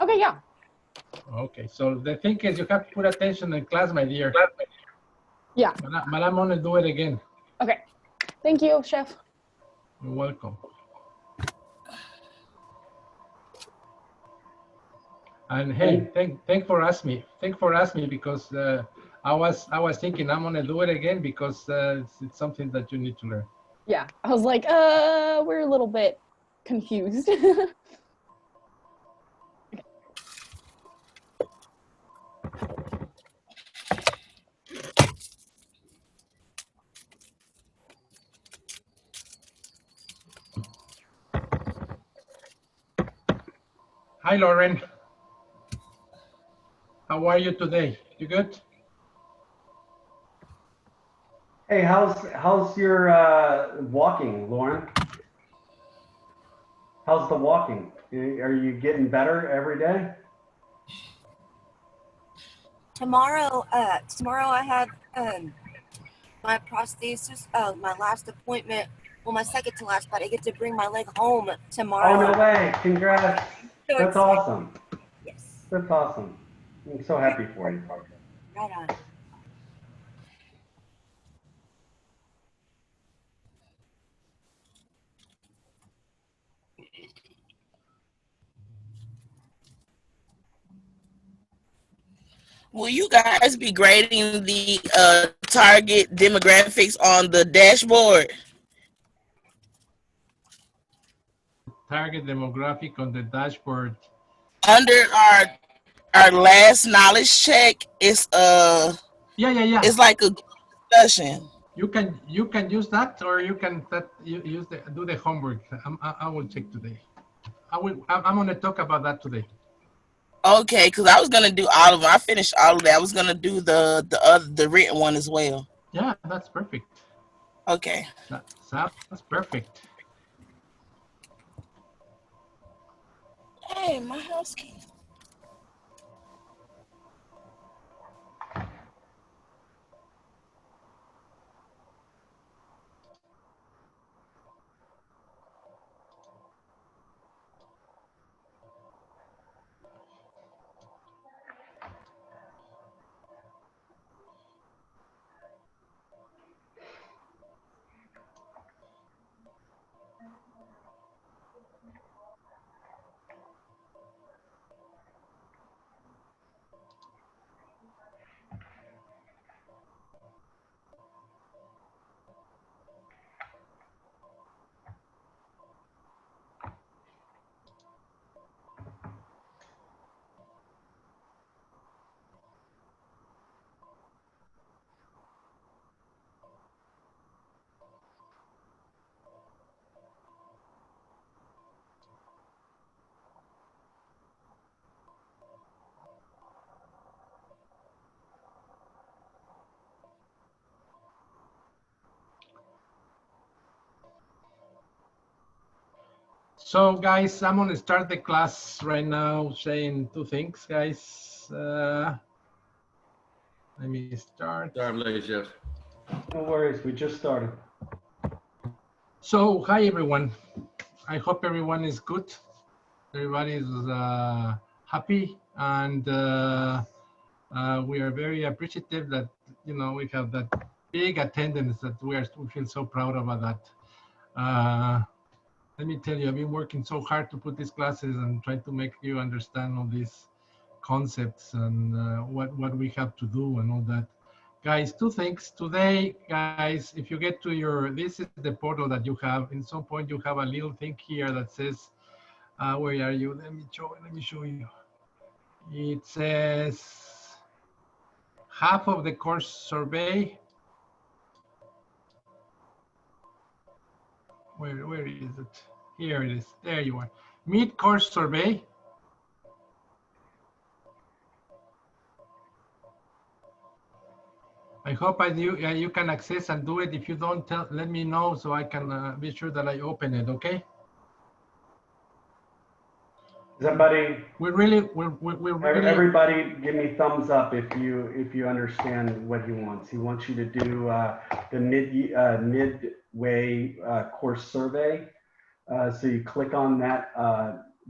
Okay, yeah. Okay, so the thing is you have to put attention in class, my dear. Yeah. But I'm gonna do it again. Okay. Thank you, Chef. You're welcome. And hey, thank for asking me. Thank for asking me because I was thinking I'm gonna do it again because it's something that you need to learn. Yeah. I was like, we're a little bit confused. Hi, Lauren. How are you today? You good? Hey, how's your walking, Lauren? How's the walking? Are you getting better every day? Tomorrow I have my prosthesis, my last appointment. Well, my second to last, but I get to bring my leg home tomorrow. Oh, no way. Congrats. So That's excited. awesome. Yes. That's awesome. I'm so happy for you. Right on. Will you guys be grading the target demographics on the dashboard? Target demographic on the dashboard. Under our last knowledge check, it's Yeah. it's like a discussion. You can use that, or you can do the homework. I will check today. I'm gonna talk about that today. Okay, because I was gonna do all of them. I finished all of that. I was gonna do the written one as well. Yeah, that's perfect. Okay. That's perfect. Hey, my house key. So guys, I'm gonna start the class right now saying two things, guys. Let me start. Sorry, I'm late, Chef. No worries. We just started. So hi everyone. I hope everyone is good. Everybody is happy, and we are very appreciative that we have that big attendance that we feel so proud about that. Let me tell you, I've been working so hard to put these classes and try to make you understand all these concepts and what we have to do and all that. Guys, two things. Today, guys, if you get to this is the portal that you have. In some point, you have a little thing here that says, where are you? Let me show you. It says half of the course survey. Where is it? Here it is. There you are. Mid-course survey. I hope you can access and do it. If you don't, let me know so I can be sure that I open it. Okay. Is everybody? We're really. Everybody, give me thumbs up if you understand what he wants. He wants you to do the midway course survey. So you click on that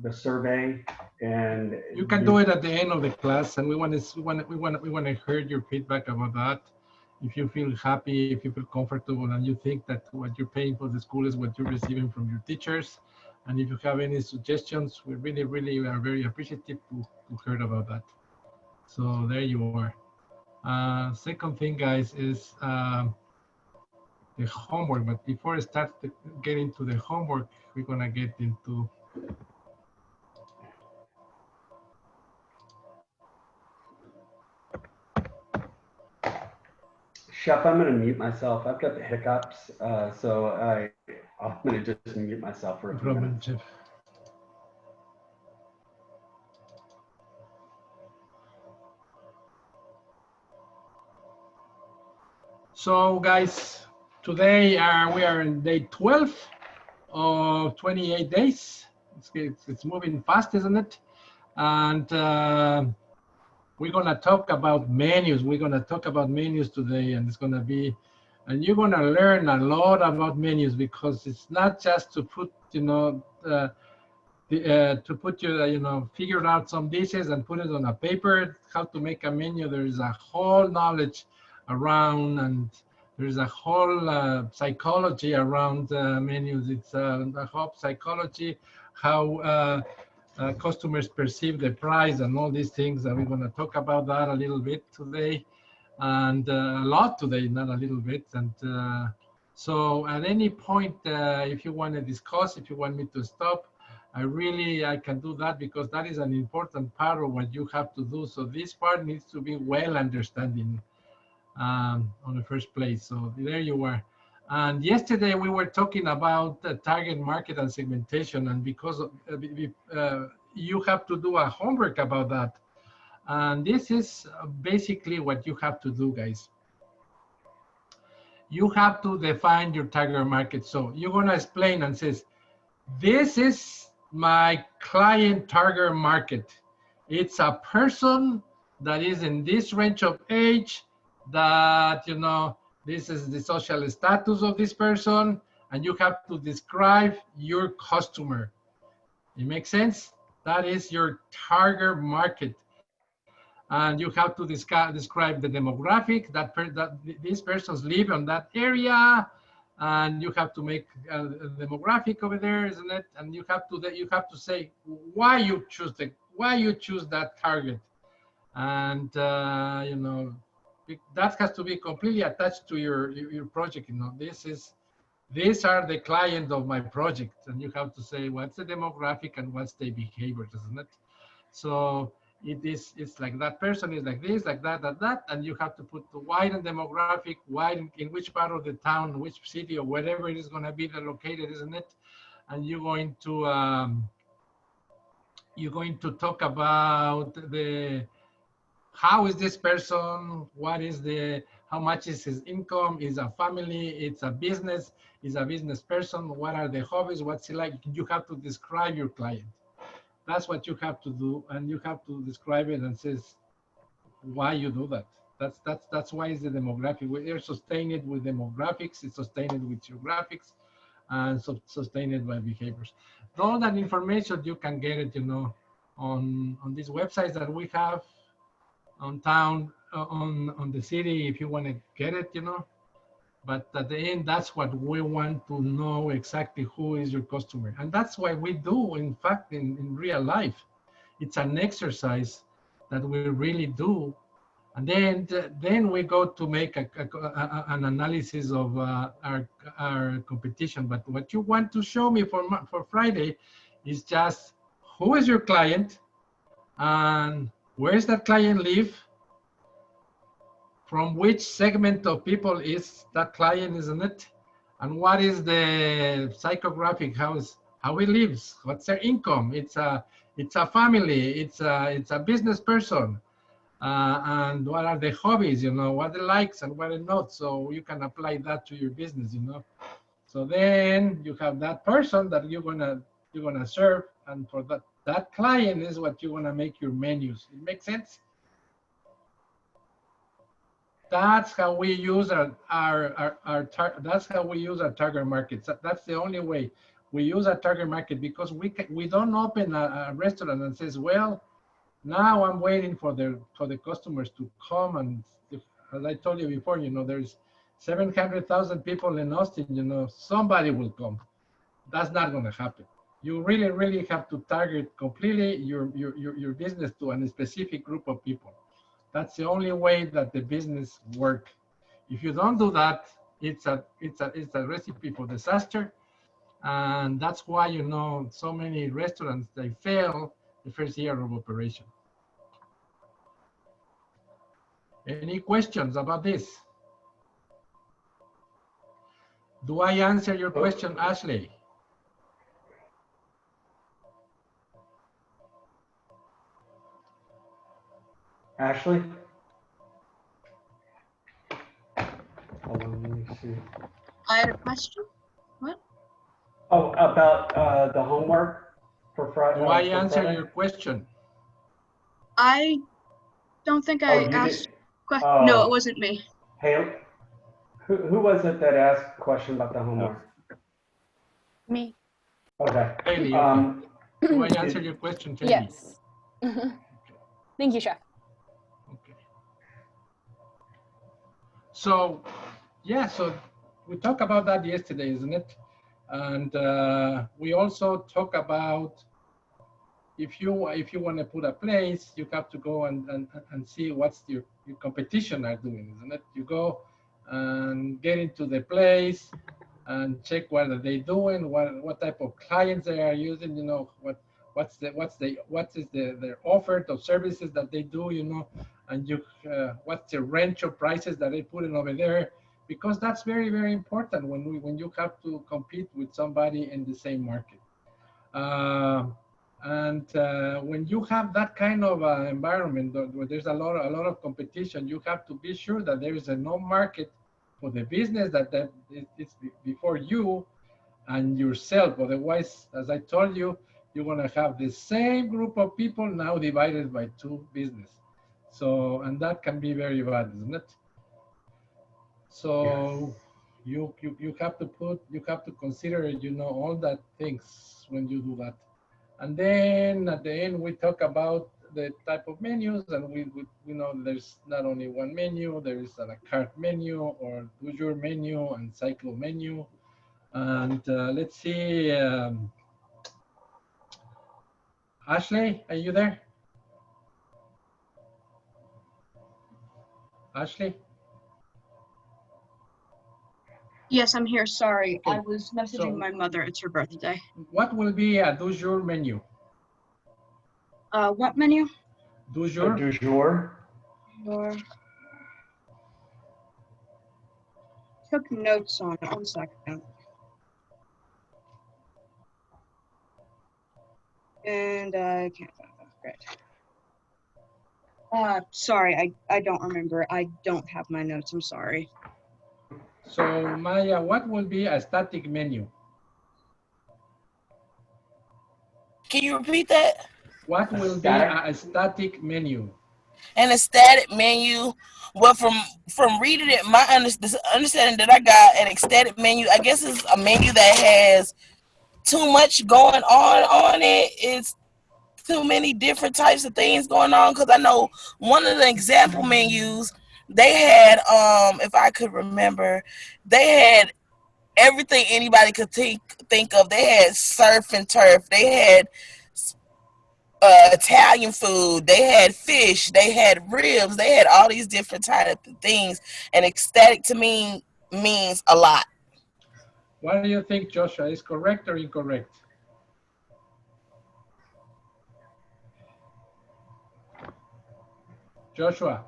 the survey And You can do it at the end of the class, and we want to hear your feedback about that. If you feel happy, if you feel comfortable, and you think that what you're paying for the school is what you're receiving from your teachers, and if you have any suggestions, we really are very appreciative to hear about that. So there you are. Second thing, guys, is the homework. But before I start getting to the homework, we're gonna get into Chef, I'm going to mute myself. I've got the hiccups, so I'm going to just mute myself for a few problem, minutes. Jeff. So, guys, today we are in day 12 of 28 days. It's moving fast, isn't it? And we're gonna talk about menus. We're gonna talk about menus today, and it's gonna be, and you're gonna learn a lot about menus, because it's not just to put, figure out some dishes and put it on a paper, how to make a menu. There is a whole knowledge around, and there's a whole psychology around menus. It's a whole psychology, how customers perceive the price and all these things, and we're going to talk about that a little bit today, and a lot today, not a little bit. And so at any point, if you want to discuss, if you want me to stop, I can do that, because that is an important part of what you have to do. So this part needs to be well understanding on the first place. So there you are. And yesterday we were talking about the target market and segmentation, and because of, you have to do a homework about that. And this is basically what you have to do, guys. You have to define your target market. So you're gonna explain and says, this is my client target market. It's a person that is in this range of age, that, this is the social status of this person, and you have to describe your customer. It makes sense? That is your target market. And you have to describe the demographic, that these persons live on that area, and you have to make a demographic over there, isn't it? And you have to say why you choose that target. And that has to be completely attached to your project. These are the client of my project, and you have to say what's the demographic and what's the behavior, isn't it? So it's like that person is like this, like that, and you have to put the wide and demographic, wide in which part of the town, which city, or wherever it is going to be located, isn't it? And you're going to talk about how is this person, how much is his income, is a family, it's a business, is a business person, what are the hobbies, what's he like? You have to describe your client. That's what you have to do, and you have to describe it and says why you do that. That's why it's the demographic. We are sustain it with demographics, it's sustained with geographics, and sustained by behaviors. All that information you can get it, on these websites that we have on town, on the city, if you want to get it, But at the end, that's what we want to know, exactly who is your customer. And that's why we do, in fact, in real life. It's an exercise that we really do. And then we go to make an analysis of our competition. But what you want to show me for Friday is just who is your client, and where does that client live, from which segment of people is that client, isn't it? And what is the psychographic, how he lives, what's their income? It's a family, it's a business person. And what are the hobbies, what the likes and what the not, so you can apply that to your business, So then you have that person that you're gonna serve, and for that client is what you're gonna make your menus. It makes sense? That's how we use our target markets. That's the only way we use a target market because we don't open a restaurant and says, well, now I'm waiting for the customers to come. And as I told you before, there's 700,000 people in Austin, somebody will come. That's not going to happen. You really, really have to target completely your business to a specific group of people. That's the only way that the business works. If you don't do that, it's a recipe for disaster. And that's why, so many restaurants, they fail the first year of operation. Any questions about this? Do I answer your question, Ashley? Ashley? Hold on, let me see. I had a question. What? Oh, about the homework for Friday. Do I answer your question? I don't think I you asked. did- No, Oh. it wasn't me. Hey, who was it that asked a question about the homework? Me. Okay. Haley, do I answer your question, Haley? Yes. Thank you, Chef. Okay. So, yeah, so we talked about that yesterday, isn't it? And we also talk about if you want to put a place, you have to go and see what's your competition are doing, isn't it? You go and get into the place and check what are they doing, what type of clients they are using, what is their offer of services that they do, and what's the range of prices that they put in over there, because that's very, very important when you have to compete with somebody in the same market. When you have that kind of environment where there's a lot of competition, you have to be sure that there is enough market for the business that it's before you and yourself. Otherwise, as I told you, you're going to have the same group of people now divided by two businesses. So, and that can be very bad, isn't it? So yes. you have to consider, all that things when you do that. And then at the end, we talk about the type of menus, and we there's not only one menu, there is a la carte menu or do your menu and cycle menu. And let's see, Ashley, are you there? Ashley? Yes, I'm here. Sorry. Okay. I was messaging my mother. It's her birthday. What will be a du jour menu? What menu? Du jour? Du jour. Took notes on it. 1 second. And I can't find them. Great. Sorry, I don't remember. I don't have my notes. I'm sorry. So Maya, what will be a static menu? Can you repeat that? What will be a static menu? And a static menu. Well, from reading it, my understanding that I got, an static menu, I guess, is a menu that has too much going on it. It's too many different types of things going on. Because I know one of the example menus, they had, if I could remember, they had everything anybody could think of. They had surf and turf. They had Italian food. They had fish. They had ribs. They had all these different types of things. And ecstatic to me means a lot. What do you think, Joshua? Is correct or incorrect? Joshua.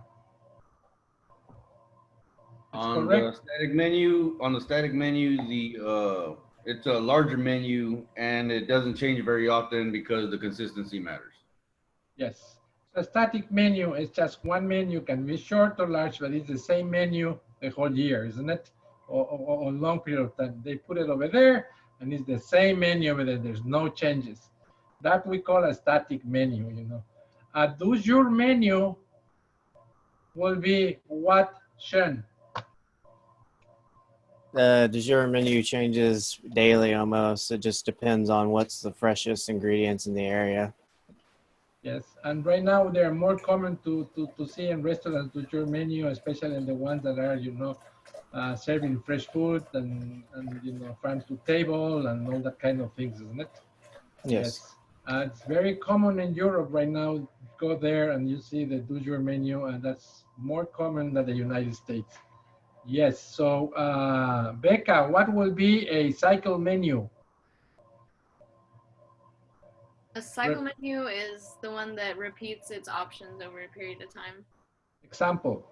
On correct. the static menu, it's a larger menu and it doesn't change very often because the consistency matters. Yes. The static menu is just one menu, can be short or large, but it's the same menu the whole year, isn't it? Or long period of time. They put it over there and it's the same menu over there. There's no changes. That we call a static menu, A du jour menu will be what, Sean? The du jour menu changes daily almost. It just depends on what's the freshest ingredients in the area. Yes, and right now they are more common to see in restaurants to your menu, especially in the ones that are, serving fresh food and farm to table and all that kind of things, isn't it? Yes. It's very common in Europe right now. Go there and you see the du jour menu, and that's more common than the United States. Yes, so Becca, what will be a cycle menu? A cycle menu is the one that repeats its options over a period of time. Example.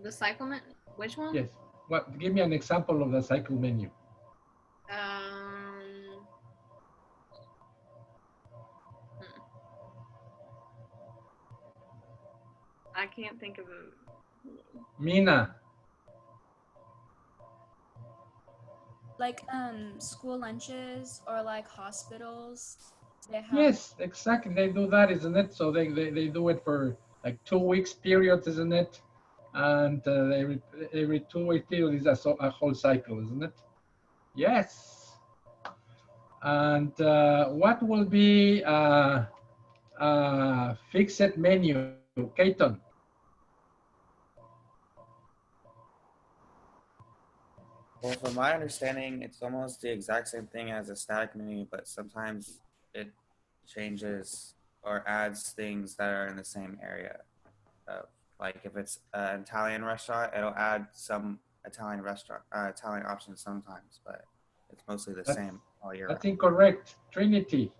The cycle menu, which one? Yes. What? Give me an example of the cycle menu. I can't think of a. Mina. Like school lunches or like hospitals. They have. Yes, exactly. They do that, isn't it? So they do it for like 2 weeks periods, isn't it? And every 2 week period is a whole cycle, isn't it? Yes. And what will be fixed menu, Keaton? Well, from my understanding, it's almost the exact same thing as a static menu, but sometimes it changes or adds things that are in the same area. Like if it's an Italian restaurant, it'll add some Italian options sometimes, but it's mostly the same all year. That's incorrect. Trinity.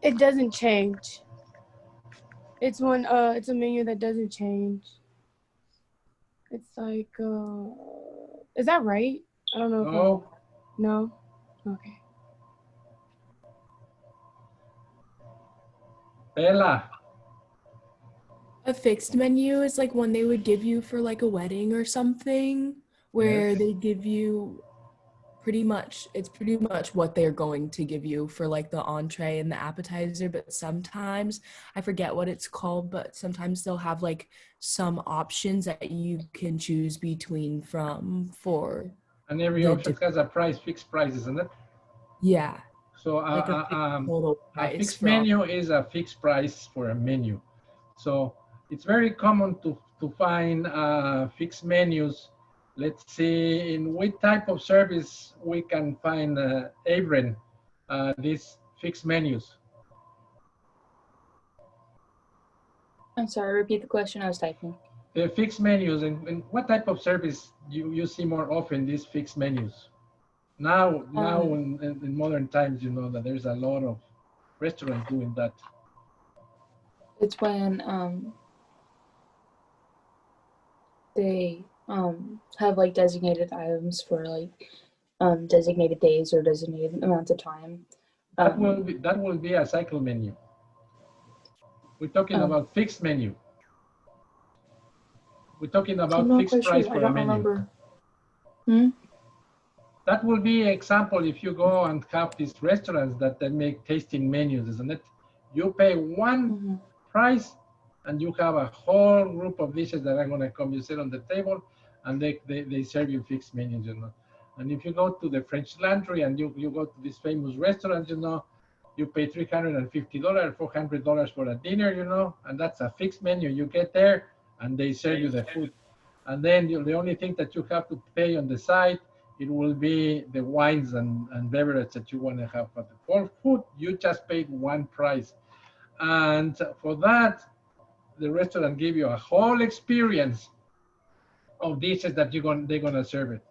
It doesn't change. It's it's a menu that doesn't change. It's like, is that right? I don't know. No. No? Okay. Bella. A fixed menu is like one they would give you for like a wedding or something, where Yes. they give you it's pretty much what they're going to give you for like the entree and the appetizer, but sometimes I forget what it's called, but sometimes they'll have like some options that you can choose between for And every option has a price, fixed price, isn't it? yeah. So Like a total a price fixed for all- menu is a fixed price for a menu. So it's very common to find fixed menus. Let's see in what type of service we can find, Avren, these fixed menus. I'm sorry, repeat the question. I was typing. The fixed menus, and what type of service you see more often, these fixed menus? Now in modern times, you know that there's a lot of restaurants doing that. It's when they have like designated items for like designated days or designated amounts of time. That will be a cycle menu. We're talking about fixed menu. We're talking about fixed price for a menu. Remember. That will be an example if you go and have these restaurants that they make tasting menus, isn't it? You pay one price and you have a whole group of dishes that are gonna come, you sit on the table and they serve you fixed menus, you know. And if you go to the French Laundry and you go to this famous restaurant, you know, you pay $350, $400 for a dinner, you know, and that's a fixed menu. You get there and they serve you the food. And then the only thing that you have to pay on the side, it will be the wines and beverage that you want to have. But for food, you just paid one price. And for that, the restaurant give you a whole experience of dishes that they're gonna serve it.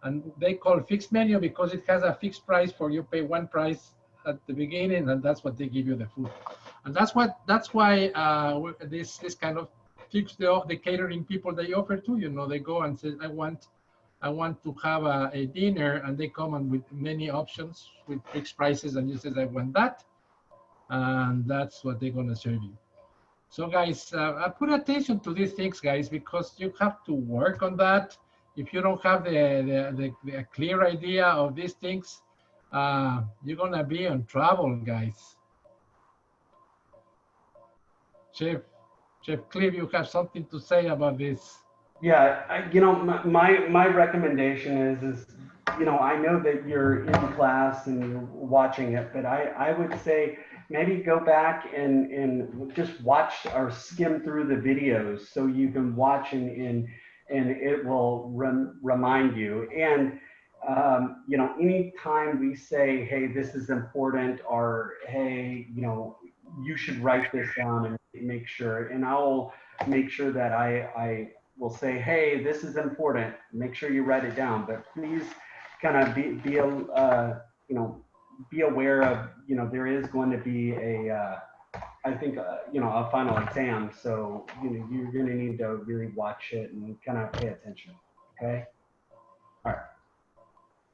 And they call fixed menu because it has a fixed price for you pay one price at the beginning, and that's what they give you the food. And that's why this kind of fix the catering people they offer to, you know, they go and say, I want to have a dinner, and they come and with many options with fixed prices, and you say, I want that, and that's what they're gonna serve you. So guys, put attention to these things, guys, because you have to work on that. If you don't have the clear idea of these things, you're gonna be in trouble, guys. Chef Cliff, you have something to say about this? Yeah, you know, my recommendation is, you know, I know that you're in class and you're watching it, but I would say maybe go back and just watch or skim through the videos so you can watch and it will remind you. And, you know, anytime we say, hey, this is important, or hey, you know, you should write this down and make sure, and I'll make sure that I will say, hey, this is important. Make sure you write it down, but please kind of be you know, be aware of, you know, there is going to be a, I think, you know, a final exam. So, you know, you're going to need to really watch it and kind of pay attention. Okay. All right.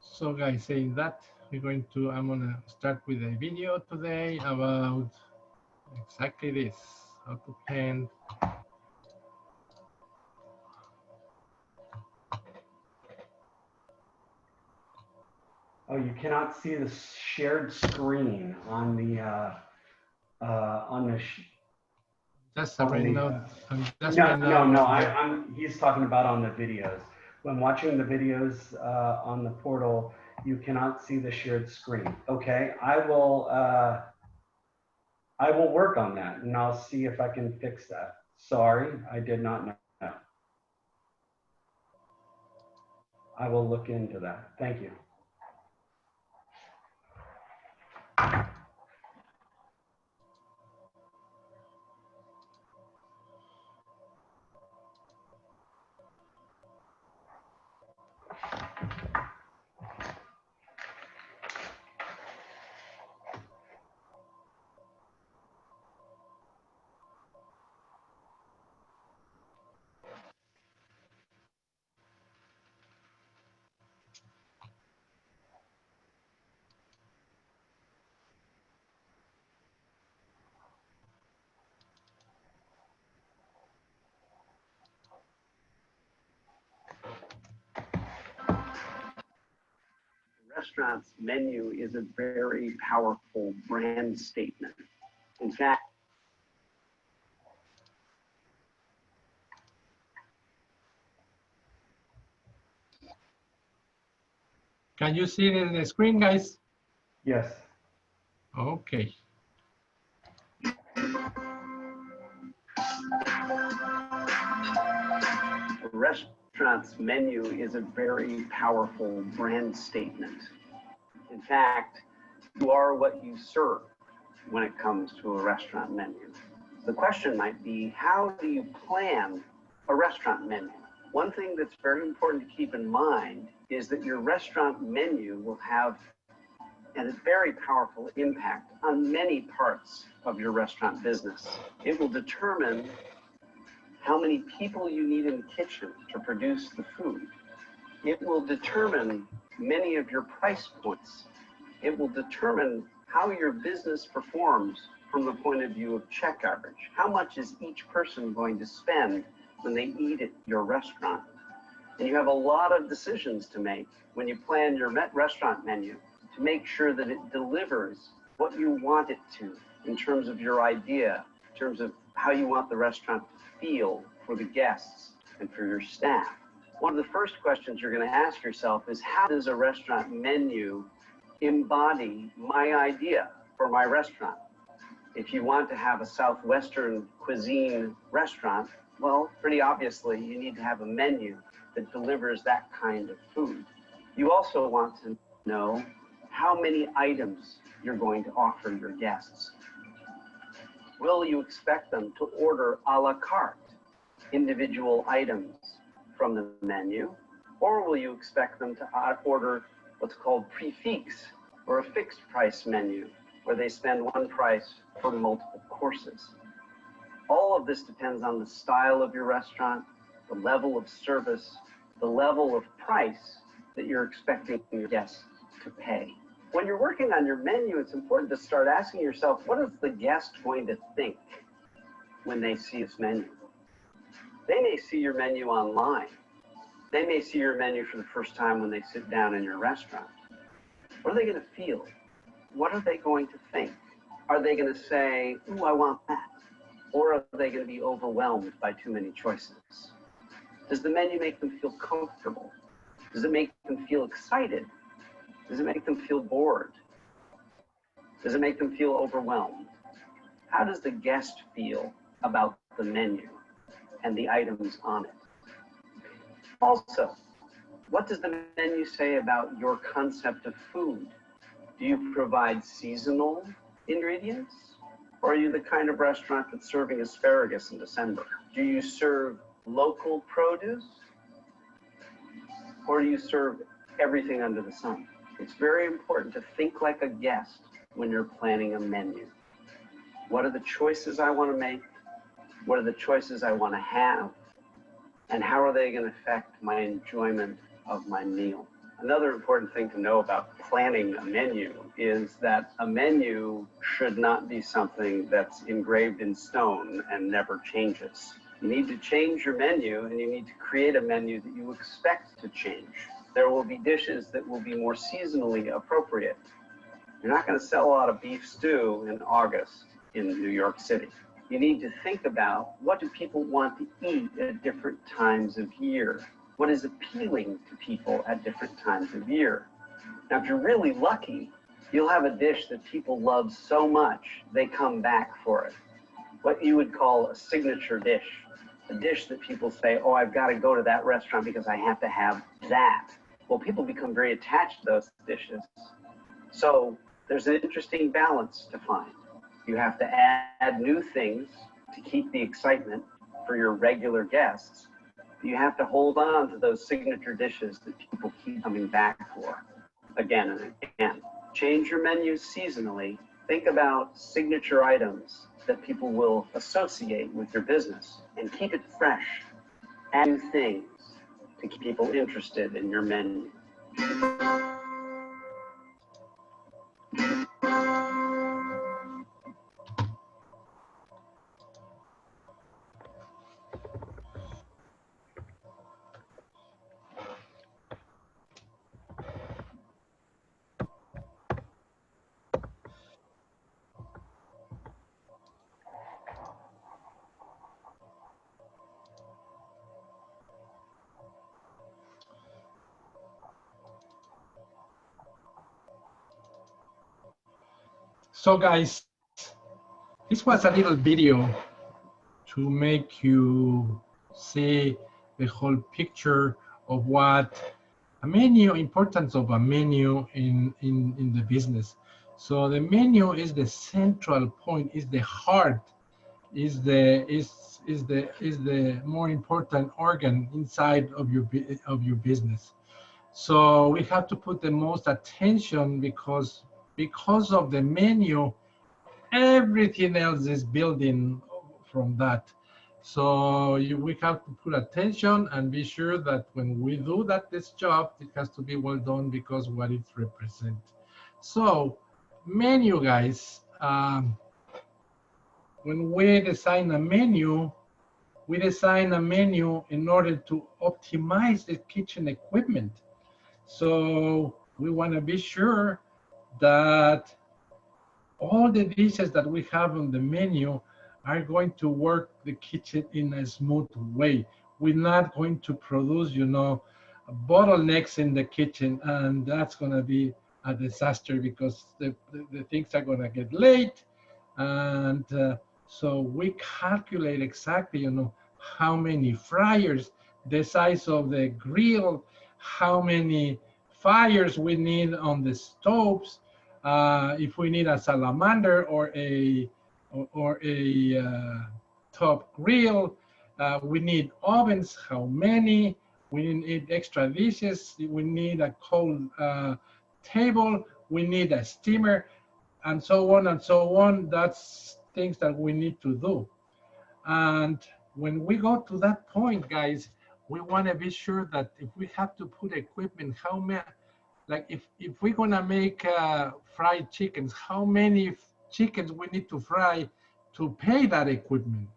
So guys, saying that, I'm gonna start with a video today about exactly this, how to paint. Oh, you cannot see the shared screen on the That's on right the, now. he's talking about on the videos. When watching the videos on the portal, you cannot see the shared screen. Okay, I will work on that and I'll see if I can fix that. Sorry, I did not know. I will look into that. Thank you. Restaurant's menu is a very powerful brand statement. In fact, can you see it in the screen, guys? Yes. Okay. a restaurant's menu is a very powerful brand statement. In fact, you are what you serve when it comes to a restaurant menu. The question might be, how do you plan a restaurant menu? One thing that's very important to keep in mind is that your restaurant menu will have a very powerful impact on many parts of your restaurant business. It will determine how many people you need in the kitchen to produce the food. It will determine many of your price points. It will determine how your business performs from the point of view of check average. How much is each person going to spend when they eat at your restaurant? And you have a lot of decisions to make when you plan your restaurant menu to make sure that it delivers what you want it to in terms of your idea, in terms of how you want the restaurant to feel for the guests and for your staff. One of the first questions you're going to ask yourself is, how does a restaurant menu embody my idea for my restaurant? If you want to have a Southwestern cuisine restaurant, well, pretty obviously you need to have a menu that delivers that kind of food. You also want to know how many items you're going to offer your guests. Will you expect them to order a la carte, individual items from the menu, or will you expect them to order what's called prix fixe, or a fixed price menu, where they spend one price for multiple courses? All of this depends on the style of your restaurant, the level of service, the level of price that you're expecting your guests to pay. When you're working on your menu, it's important to start asking yourself, what is the guest going to think when they see this menu? They may see your menu online. They may see your menu for the first time when they sit down in your restaurant. What are they going to feel? What are they going to think? Are they going to say, ooh, I want that? Or are they going to be overwhelmed by too many choices? Does the menu make them feel comfortable? Does it make them feel excited? Does it make them feel bored? Does it make them feel overwhelmed? How does the guest feel about the menu and the items on it? Also, what does the menu say about your concept of food? Do you provide seasonal ingredients? Or are you the kind of restaurant that's serving asparagus in December? Do you serve local produce? Or do you serve everything under the sun? It's very important to think like a guest when you're planning a menu. What are the choices I want to make? What are the choices I want to have? And how are they going to affect my enjoyment of my meal? Another important thing to know about planning a menu is that a menu should not be something that's engraved in stone and never changes. You need to change your menu, and you need to create a menu that you expect to change. There will be dishes that will be more seasonally appropriate. You're not going to sell a lot of beef stew in August in New York City. You need to think about, what do people want to eat at different times of year? What is appealing to people at different times of year? Now, if you're really lucky, you'll have a dish that people love so much, they come back for it. What you would call a signature dish. A dish that people say, oh, I've got to go to that restaurant because I have to have that. Well, people become very attached to those dishes. So there's an interesting balance to find. You have to add new things to keep the excitement for your regular guests. You have to hold on to those signature dishes that people keep coming back for again and again. Change your menus seasonally. Think about signature items that people will associate with your business and keep it fresh. Add new things to keep people interested in your menu. So guys, this was a little video to make you see the whole picture of what a menu, importance of a menu in the business. So the menu is the central point, is the heart, is the more important organ inside of your business. So we have to put the most attention because of the menu, everything else is building from that. So we have to put attention and be sure that when we do this job, it has to be well done because what it represents. So menu, guys, when we design a menu, we design a menu in order to optimize the kitchen equipment. So we want to be sure that all the dishes that we have on the menu are going to work the kitchen in a smooth way. We're not going to produce, bottlenecks in the kitchen, and that's going to be a disaster because the things are going to get late. And so we calculate exactly, how many fryers, the size of the grill, how many fires we need on the stoves, if we need a salamander or a top grill, we need ovens, how many, we need extra dishes, we need a cold table, we need a steamer, and so on and so on. That's things that we need to do. And when we go to that point, guys, we want to be sure that if we have to put equipment, how many, like if we're gonna make fried chickens, how many chickens we need to fry to pay that equipment?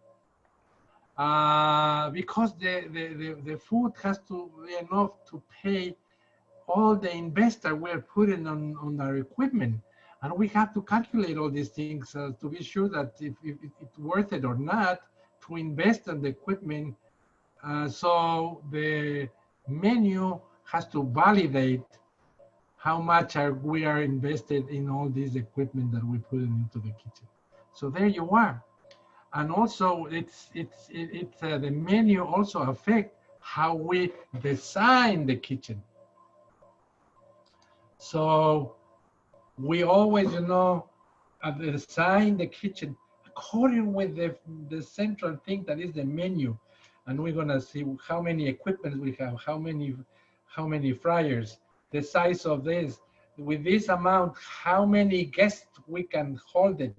Because the food has to be enough to pay all the investment we're putting on our equipment. And we have to calculate all these things to be sure that if it's worth it or not to invest in the equipment. So the menu has to validate how much we are invested in all this equipment that we put into the kitchen. So there you are. And also the menu also affect how we design the kitchen. So we always, design the kitchen according with the central thing that is the menu. And we're gonna see how many equipment we have, how many fryers, the size of this, with this amount, how many guests we can hold it.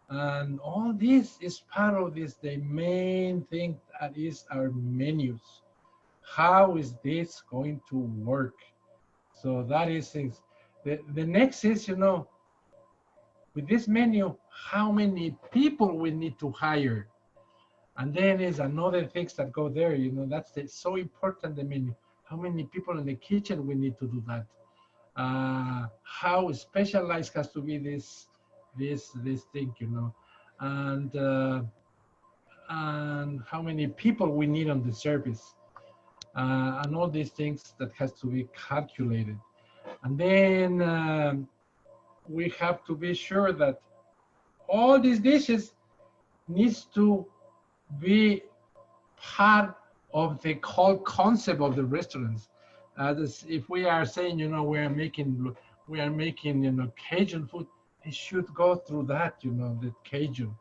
And all this is part of this, the main thing that is our menus. How is this going to work? So that is things. The next is, with this menu, how many people we need to hire. And then is another things that go there, that's so important, the menu. How many people in the kitchen we need to do that? How specialized has to be this thing, and how many people we need on the service, and all these things that has to be calculated. And then we have to be sure that all these dishes needs to be part of the whole concept of the restaurants. If we are saying, we are making Cajun food, it should go through that, the Cajun.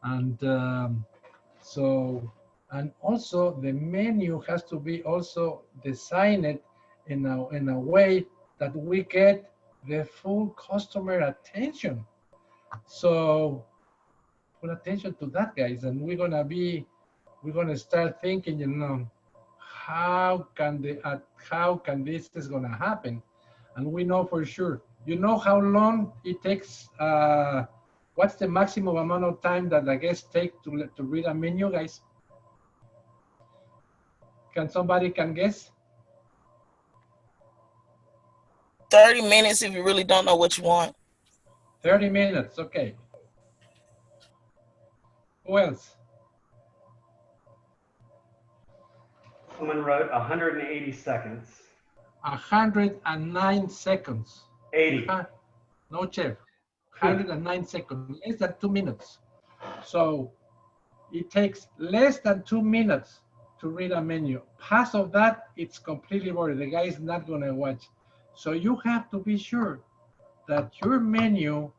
And and also the menu has to be also designed in a way that we get the full customer attention. So put attention to that, guys, and we're gonna start thinking, how can this is gonna happen? And we know for sure. You know how long it takes? What's the maximum amount of time that the guests take to read a menu, guys? Can somebody guess? 30 minutes if you really don't know what you want. 30 minutes, okay. Who else? Someone wrote 180 seconds. 109 seconds. 80. No, chef. 109 seconds, less than 2 minutes. So it takes less than 2 minutes to read a menu. Past of that, it's completely boring. The guy is not gonna watch. So you have to be sure that your menu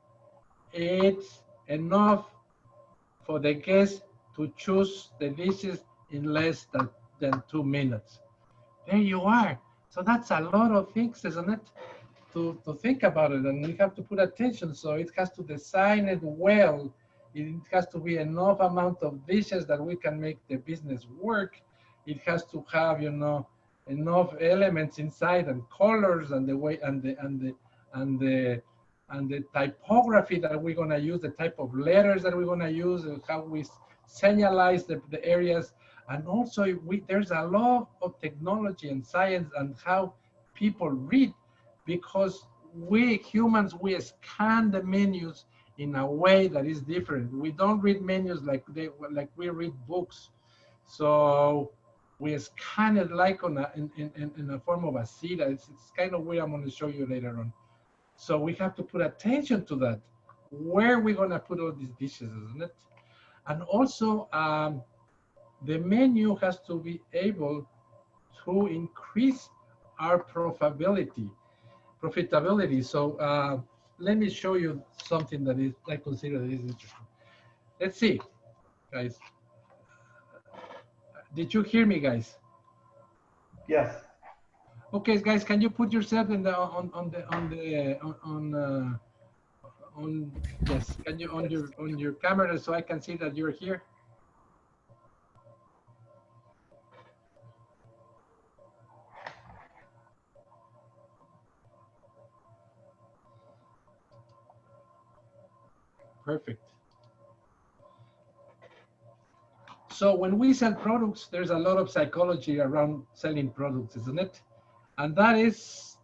is enough for the guests to choose the dishes in less than 2 minutes. There you are. So that's a lot of things, isn't it? To think about it, and we have to put attention. So it has to design it well. It has to be enough amount of dishes that we can make the business work. It has to have, enough elements inside and colors and the way and the typography that we're gonna use, the type of letters that we're gonna use, and how we signalize the areas. And also there's a lot of technology and science and how people read, because we humans, we scan the menus in a way that is different. We don't read menus like we read books. So we scan it like in a form of a seed. It's kind of weird. I'm going to show you later on. So we have to put attention to that. Where we're going to put all these dishes, isn't it? And also, the menu has to be able to increase our profitability. So let me show you something that I consider is interesting. Let's see, guys. Did you hear me, guys? Yes. Okay, guys, can you put yourself in the yes? Can you on your camera so I can see that you're here? Perfect. So when we sell products, there's a lot of psychology around selling products, isn't it? And that is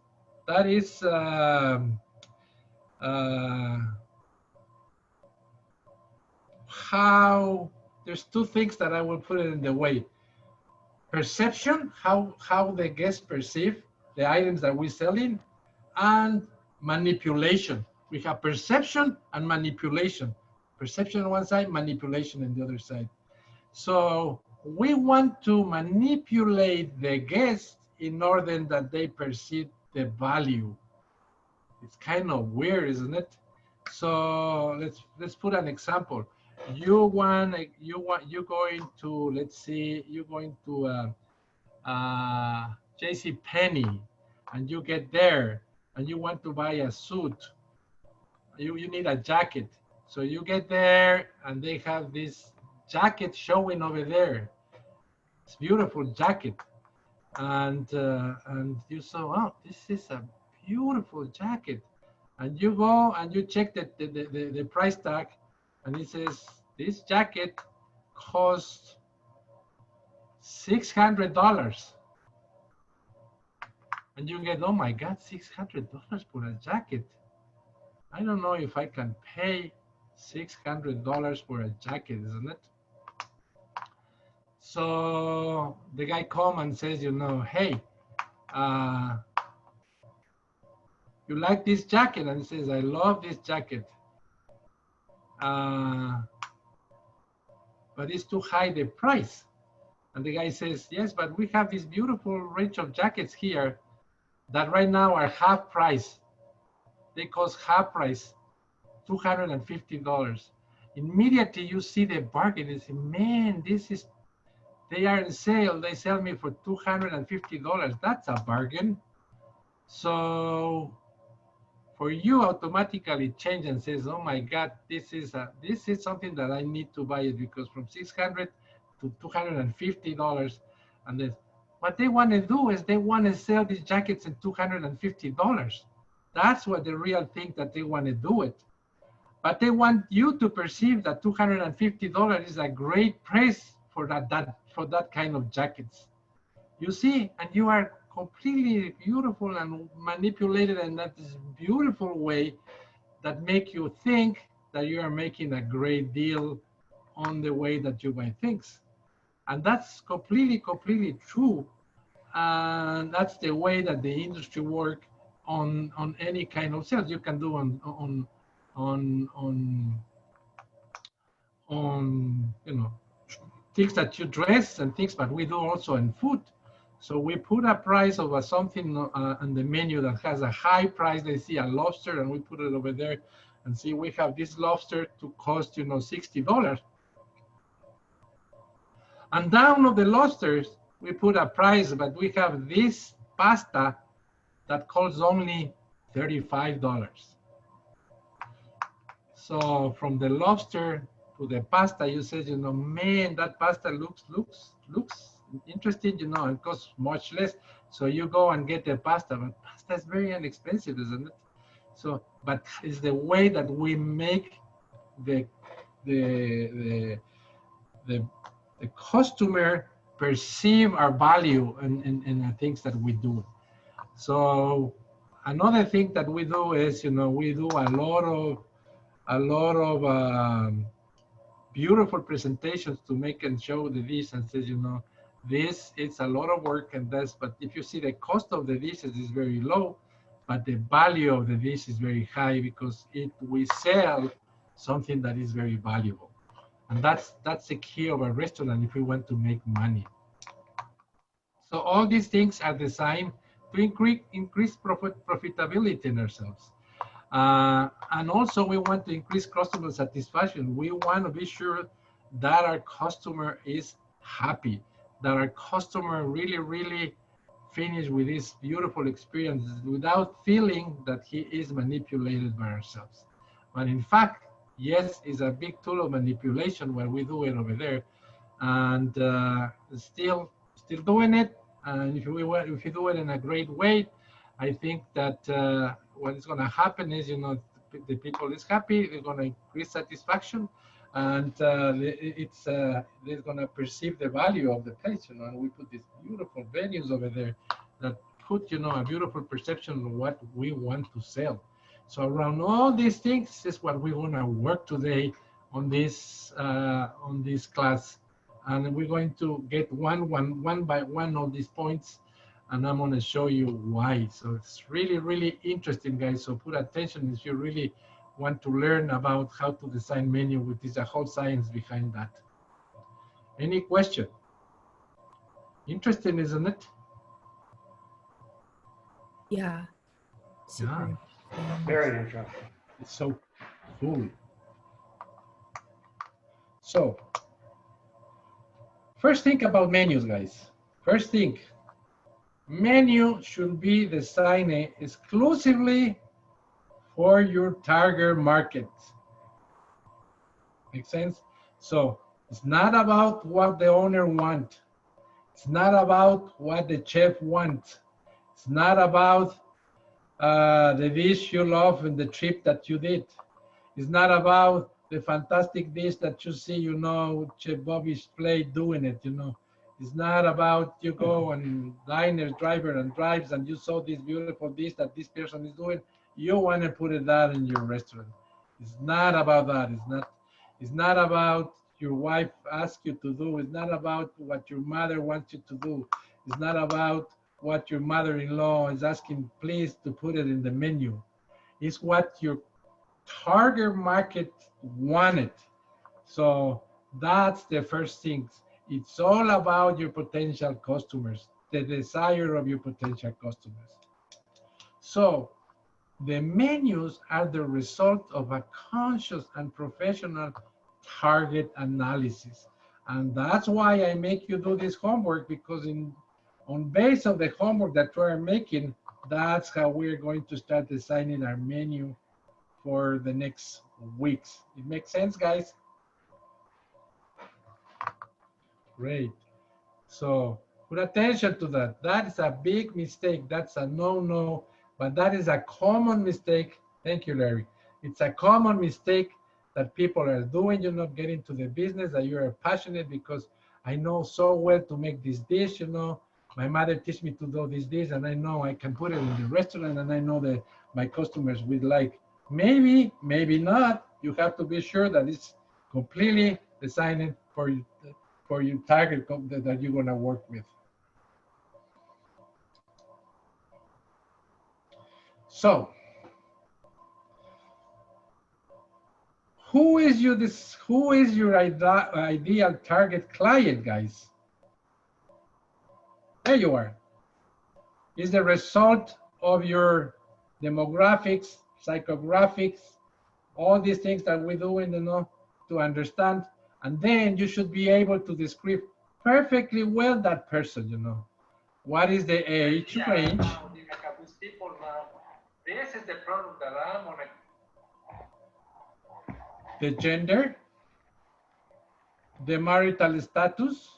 how there's two things that I will put it in the way. Perception, how the guests perceive the items that we're selling, and manipulation. We have perception and manipulation. Perception on one side, manipulation on the other side. So we want to manipulate the guests in order that they perceive the value. It's kind of weird, isn't it? So let's put an example. You're going to, let's see, you're going to J.C. Penney, and you get there and you want to buy a suit. You need a jacket. So you get there and they have this jacket showing over there. It's a beautiful jacket. And you say, oh, this is a beautiful jacket. And you go and you check the price tag, and it says this jacket costs $600. And you get, oh my God, $600 for a jacket. I don't know if I can pay $600 for a jacket, isn't it? So the guy comes and says, you know, hey, you like this jacket? And he says, I love this jacket. But it's too high the price. And the guy says, yes, but we have this beautiful range of jackets here that right now are half price. They cost half price, $250. Immediately you see the bargain and say, man, they are in sale. They sell me for $250. That's a bargain. So for you automatically change and says, oh my God, this is something that I need to buy it, because from $600 to $250. And then what they want to do is they want to sell these jackets at $250. That's what the real thing that they want to do it. But they want you to perceive that $250 is a great price for that kind of jackets. You see, and you are completely beautiful and manipulated in that beautiful way that make you think that you are making a great deal on the way that you buy things. And that's completely true. And that's the way that the industry works on any kind of sales. You can do on you know, things that you dress and things, but we do also in food. So we put a price of something on the menu that has a high price. They see a lobster and we put it over there and see we have this lobster to cost, you know, $60. And down of the lobsters, we put a price, but we have this pasta that costs only $35. So from the lobster to the pasta, you said, you know, man, that pasta looks interesting, you know, it costs much less. So you go and get the pasta, but pasta is very inexpensive, isn't it? So, but it's the way that we make the customer perceive our value in the things that we do. So another thing that we do is, you know, we do a lot of beautiful presentations to make and show the dish and says, you know, this it's a lot of work and that's, but if you see the cost of the dishes is very low, but the value of the dish is very high because we sell something that is very valuable. And that's the key of a restaurant if we want to make money. So all these things are designed to increase profitability in ourselves. And also we want to increase customer satisfaction. We want to be sure that our customer is happy, that our customer really finish with this beautiful experience without feeling that he is manipulated by ourselves. But in fact, yes, it's a big tool of manipulation when we do it over there, and still doing it. And if you do it in a great way, I think that what is going to happen is, you know, the people is happy, they're going to increase satisfaction, and they're going to perceive the value of the place, you know. And we put these beautiful venues over there that put, you know, a beautiful perception of what we want to sell. So around all these things is what we're going to work today on this class, and we're going to get one by one of these points, and I'm going to show you why. So it's really, really interesting, guys. So put attention if you really want to learn about how to design menu, which is a whole science behind that. Any question? Interesting, isn't it? Yeah. Yeah. Very interesting. It's so cool. So, first think about menus, guys. First thing, menu should be designed exclusively for your target market. Make sense? So, it's not about what the owner wants. It's not about what the chef wants. It's not about the dish you love and the trip that you did. It's not about the fantastic dish that you see, you know, Chef Bobby's plate doing it, you know. It's not about you go and diner, driver and drives and you saw this beautiful dish that this person is doing. You want to put that in your restaurant. It's not about that. It's not about your wife asks you to do. It's not about what your mother wants you to do. It's not about what your mother-in-law is asking, please, to put it in the menu. It's what your target market wanted. So that's the first thing. It's all about your potential customers, the desire of your potential customers. So the menus are the result of a conscious and professional target analysis. And that's why I make you do this homework, because on base of the homework that we are making, that's how we're going to start designing our menu for the next weeks. It makes sense, guys? Great. So put attention to that. That is a big mistake. That's a no-no, but that is a common mistake. Thank you, Larry. It's a common mistake that people are doing. You're not getting to the business that you are passionate because I know so well to make this dish, you know. My mother teach me to do this dish, and I know I can put it in the restaurant, and I know that my customers will like. Maybe, maybe not. You have to be sure that it's completely designed for your target that you're gonna work with. So, who is your ideal target client, guys? There you are. Is the result of your demographics, psychographics, all these things that we do in the know to understand. And then you should be able to describe perfectly well that person, you know. What is the age range? This is the product that I'm gonna. The gender, the marital status,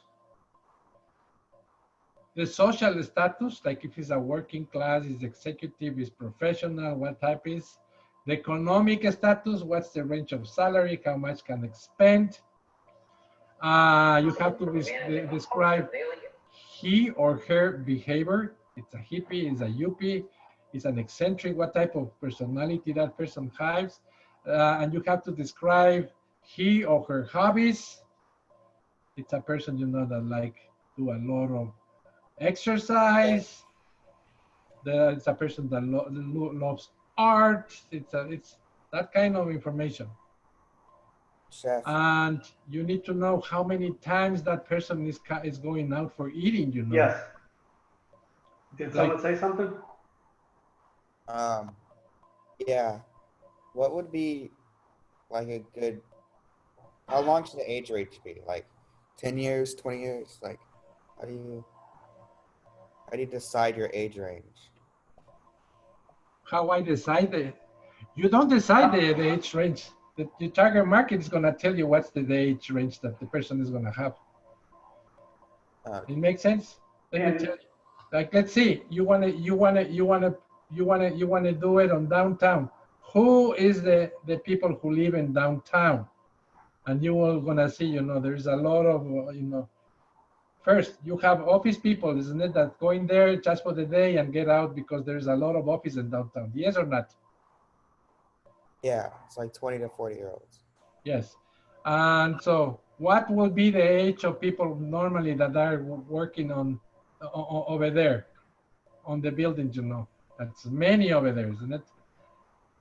the social status, like if it's a working class, is executive, is professional, what type is, the economic status, what's the range of salary, how much can they spend. You have to describe he or her behavior. It's a hippie, it's a yuppie, it's an eccentric, what type of personality that person has. And you have to describe he or her hobbies. It's a person, you know, that like do a lot of exercise. It's a person that loves art. It's that kind of information. Chef. And you need to know how many times that person is going out for eating, you know. Yes. Did someone say something? Yeah. What would be like a good, how long should the age range be? Like 10 years, 20 years? Like, how do you decide your age range? How I decide it? You don't decide the age range. The target market is going to tell you what's the age range that the person is going to have. It makes sense? Let me tell you. Like, let's see, you want to do it on downtown. Who is the people who live in downtown? And you are going to see, you know, there's a lot of, you know, first you have office people, isn't it, that go in there just for the day and get out because there's a lot of office in downtown. Yes or not? Yeah, it's like 20 to 40-year-olds. Yes. And so what will be the age of people normally that are working on over there on the buildings, you know? That's many over there, isn't it?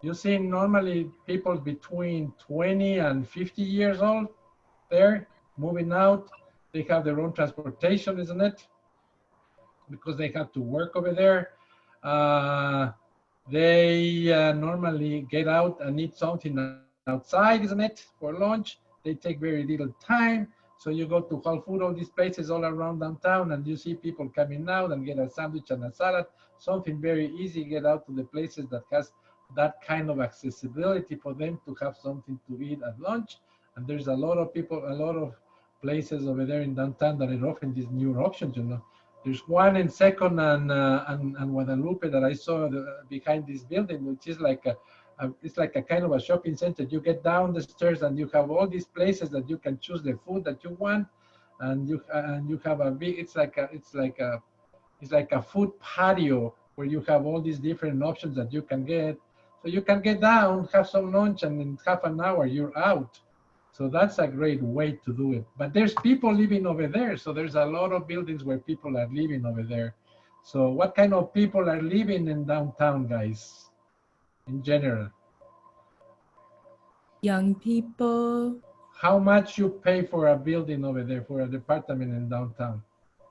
You see normally people between 20 and 50 years old there moving out. They have their own transportation, isn't it? Because they have to work over there. They normally get out and eat something outside, isn't it, for lunch. They take very little time. So you go to Whole Food, all these places all around downtown, and you see people coming out and get a sandwich and a salad, something very easy, get out to the places that has that kind of accessibility for them to have something to eat at lunch. And there's a lot of people, a lot of places over there in downtown that are offering these new options, you know. There's one in Second and Guadalupe that I saw behind this building, which is like it's like a kind of a shopping center. You get down the stairs and you have all these places that you can choose the food that you want, and you have a big. It's like a food patio where you have all these different options that you can get. So you can get down, have some lunch, and in half an hour you're out. So that's a great way to do it. But there's people living over there. So there's a lot of buildings where people are living over there. So what kind of people are living in downtown, guys, in general? Young people. How much you pay for a building over there, for an apartment in downtown?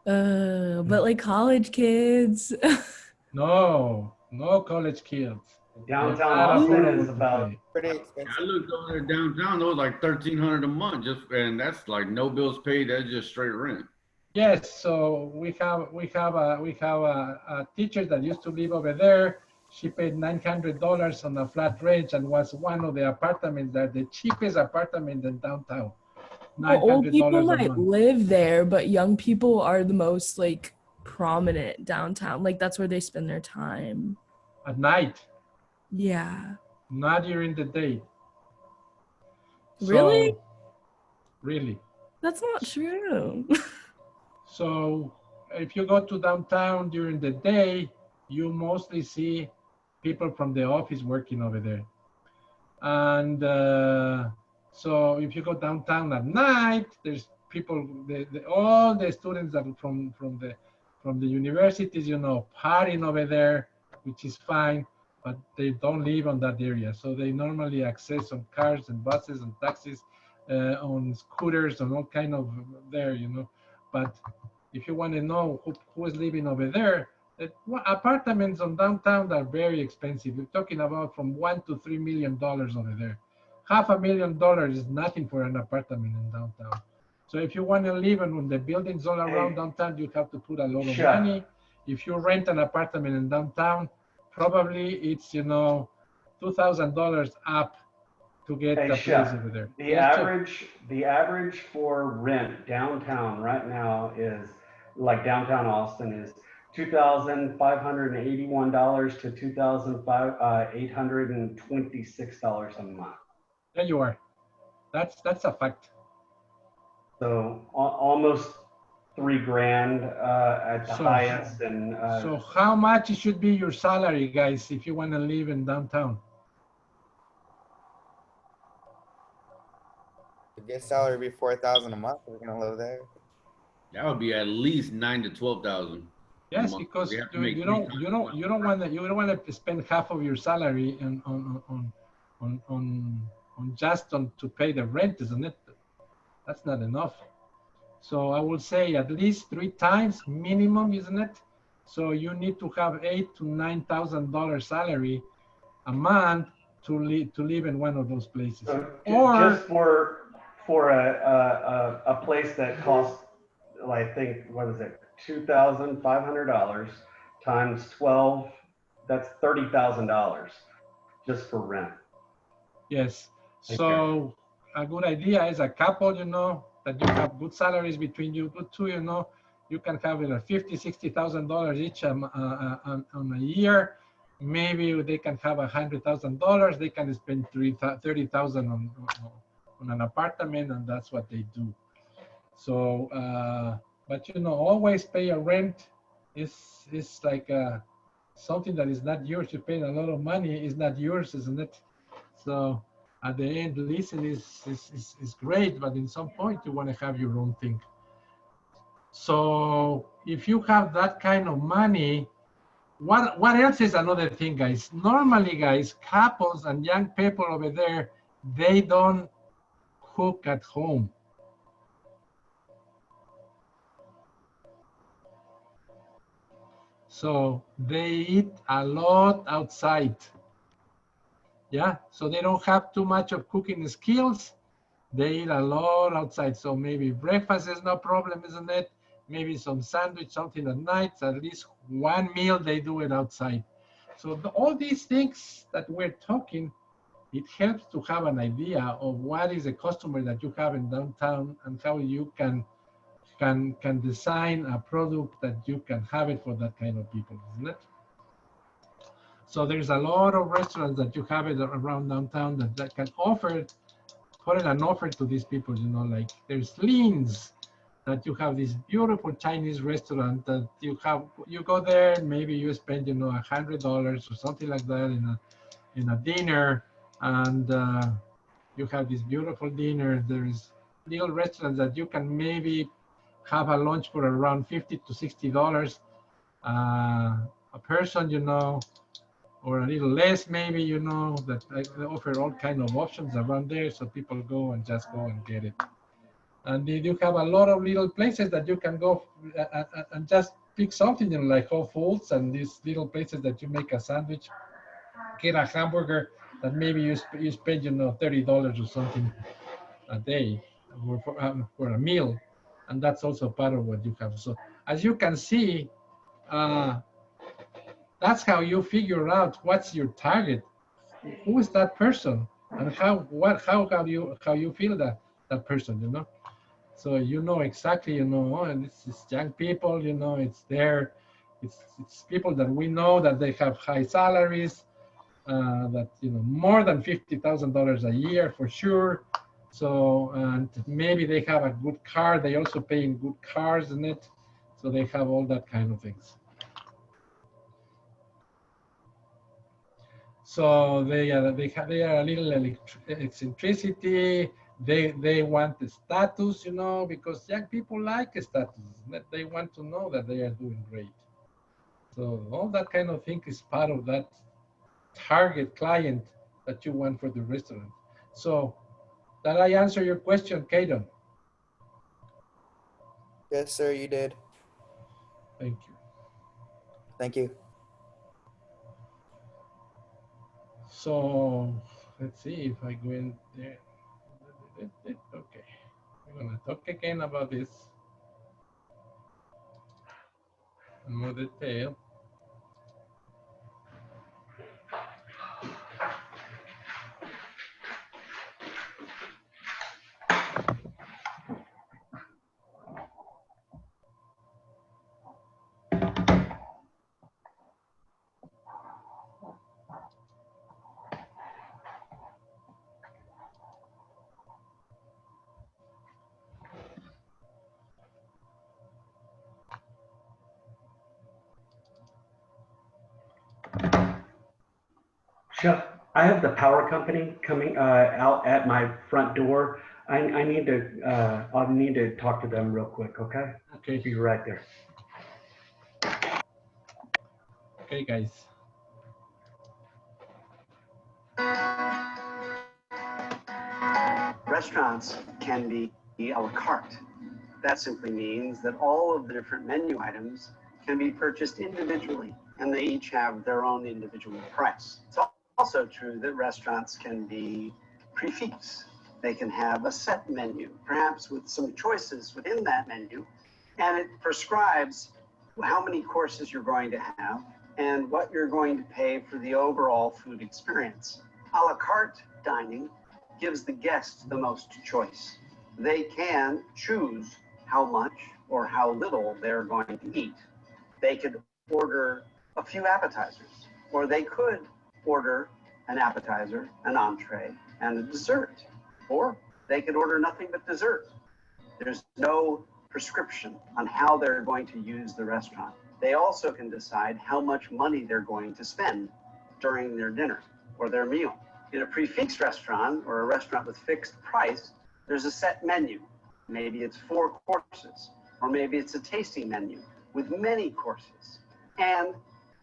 But like college kids. No college kids. Downtown Austin is about pretty expensive. I looked over there downtown. Those like $1,300 a month, and that's like no bills paid. That's just straight rent. Yes, so we have a teacher that used to live over there. She paid $900 on a flat rate and was one of the apartments that the cheapest apartment in downtown. Well, old people $900 a might month. live there, but young people are the most like prominent downtown. Like that's where they spend their time. At night, Yeah. not during the day. Really? So, really. That's not true. So if you go to downtown during the day, you mostly see people from the office working over there. And so if you go downtown at night, there's people, all the students that from the universities, you know, partying over there, which is fine, but they don't live on that area. So they normally access on cars and buses and taxis, on scooters and all kind of there, you know. But if you want to know who is living over there, apartments on downtown are very expensive. We're talking about from $1 to $3 million over there. $500,000 is nothing for an apartment in downtown. So if you want to live in the buildings all around downtown, you have to put a lot of money. If you rent an apartment in downtown, probably it's, you know, $2,000 up to get a place over there. The average for rent downtown right now is, like downtown Austin, is $2,581 to $2,826 a month. There you are. That's a fact. So almost $3,000 at the highest. And so how much should be your salary, guys, if you want to live in downtown? The good salary would be $4,000 a month. We're gonna live there. That would be at least $9,000 to $12,000. Yes, because you don't want to spend half of your salary to pay the rent, isn't it? That's not enough. So I would say at least 3 times minimum, isn't it? So you need to have $8,000 to $9,000 salary a month to live in one of those places. So or just for a place that costs, I think, what is it, $2,500 times 12, that's $30,000 just for rent. yes. So a good idea is a couple, you know, that you have good salaries between you two, you know, you can have it at $50,000, $60,000 each on a year. Maybe they can have $100,000. They can spend $30,000 on an apartment, and that's what they do. So, but you know, always pay a rent is like something that is not yours. You pay a lot of money, is not yours, isn't it? So at the end, listen is great, but in some point you want to have your own thing. So if you have that kind of money, what else is another thing, guys? Normally, guys, couples and young people over there, they don't cook at home. So they eat a lot outside. Yeah, so they don't have too much of cooking skills. They eat a lot outside. So maybe breakfast is no problem, isn't it? Maybe some sandwich, something at night. At least one meal, they do it outside. So all these things that we're talking, it helps to have an idea of what is the customer that you have in downtown and how you can design a product that you can have it for that kind of people, isn't it? So there's a lot of restaurants that you have it around downtown that can put in an offer to these people, you know, like there's Lean's, that you have this beautiful Chinese restaurant that you go there and maybe you spend, you know, $100 or something like that in a dinner, and you have this beautiful dinner. There's little restaurants that you can maybe have a lunch for around $50 to $60 a person, you know, or a little less maybe, you know, that they offer all kind of options around there, so people go and just go and get it. And you have a lot of little places that you can go and just pick something, you know, like Whole Foods and these little places that you make a sandwich, get a hamburger that maybe you spend, you know, $30 or something a day for a meal, and that's also part of what you have. So as you can see, that's how you figure out what's your target, who is that person, and how you feel that person, you know. So you know exactly, you know, and it's young people, you know, it's people that we know that they have high salaries, that, you know, more than $50,000 a year for sure. So, and maybe they have a good car. They also pay in good cars in it. So they have all that kind of things. So they are a little eccentricity. They want the status, you know, because young people like status. They want to know that they are doing great. So all that kind of thing is part of that target client that you want for the restaurant. So did I answer your question, Kaden? Yes, sir, you did. Thank you. Thank you. So let's see if I go in there. Okay, we're gonna talk again about this in more detail. Chef, I have the power company coming out at my front door. I need to I'll need to talk to them real quick, okay? Okay. Be right there. Okay, guys. Restaurants can be a la carte. That simply means that all of the different menu items can be purchased individually, and they each have their own individual price. It's also true that restaurants can be prix fixe. They can have a set menu, perhaps with some choices within that menu, and it prescribes how many courses you're going to have and what you're going to pay for the overall food experience. A la carte dining gives the guest the most choice. They can choose how much or how little they're going to eat. They could order a few appetizers, or they could order an appetizer, an entree, and a dessert, or they could order nothing but dessert. There's no prescription on how they're going to use the restaurant. They also can decide how much money they're going to spend during their dinner or their meal. In a prix-fixe restaurant or a restaurant with fixed price, there's a set menu. Maybe it's 4 courses, or maybe it's a tasting menu with many courses. And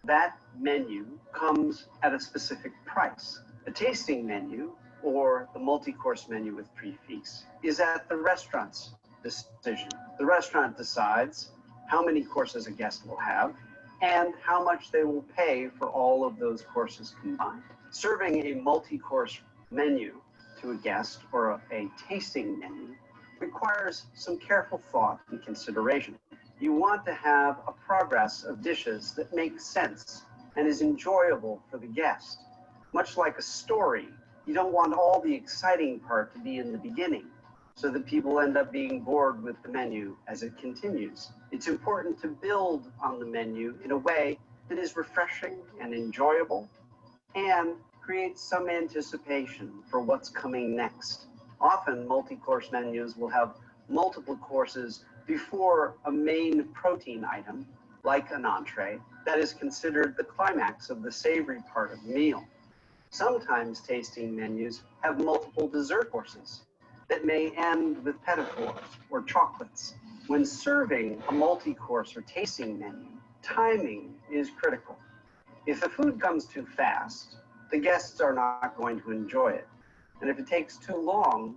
that menu comes at a specific price. A tasting menu or the multi-course menu with prix-fixe is at the restaurant's decision. The restaurant decides how many courses a guest will have and how much they will pay for all of those courses combined. Serving a multi-course menu to a guest or a tasting menu requires some careful thought and consideration. You want to have a progress of dishes that makes sense and is enjoyable for the guest. Much like a story, you don't want all the exciting part to be in the beginning, so that people end up being bored with the menu as it continues. It's important to build on the menu in a way that is refreshing and enjoyable and creates some anticipation for what's coming next. Often, multi-course menus will have multiple courses before a main protein item, like an entree, that is considered the climax of the savory part of the meal. Sometimes tasting menus have multiple dessert courses that may end with petit fours or chocolates. When serving a multi-course or tasting menu, timing is critical. If the food comes too fast, the guests are not going to enjoy it. And if it takes too long,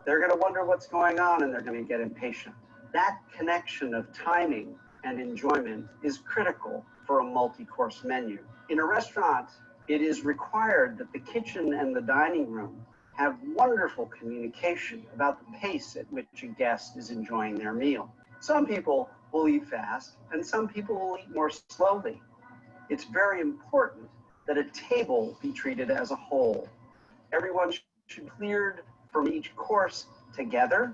they're going to wonder what's going on and they're going to get impatient. That connection of timing and enjoyment is critical for a multi-course menu. In a restaurant, it is required that the kitchen and the dining room have wonderful communication about the pace at which a guest is enjoying their meal. Some people will eat fast and some people will eat more slowly. It's very important that a table be treated as a whole. Everyone should be cleared from each course together,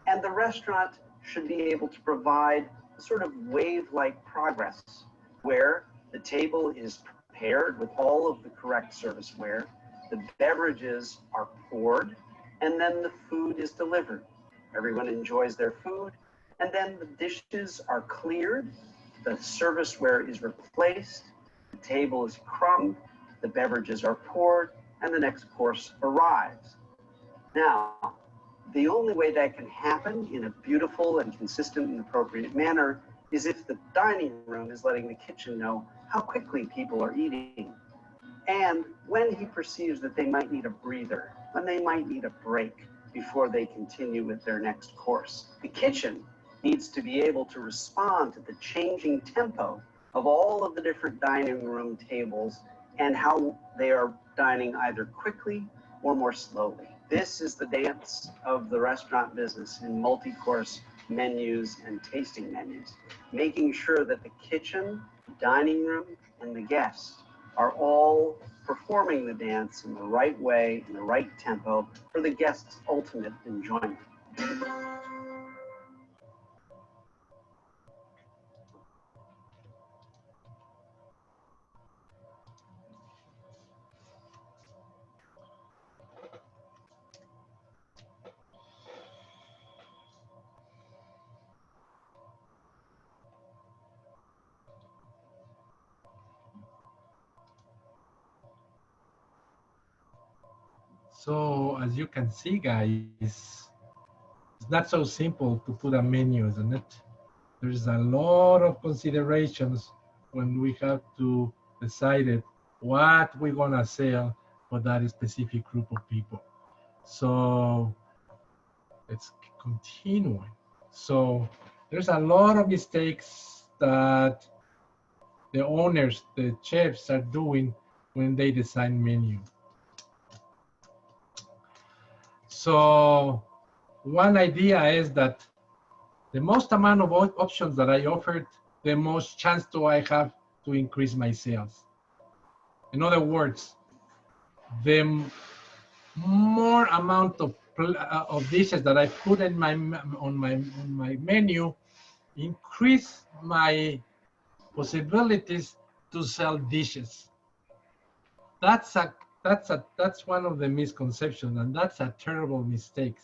and the restaurant should be able to provide a sort of wave-like progress where the table is prepared with all of the correct serviceware, the beverages are poured, and then the food is delivered. Everyone enjoys their food, and then the dishes are cleared, the serviceware is replaced, the table is crumbed, the beverages are poured, and the next course arrives. Now, the only way that can happen in a beautiful and consistent and appropriate manner is if the dining room is letting the kitchen know how quickly people are eating. And when he perceives that they might need a breather, when they might need a break before they continue with their next course. The kitchen needs to be able to respond to the changing tempo of all of the different dining room tables and how they are dining either quickly or more slowly. This is the dance of the restaurant business in multi-course menus and tasting menus, making sure that the kitchen, dining room, and the guests are all performing the dance in the right way, in the right tempo, for the guest's ultimate enjoyment. So as you can see, guys, it's not so simple to put a menu, isn't it? There's a lot of considerations when we have to decide what we're gonna sell for that specific group of people. So it's continuing. So there's a lot of mistakes that the owners, the chefs are doing when they design menu. So one idea is that the most amount of options that I offered, the most chance do I have to increase my sales. In other words, the more amount of dishes that I put in on my menu, increase my possibilities to sell dishes. That's one of the misconceptions, and that's a terrible mistake,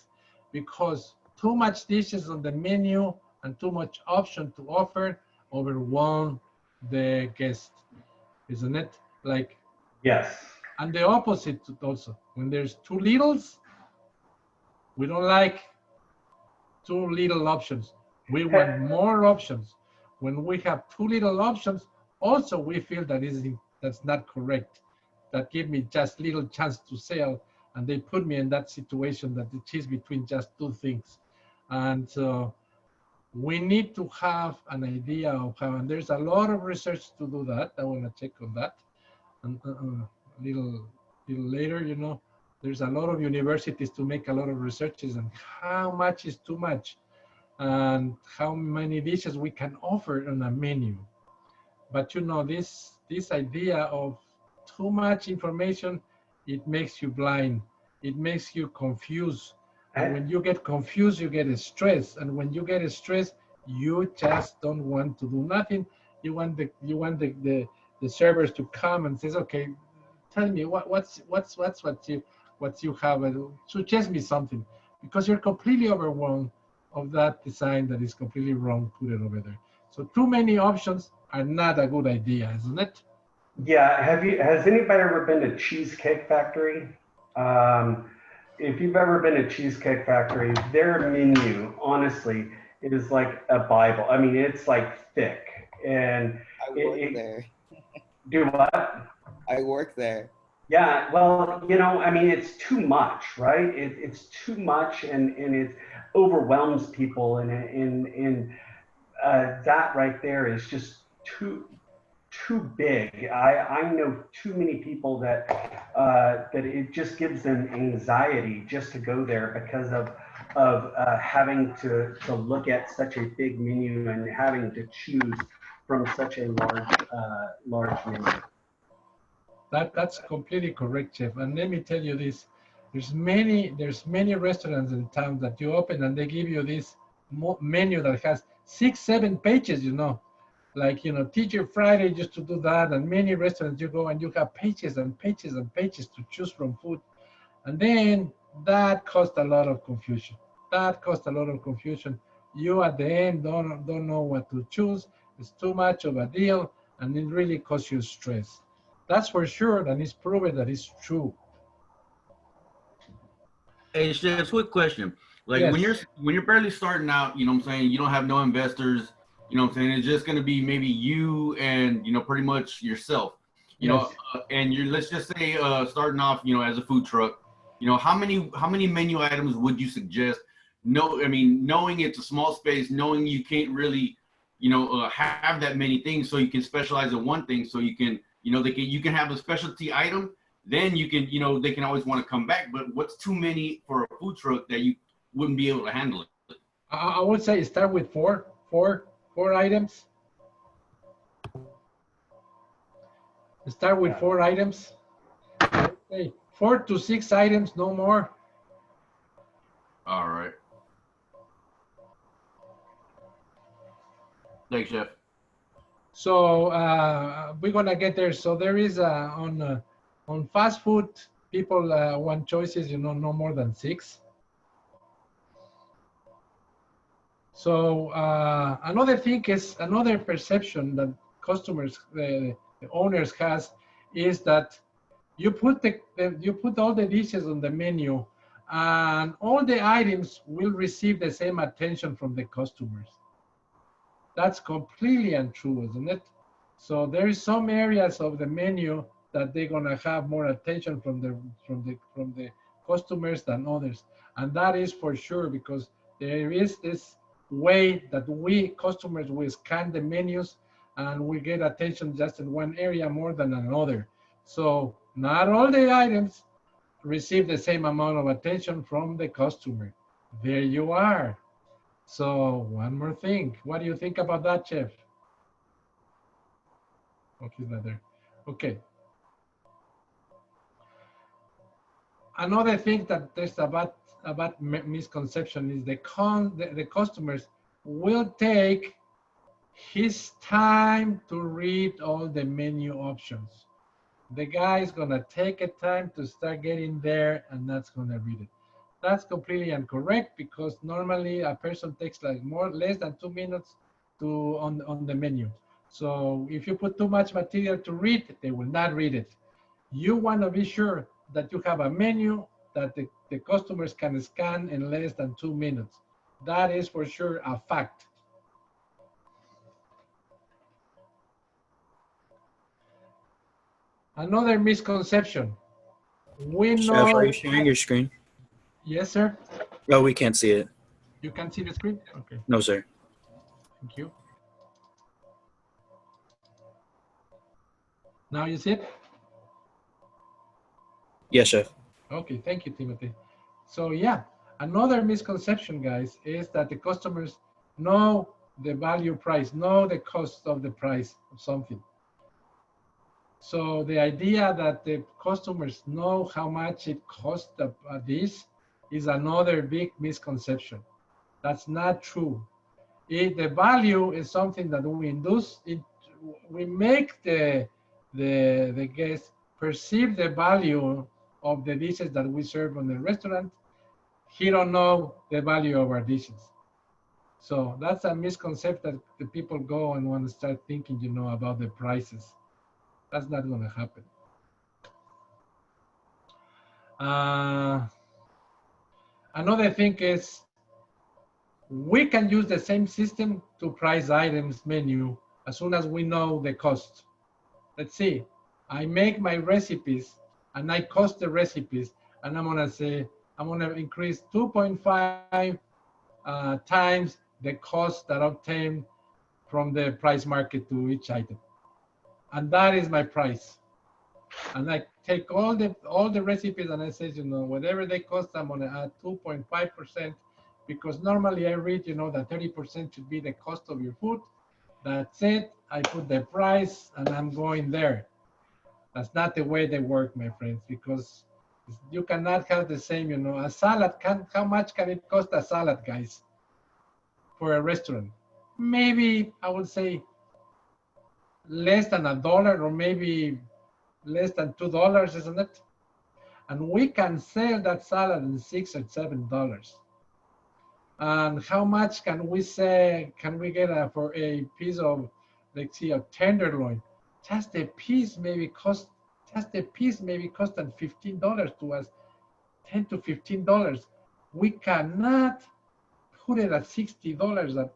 because too much dishes on the menu and too much option to offer overwhelm the guest, isn't it? Like, yes, And the opposite also. When there's too littles, we don't like too little options. We want more options. When we have too little options, also we feel that that's not correct. That give me just little chance to sell, and they put me in that situation that it is between just two things. And so we need to have an idea of how, and there's a lot of research to do that. I want to check on that. And a little later, you know, there's a lot of universities to make a lot of researches on how much is too much and how many dishes we can offer on a menu. But you know, this idea of too much information, it makes you blind. It makes you confused. And when you get confused, you get stressed. And when you get stressed, you just don't want to do nothing. You want the servers to come and says, okay, tell me what you have, suggest me something, because you're completely overwhelmed of that design that is completely wrong, put it over there. So too many options are not a good idea, isn't it? Yeah, has anybody ever been to Cheesecake Factory? If you've ever been to Cheesecake Factory, their menu, honestly, is like a Bible. I mean, it's like thick. And I work there. Do what? I work there. Yeah, well, you know, I mean, it's too much, right? It's too much, and it overwhelms people, and that right there is just too big. I know too many people that that it just gives them anxiety just to go there because of having to look at such a big menu and having to choose from such a large menu. That's completely correct, Chef. And let me tell you this: there's many restaurants in town that you open and they give you this menu that has 6-7 pages. You know, like, you know, TGI Friday used to do that, and many restaurants you go and you have pages and pages and pages to choose from food, and then that caused a lot of confusion. You at the end don't know what to choose. It's too much of a deal, and it really causes you stress. That's for sure, and it's proven that it's true. Hey, Chef, quick question. Like, yes. when you're barely starting out, you know what I'm saying, you don't have no investors, you know what I'm saying, it's just gonna be maybe you and, you know, pretty much yourself, you Yes. know, and you're, let's just say, starting off, you know, as a food truck, you know, how many menu items would you suggest? No, I mean, knowing it's a small space, knowing you can't really, you know, have that many things, so you can specialize in one thing, so you can, you know, you can have a specialty item, then you can, you know, they can always want to come back. But what's too many for a food truck that you wouldn't be able to handle it? I would say start with four items. Start with 4 items. Okay. 4 to 6 items, no more. All right. Thanks, Chef. So we're gonna get there. So there is on fast food, people want choices, you know, no more than 6. So another thing is, another perception that customers, the owners has, is that you put all the dishes on the menu, and all the items will receive the same attention from the customers. That's completely untrue, isn't it? So there is some areas of the menu that they're gonna have more attention from the customers than others, and that is for sure, because there is this way that we customers will scan the menus and we get attention just in one area more than another. So not all the items receive the same amount of attention from the customer. There you are. So one more thing. What do you think about that, Chef? Okay, he's not there. Okay. Another thing that there's about misconception is the customers will take his time to read all the menu options. The guy is gonna take a time to start getting there, and that's gonna read it. That's completely incorrect, because normally a person takes like less than 2 minutes on the menu. So if you put too much material to read, they will not read it. You want to be sure that you have a menu that the customers can scan in less than 2 minutes. That is for sure a fact. Another misconception. We Chef, know. are you sharing your screen? Yes, sir. Oh, we can't see it. You can see the screen? Okay. No, sir. Thank you. Now you see it? Yes, chef. Okay, thank you, Timothy. So yeah, another misconception, guys, is that the customers know the value price, know the cost of the price of something. So the idea that the customers know how much it costs this is another big misconception. That's not true. The value is something that we induce. We make the guest perceive the value of the dishes that we serve on the restaurant. He don't know the value of our dishes. So that's a misconception that the people go and want to start thinking, you know, about the prices. That's not going to happen. Another thing is we can use the same system to price items menu as soon as we know the cost. Let's see, I make my recipes and I cost the recipes, and I'm gonna say, I'm gonna increase 2.5 times the cost that I obtain from the price market to each item. And that is my price. And I take all the recipes and I say, you know, whatever they cost, I'm gonna add 2.5%, because normally I read, you know, that 30% should be the cost of your food. That's it. I put the price and I'm going there. That's not the way they work, my friends, because you cannot have the same, you know, a salad. How much can it cost a salad, guys, for a restaurant? Maybe I would say less than $1, or maybe less than $2, isn't it? And we can sell that salad in $6 or $7. And how much can we say, can we get for a piece of, let's see, a tenderloin? Just a piece maybe cost $15 to us, $10 to $15. We cannot put it at $60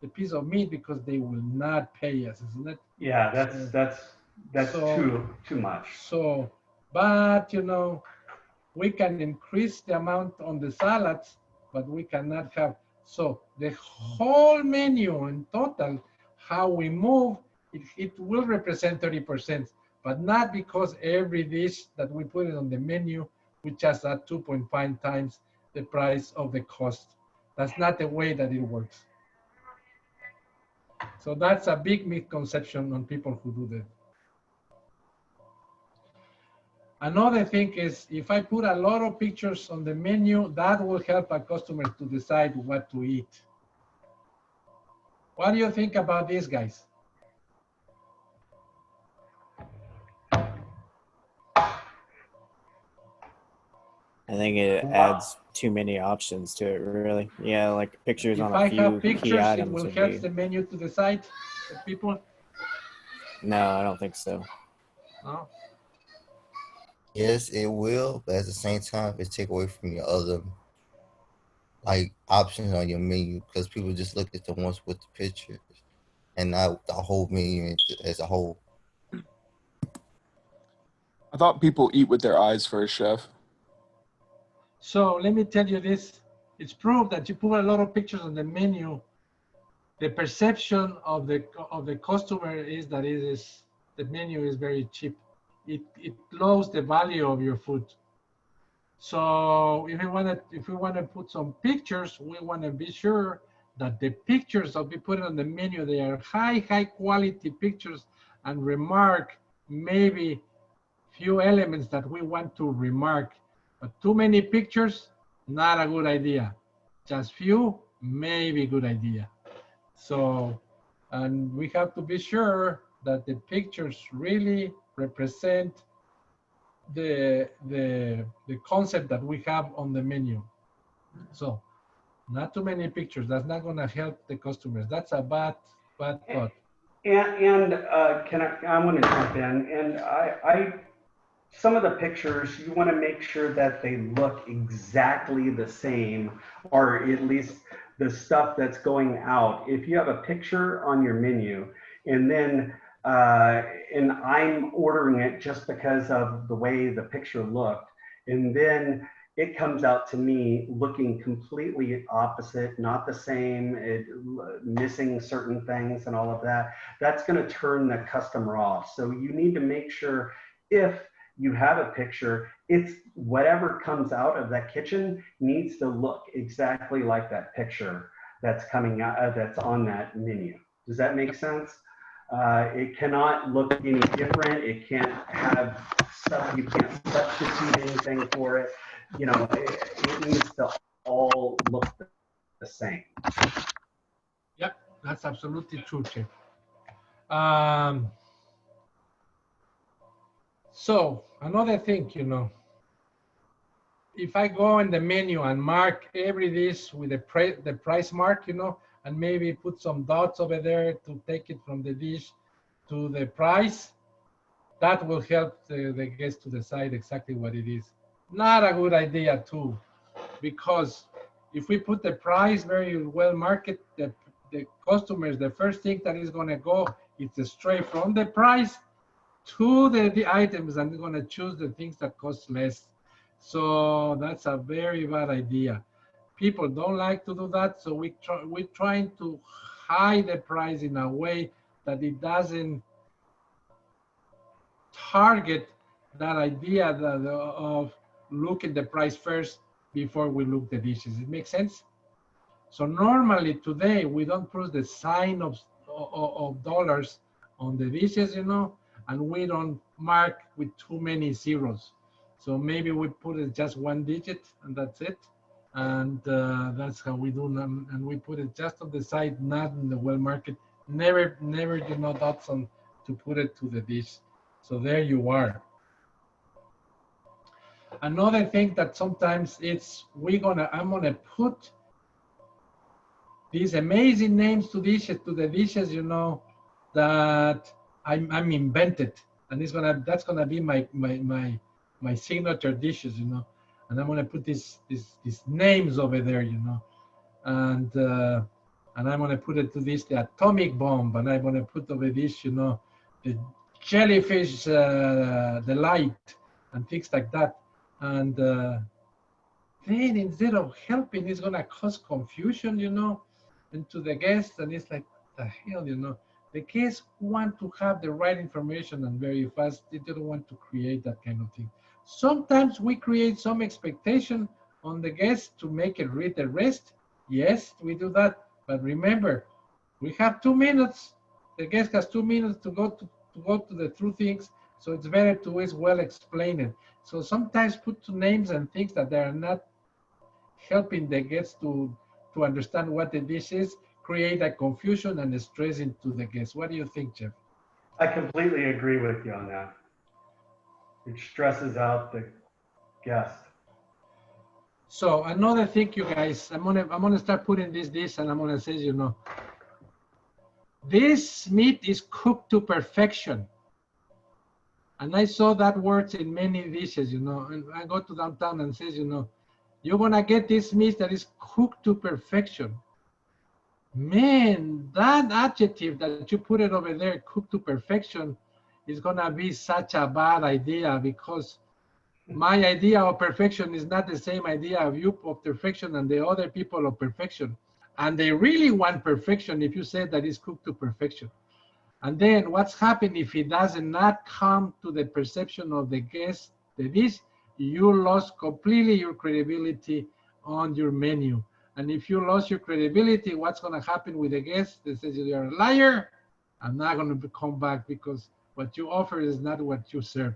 the piece of meat, because they will not pay us, isn't it? Yeah, that's too much. So, but you know, we can increase the amount on the salads, but we cannot have, so the whole menu in total, how we move, it will represent 30%, but not because every dish that we put it on the menu, we just add 2.5 times the price of the cost. That's not the way that it works. So that's a big misconception on people who do that. Another thing is, if I put a lot of pictures on the menu, that will help a customer to decide what to eat. What do you think about this, guys? I think it adds too many options to it, really. Yeah, like pictures on a If I have few key pictures, it items will would help be. the menu to decide for people? No, I don't think so. No? Yes, it will, but at the same time, it take away from your other like options on your menu, because people just look at the ones with the pictures and not the whole menu as a whole. I thought people eat with their eyes first, chef. So let me tell you this. It's proved that you put a lot of pictures on the menu, the perception of the customer is that the menu is very cheap. It lowers the value of your food. So if we want to put some pictures, we want to be sure that the pictures that we put on the menu, they are high quality pictures, and remark maybe few elements that we want to remark. But too many pictures, not a good idea. Just few, maybe good idea. So, and we have to be sure that the pictures really represent the concept that we have on the menu. So, not too many pictures. That's not going to help the customers. That's a bad thought. And I'm going to jump in, and some of the pictures, you want to make sure that they look exactly the same, or at least the stuff that's going out. If you have a picture on your menu and then and I'm ordering it just because of the way the picture looked, and then it comes out to me looking completely opposite, not the same, missing certain things and all of that, that's going to turn the customer off. So you need to make sure, if you have a picture, it's whatever comes out of that kitchen needs to look exactly like that picture that's coming out, that's on that menu. Does that make sense? It cannot look any different. It can't have stuff, you can't substitute anything for it. You know, it needs to all look the same. Yep, that's absolutely true, Chef. So another thing, you know, if I go in the menu and mark every dish with the price mark, you know, and maybe put some dots over there to take it from the dish to the price, that will help the guest to decide exactly what it is. Not a good idea too, because if we put the price very well marked, the customers, the first thing that is going to go is straight from the price to the items, and they're going to choose the things that cost less. So that's a very bad idea. People don't like to do that, so we're trying to hide the price in a way that it doesn't target that idea of looking the price first before we look the dishes. It makes sense? So normally today we don't put the sign of dollars on the dishes, you know, and we don't mark with too many zeros. So maybe we put it just one digit and that's it. And that's how we do them. And we put it just on the side, not in the well market. Never, you know, dots on to put it to the dish. So there you are. Another thing that sometimes it's, I'm gonna put these amazing names to the dishes, you know, that I'm invented, and that's gonna be my signature dishes, you know, and I'm gonna put these names over there, you know, and I'm gonna put it to this the atomic bomb, and I'm gonna put over this, you know, the jellyfish delight and things like that, and then instead of helping, it's gonna cause confusion, you know, into the guests, and it's like, the hell, you know. The guests want to have the right information and very fast. They don't want to create that kind of thing. Sometimes we create some expectation on the guests to make it read the rest. Yes, we do that. But remember, we have 2 minutes. The guest has 2 minutes to go to the true things. So it's better to always well explain it. So sometimes put names and things that they are not helping the guests to understand what the dish is, create a confusion and a stress into the guests. What do you think, Jeff? I completely agree with you on that. It stresses out the guest. So another thing, you guys, I'm gonna start putting this dish, and I'm gonna say, you know, this meat is cooked to perfection. And I saw that words in many dishes, you know, and I go to downtown and says, you know, you're gonna get this meat that is cooked to perfection. Man, that adjective that you put it over there, cooked to perfection, is gonna be such a bad idea, because my idea of perfection is not the same idea of you of perfection and the other people of perfection. And they really want perfection if you say that it's cooked to perfection. And then what's happened if it does not come to the perception of the guest, the dish, you lost completely your credibility on your menu. And if you lost your credibility, what's going to happen with the guest? They say you're a liar. I'm not going to come back, because what you offer is not what you serve.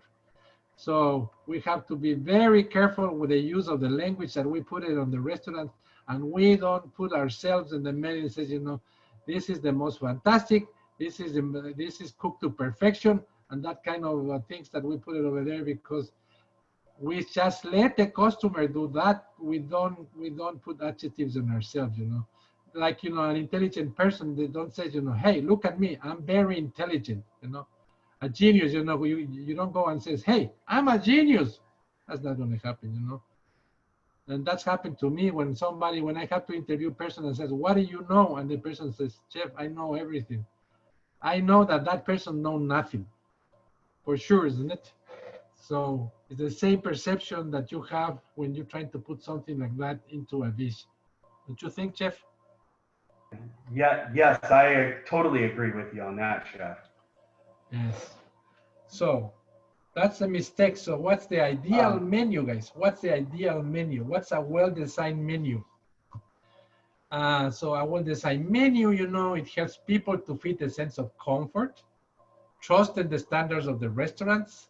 So we have to be very careful with the use of the language that we put it on the restaurant, and we don't put ourselves in the menu and say, you know, this is the most fantastic. This is cooked to perfection, and that kind of things that we put it over there, because we just let the customer do that. We don't put adjectives on ourselves, you know. Like, you know, an intelligent person, they don't say, you know, hey, look at me, I'm very intelligent, you know. a genius, you know, you don't go and says, hey, I'm a genius. That's not going to happen, you know. And that's happened to me when I have to interview a person and says, what do you know? And the person says, Chef, I know everything. I know that person knows nothing. For sure, isn't it? So it's the same perception that you have when you're trying to put something like that into a dish. Don't you think, Chef? Yeah, yes, I totally agree with you on that, Chef. Yes. So that's a mistake. So what's the ideal menu, guys? What's the ideal menu? What's a well-designed menu? So a well-designed menu, you know, it helps people to feel a sense of comfort, trust in the standards of the restaurants.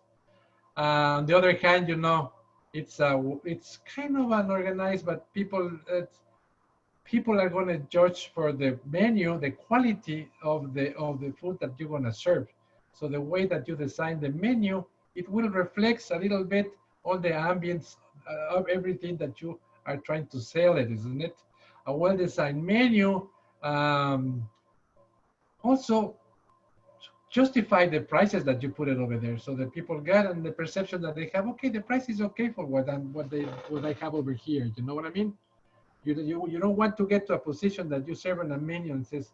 On the other hand, you know, it's kind of unorganized, but people are going to judge for the menu, the quality of the food that you're going to serve. So the way that you design the menu, it will reflect a little bit on the ambience of everything that you are trying to sell it, isn't it? A well-designed menu also justify the prices that you put it over there, so that people get and the perception that they have, okay, the price is okay for what I have over here. You know what I mean? You don't want to get to a position that you serve on a menu and says,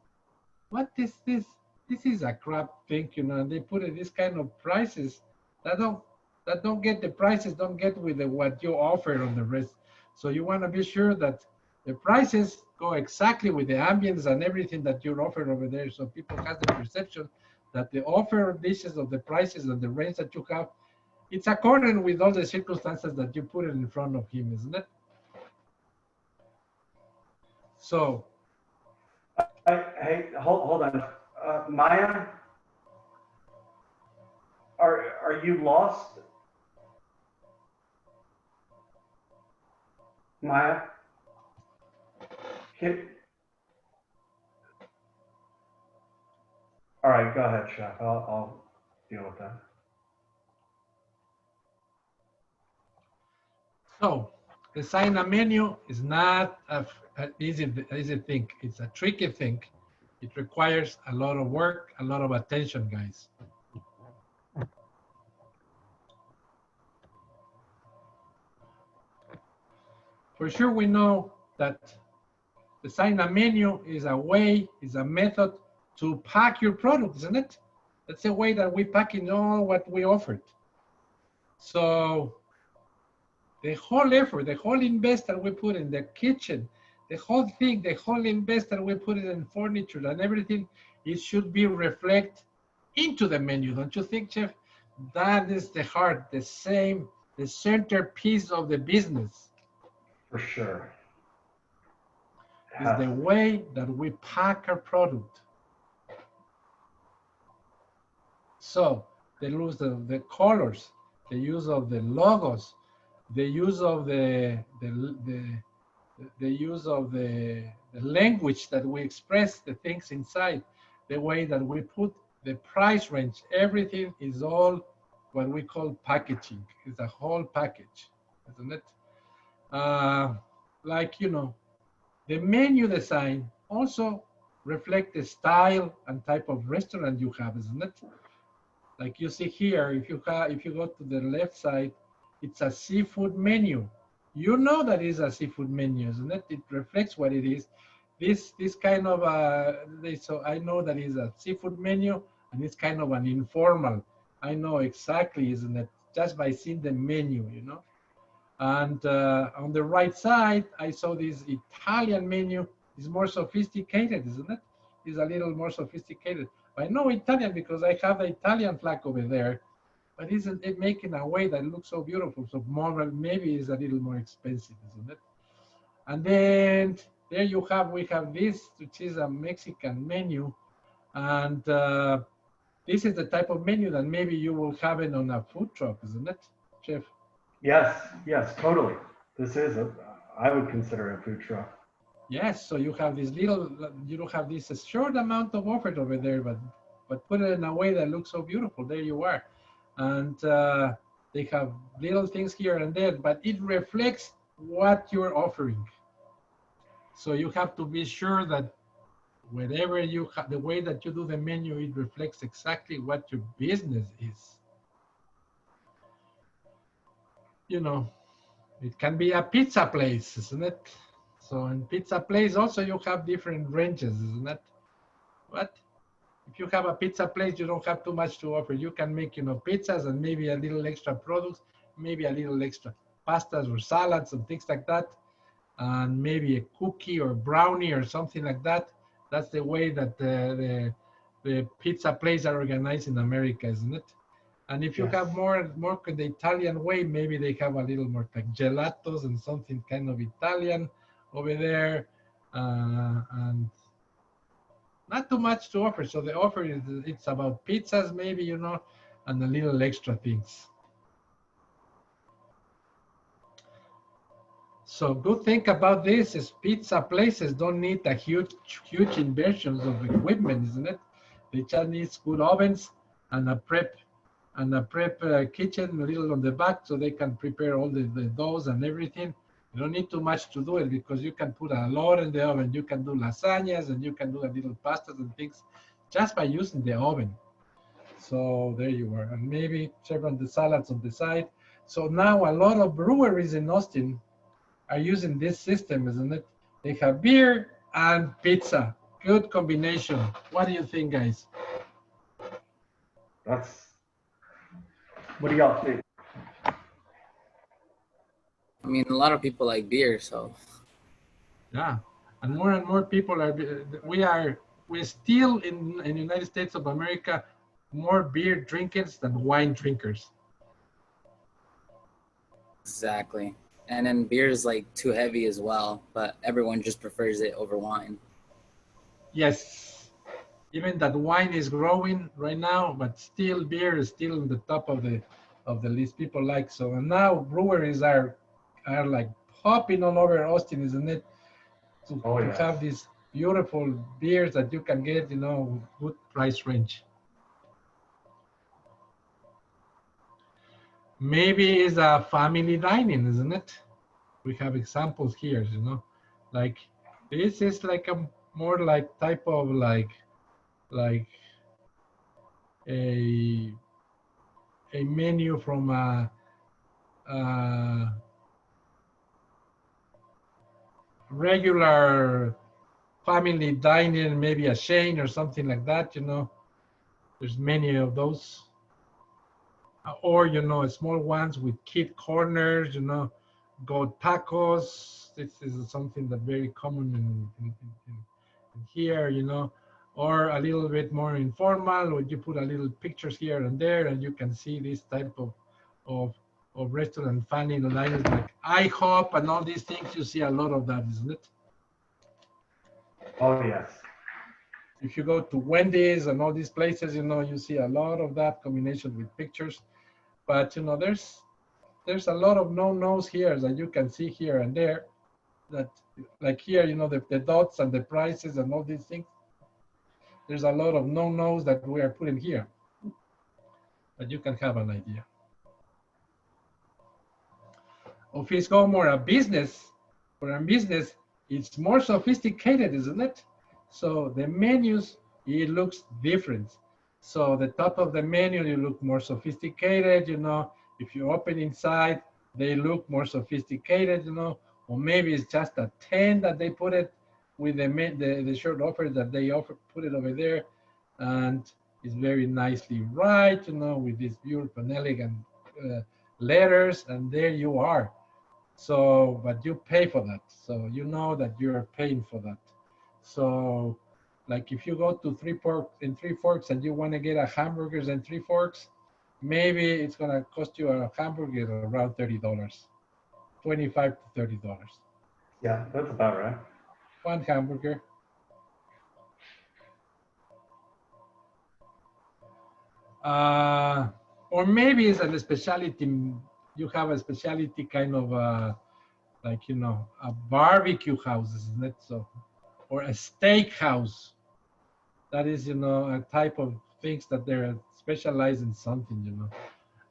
what is this? This is a crap thing, you know, and they put it this kind of prices that don't get the prices, don't get with what you offer on the rest. So you want to be sure that the prices go exactly with the ambience and everything that you're offering over there, so people have the perception that the offer of dishes, of the prices and the range that you have, it's according with all the circumstances that you put it in front of him, isn't it? So, hey, hold on, Maya, are you lost, Maya? All right, go ahead, Chef. I'll deal with that. So, design a menu is not an easy thing. It's a tricky thing. It requires a lot of work, a lot of attention, guys. For sure, we know that design a menu is a way, is a method to pack your product, isn't it? That's the way that we pack in all what we offered. So the whole effort, the whole invest that we put in the kitchen, the whole thing, the whole invest that we put in furniture and everything, it should be reflected into the menu, don't you think, Chef? That is the heart, the centerpiece of the business. For sure. Is the way that we pack our product. So the use of the colors, the use of the logos, the use of the use of the language that we express the things inside, the way that we put the price range, everything is all what we call packaging. It's a whole package, isn't it? Like, you know, the menu design also reflect the style and type of restaurant you have, isn't it? Like you see here, if you go to the left side, it's a seafood menu. You know that is a seafood menu, isn't it? It reflects what it is. This kind of so I know that is a seafood menu, and it's kind of an informal. I know exactly, isn't it? Just by seeing the menu, you know. And on the right side, I saw this Italian menu. It's more sophisticated, isn't it? It's a little more sophisticated. I know Italian because I have the Italian flag over there, but isn't it making a way that looks so beautiful? So more, maybe it's a little more expensive, isn't it? And then there we have this, which is a Mexican menu. And this is the type of menu that maybe you will have it on a food truck, isn't it, Chef? Yes, totally. This is I would consider a food truck. Yes, so you have this little, you don't have this short amount of offer over there, but put it in a way that looks so beautiful. There you are. And they have little things here and there, but it reflects what you're offering. So you have to be sure that whatever you have, the way that you do the menu, it reflects exactly what your business is. You know, it can be a pizza place, isn't it? So in pizza place also you have different ranges, isn't it? But if you have a pizza place, you don't have too much to offer. You can make, you know, pizzas and maybe a little extra products, maybe a little extra pastas or salads and things like that, and maybe a cookie or brownie or something like that. That's the way that the pizza places are organized in America, isn't it? And if you Yes. have more the Italian way, maybe they have a little more like gelatos and something kind of Italian over there, and not too much to offer. So the offer is, it's about pizzas maybe, you know, and a little extra things. So good thing about this is pizza places don't need a huge inversions of equipment, isn't it? They just need good ovens and a prep kitchen a little on the back, so they can prepare all the doughs and everything. You don't need too much to do it because you can put a lot in the oven. You can do lasagnas and you can do a little pastas and things just by using the oven. So there you are. And maybe several the salads on the side. So now a lot of breweries in Austin are using this system, isn't it? They have beer and pizza. Good combination. What do you think, guys? What do y'all think? I mean, a lot of people like beer, so. Yeah, and more people are. We're still in the United States of America more beer drinkers than wine drinkers. Exactly. And then beer is like too heavy as well, but everyone just prefers it over wine. Yes, even that wine is growing right now, but still beer is still on the top of the list people like. So and now breweries are like popping all over Austin, isn't it? To have these beautiful beers that you can get, you know, good price range. Maybe it's a family dining, isn't it? We have examples here, you know, like this is like a more like type of like a menu from a regular family dining, maybe a chain or something like that, you know. There's many of those. Or, you know, small ones with kid corners, you know, goat tacos. This is something that very common in here, you know. Or a little bit more informal, where you put a little pictures here and there, and you can see this type of restaurant family diners like IHOP and all these things. You see a lot of that, isn't it? Oh, yes. If you go to Wendy's and all these places, you know, you see a lot of that combination with pictures. But, you know, there's a lot of no-nos here that you can see here and there. That, like here, you know, the dots and the prices and all these things. There's a lot of no-nos that we are putting here. But you can have an idea. If it's go more a business, for a business, it's more sophisticated, isn't it? So the menus, it looks different. So the top of the menu, you look more sophisticated, you know. If you open inside, they look more sophisticated, you know. Or maybe it's just a 10 that they put it with the short offer that they put it over there. And it's very nicely right, you know, with these beautiful and elegant letters. And there you are. So, but you pay for that. So you know that you're paying for that. So, like if you go to Three Forks and you want to get a hamburgers and 3 Forks, maybe it's gonna cost you a hamburger around $30, $25 to $30. Yeah, that's about right. One hamburger. Or maybe it's a specialty. You have a specialty kind of like, you know, a barbecue house, isn't it? So, or a steak house. That is, you know, a type of things that they're specialized in something, you know.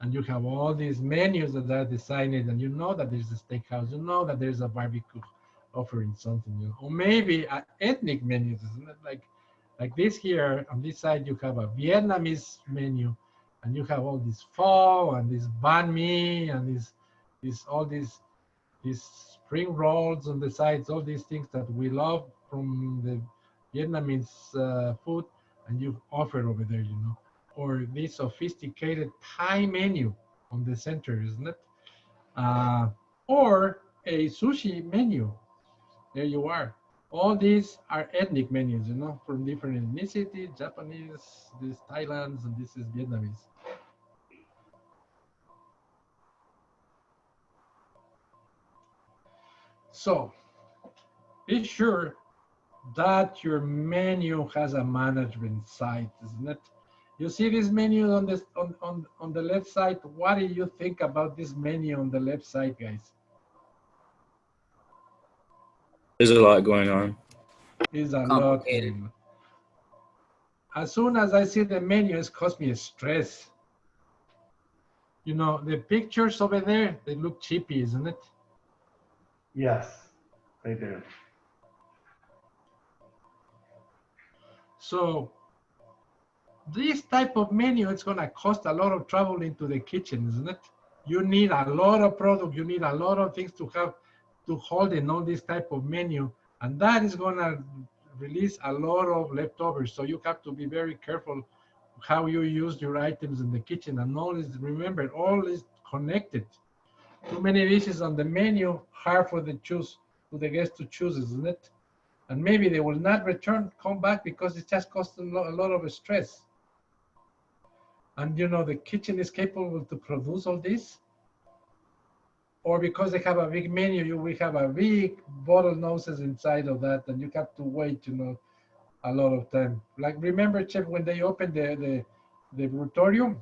And you have all these menus that are designed, and you know that there's a steakhouse, you know that there's a barbecue offering something, you know. Or maybe ethnic menus, isn't it? Like this here on this side, you have a Vietnamese menu, and you have all this pho and this banh mi and all these spring rolls on the sides, all these things that we love from the Vietnamese food, and you offer over there, you know. Or this sophisticated Thai menu on the center, isn't it? Or a sushi menu. There you are. All these are ethnic menus, you know, from different ethnicities, Japanese, this Thailand's, and this is Vietnamese. So be sure that your menu has a management site, isn't it? You see this menu on this on the left side. What do you think about this menu on the left side, guys? There's a lot going on. There's a lot going on. As soon as I see the menu, it's caused me a stress. You know, the pictures over there, they look cheapy, isn't it? Yes, they do. So this type of menu, it's going to cost a lot of travel into the kitchen, isn't it? You need a lot of product. You need a lot of things to have to hold in all this type of menu. And that is going to release a lot of leftovers. So you have to be very careful how you use your items in the kitchen. And all is, remember, all is connected. Too many dishes on the menu, hard for the guest to choose, isn't it? And maybe they will not come back because it just costs a lot of stress. And you know, the kitchen is capable to produce all this. Or because they have a big menu, we have a big bottle noses inside of that, and you have to wait, you know, a lot of time. Like, remember, Chef, when they opened the Brutorium?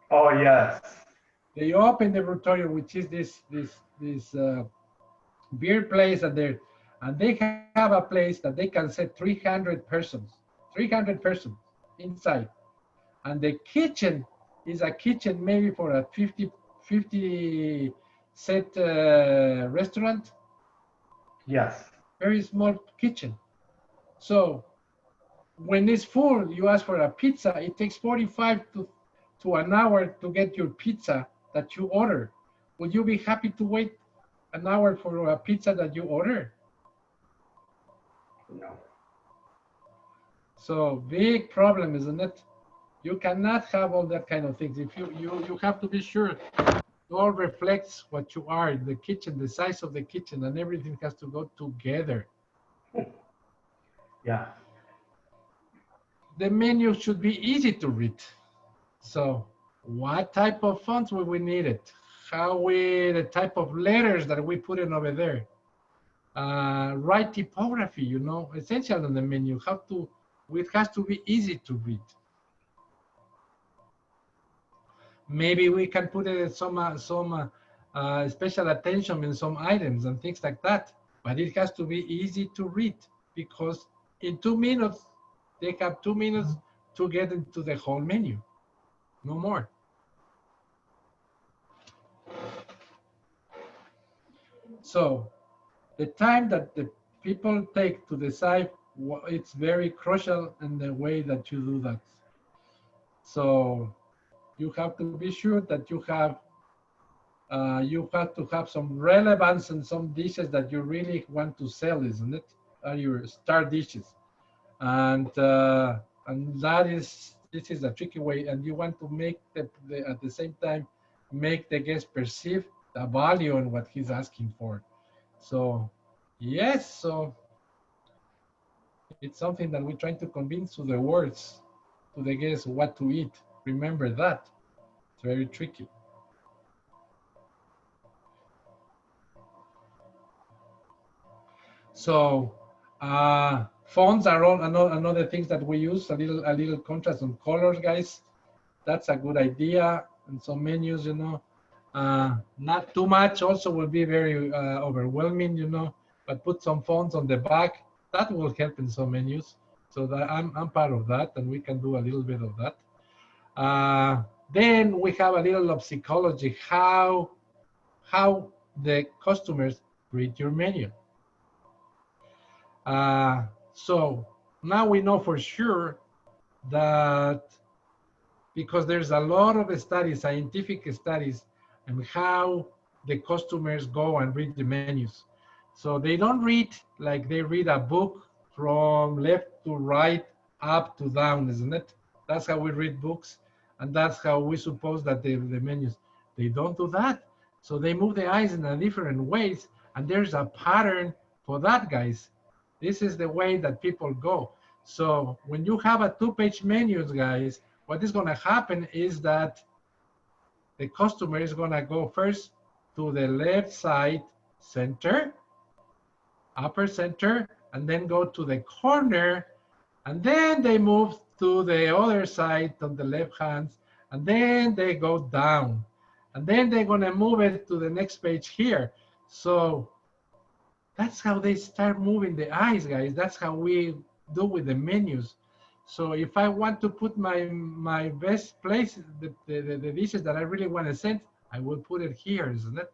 Oh, yes. They opened the Brutorium, which is this beer place, and they have a place that they can set 300 persons inside. And the kitchen is a kitchen maybe for a 50 set restaurant. Yes. Very small kitchen. So when it's full, you ask for a pizza, it takes 45 to an hour to get your pizza that you order. Would you be happy to wait an hour for a pizza that you order? No. So big problem, isn't it? You cannot have all that kind of things. If you have to be sure it all reflects what you are in the kitchen, the size of the kitchen, and everything has to go together. Yeah. The menu should be easy to read. So what type of fonts will we need it? The type of letters that we put in over there. Right typography, you know, essential in the menu. It has to be easy to read. Maybe we can put some special attention in some items and things like that, but it has to be easy to read, because in 2 minutes, they have 2 minutes to get into the whole menu, no more. So the time that the people take to decide, it's very crucial in the way that you do that. So you have to be sure that you have to have some relevance in some dishes that you really want to sell, isn't it? Are your star dishes, and this is a tricky way, and you want to make at the same time make the guest perceive the value in what he's asking for. So yes, so it's something that we're trying to convince through the words to the guests what to eat. Remember that. It's very tricky. So fonts are all another things that we use. A little contrast on colors, guys. That's a good idea. And some menus, you know, not too much also will be very overwhelming, you know. But put some fonts on the back. That will help in some menus. So that I'm part of that, and we can do a little bit of that. Then we have a little of psychology, how the customers read your menu. So now we know for sure that because there's a lot of studies, scientific studies, and how the customers go and read the menus. So they don't read like they read a book from left to right, up to down, isn't it? That's how we read books, and that's how we suppose that the menus. They don't do that. So they move the eyes in a different ways, and there's a pattern for that, guys. This is the way that people go. So when you have a two-page menus, guys, what is going to happen is that the customer is going to go first to the left side center, upper center, and then go to the corner, and then they move to the other side on the left hand, and then they go down, and then they're going to move it to the next page here. So that's how they start moving the eyes, guys. That's how we do with the menus. So if I want to put my best place, the dishes that I really want to send, I will put it here, isn't it?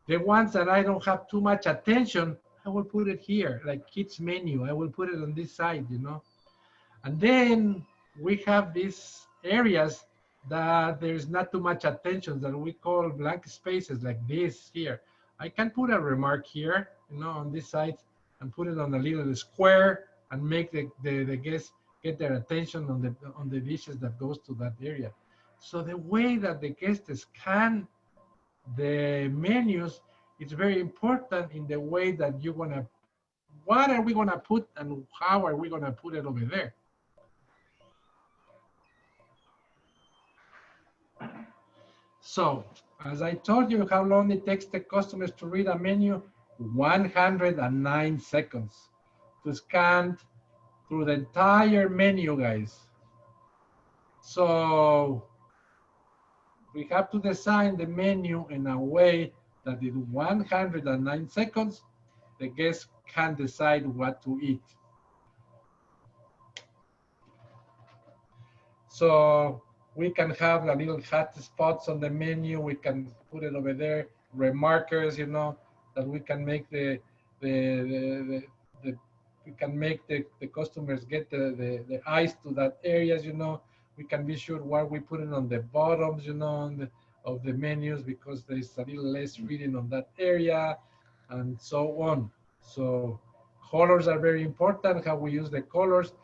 The ones that I don't have too much attention, I will put it here, like kids menu. I will put it on this side, you know. And then we have these areas that there's not too much attention that we call blank spaces, like this here. I can put a remark here, you know, on this side, and put it on a little square and make the guests get their attention on the dishes that goes to that area. So the way that the guests scan the menus, it's very important in the way that you're gonna, what are we gonna put and how are we gonna put it over there? So, as I told you, how long it takes the customers to read a menu? 109 seconds to scan through the entire menu, guys. So, we have to design the menu in a way that in 109 seconds, the guests can decide what to eat. So we can have a little hot spots on the menu. We can put it over there, remarkers, you know, that we can make we can make the customers get the eyes to that areas, you know. We can be sure what we put it on the bottoms, you know, of the menus, because there's a little less reading on that area, and so on. So colors are very important, how we use the colors.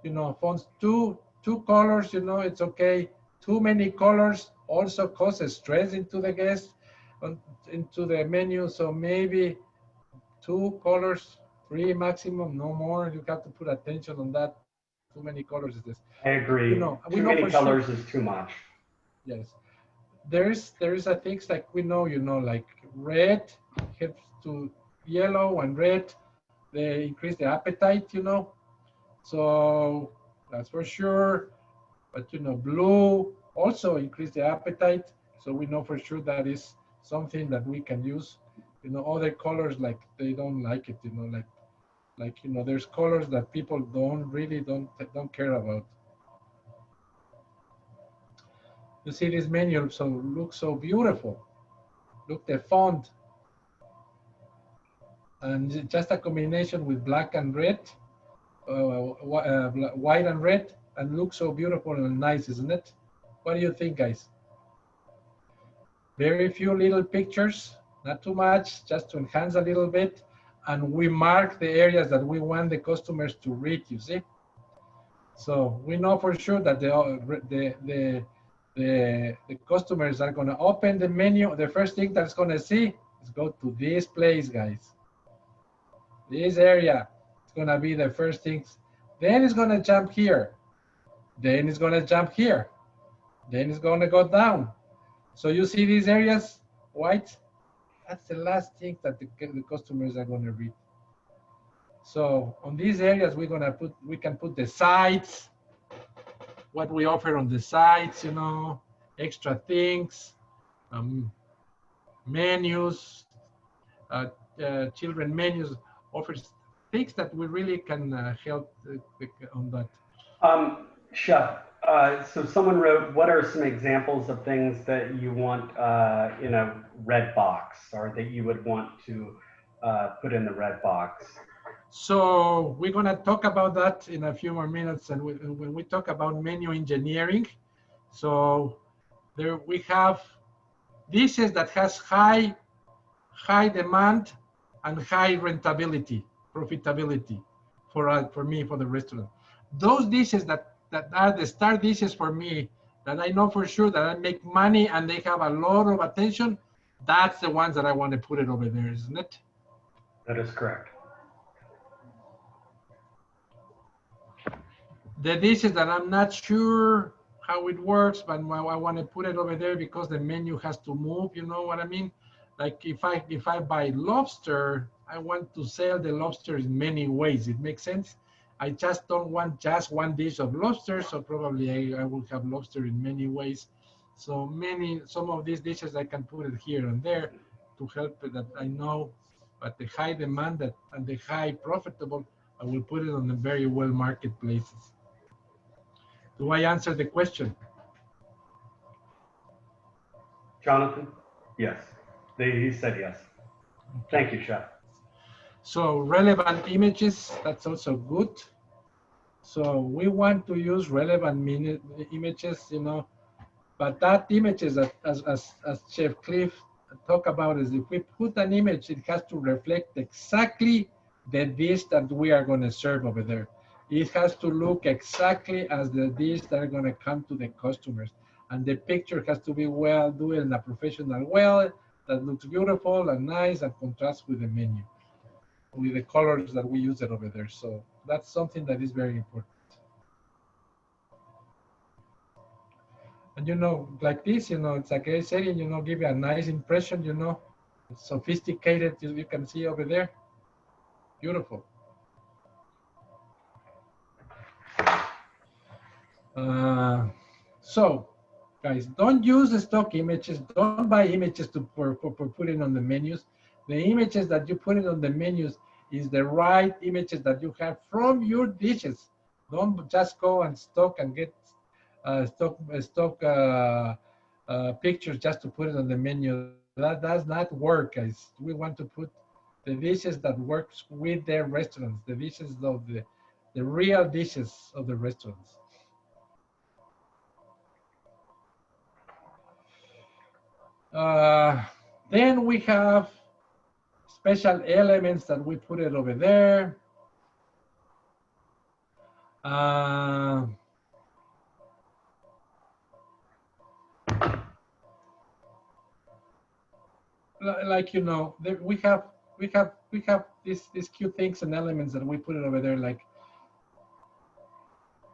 You know, fonts, two colors, you know, it's okay. Too many colors also causes stress into the guests, into the menu. So maybe 2 colors, 3 maximum, no more. You have to put attention on that. Too many colors is this. I agree. You know, too many colors is too much. Yes. There's a things like we know, you know, like red helps to yellow and red, they increase the appetite, you know. So that's for sure. But, you know, blue also increase the appetite. So we know for sure that is something that we can use. You know, other colors, like they don't like it, you know, like, you know, there's colors that people don't care about. You see this menu, so looks so beautiful. Look, the font. And just a combination with black and red, white and red, and looks so beautiful and nice, isn't it? What do you think, guys? Very few little pictures, not too much, just to enhance a little bit. And we mark the areas that we want the customers to read, you see? So we know for sure that the customers are gonna open the menu. The first thing that's gonna see is go to this place, guys. This area is gonna be the first things. Then it's gonna jump here. Then it's gonna jump here. Then it's gonna go down. So you see these areas, white? That's the last thing that the customers are gonna read. So on these areas, we can put the sides, what we offer on the sides, you know, extra things, menus, children menus, offers things that we really can help on that. Chef, so someone wrote, what are some examples of things that you want in a red box, or that you would want to put in the red box? So we're gonna talk about that in a few more minutes, and when we talk about menu engineering, so there we have dishes that has high demand and high rentability, profitability for me, for the restaurant. Those dishes that are the star dishes for me, that I know for sure that I make money and they have a lot of attention, that's the ones that I want to put it over there, isn't it? That is correct. The dishes that I'm not sure how it works, but I want to put it over there because the menu has to move, you know what I mean? Like if I buy lobster, I want to sell the lobster in many ways. It makes sense. I just don't want just one dish of lobster, so probably I will have lobster in many ways. So some of these dishes I can put it here and there to help that I know, but the high demand and the high profitable, I will put it on the very well marketplaces. Do I answer the question? Jonathan? Yes. He said yes. Thank you, Chef. So relevant images, that's also good. So we want to use relevant images, you know, but that images, as Chef Cliff talked about, is if we put an image, it has to reflect exactly the dish that we are going to serve over there. It has to look exactly as the dish that are going to come to the customers. And the picture has to be well, do it in a professional way, that looks beautiful and nice and contrasts with the menu, with the colors that we use it over there. So that's something that is very important. And you know, like this, you know, it's a great setting, you know, give you a nice impression, you know, it's sophisticated, you can see over there. Beautiful. So, guys, don't use the stock images. Don't buy images for putting on the menus. The images that you put it on the menus is the right images that you have from your dishes. Don't just go and stock and get pictures just to put it on the menu. That does not work, guys. We want to put the dishes that works with their restaurants, the dishes of the real dishes of the restaurants. Then we have special elements that we put it over there. Like, you know, we have these cute things and elements that we put it over there. Like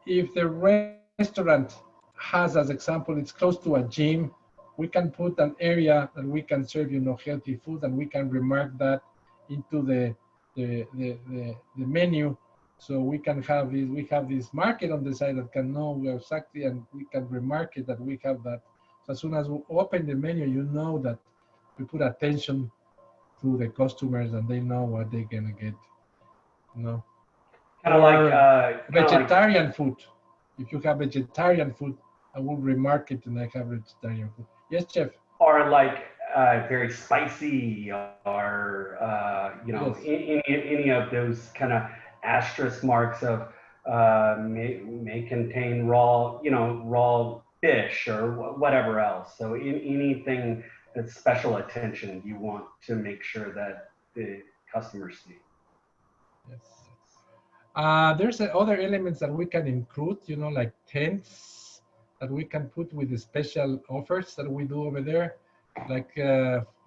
if the restaurant has, as example, it's close to a gym, we can put an area that we can serve, you know, healthy food, and we can remark that into the menu. So we can have this, we have this market on the side that can know exactly, and we can remark it that we have that. So as soon as we open the menu, you know that we put attention to the customers and they know what they're gonna get, you know. Kind of like vegetarian food. If you have vegetarian food, I will remark it and I have vegetarian food. Yes, Chef. Or like very spicy, or you know, yes. any of those kind of asterisk marks of may contain raw, you know, raw fish or whatever else. So anything that's special attention you want to make sure that the customers see. Yes. There's other elements that we can include, you know, like tents that we can put with the special offers that we do over there, like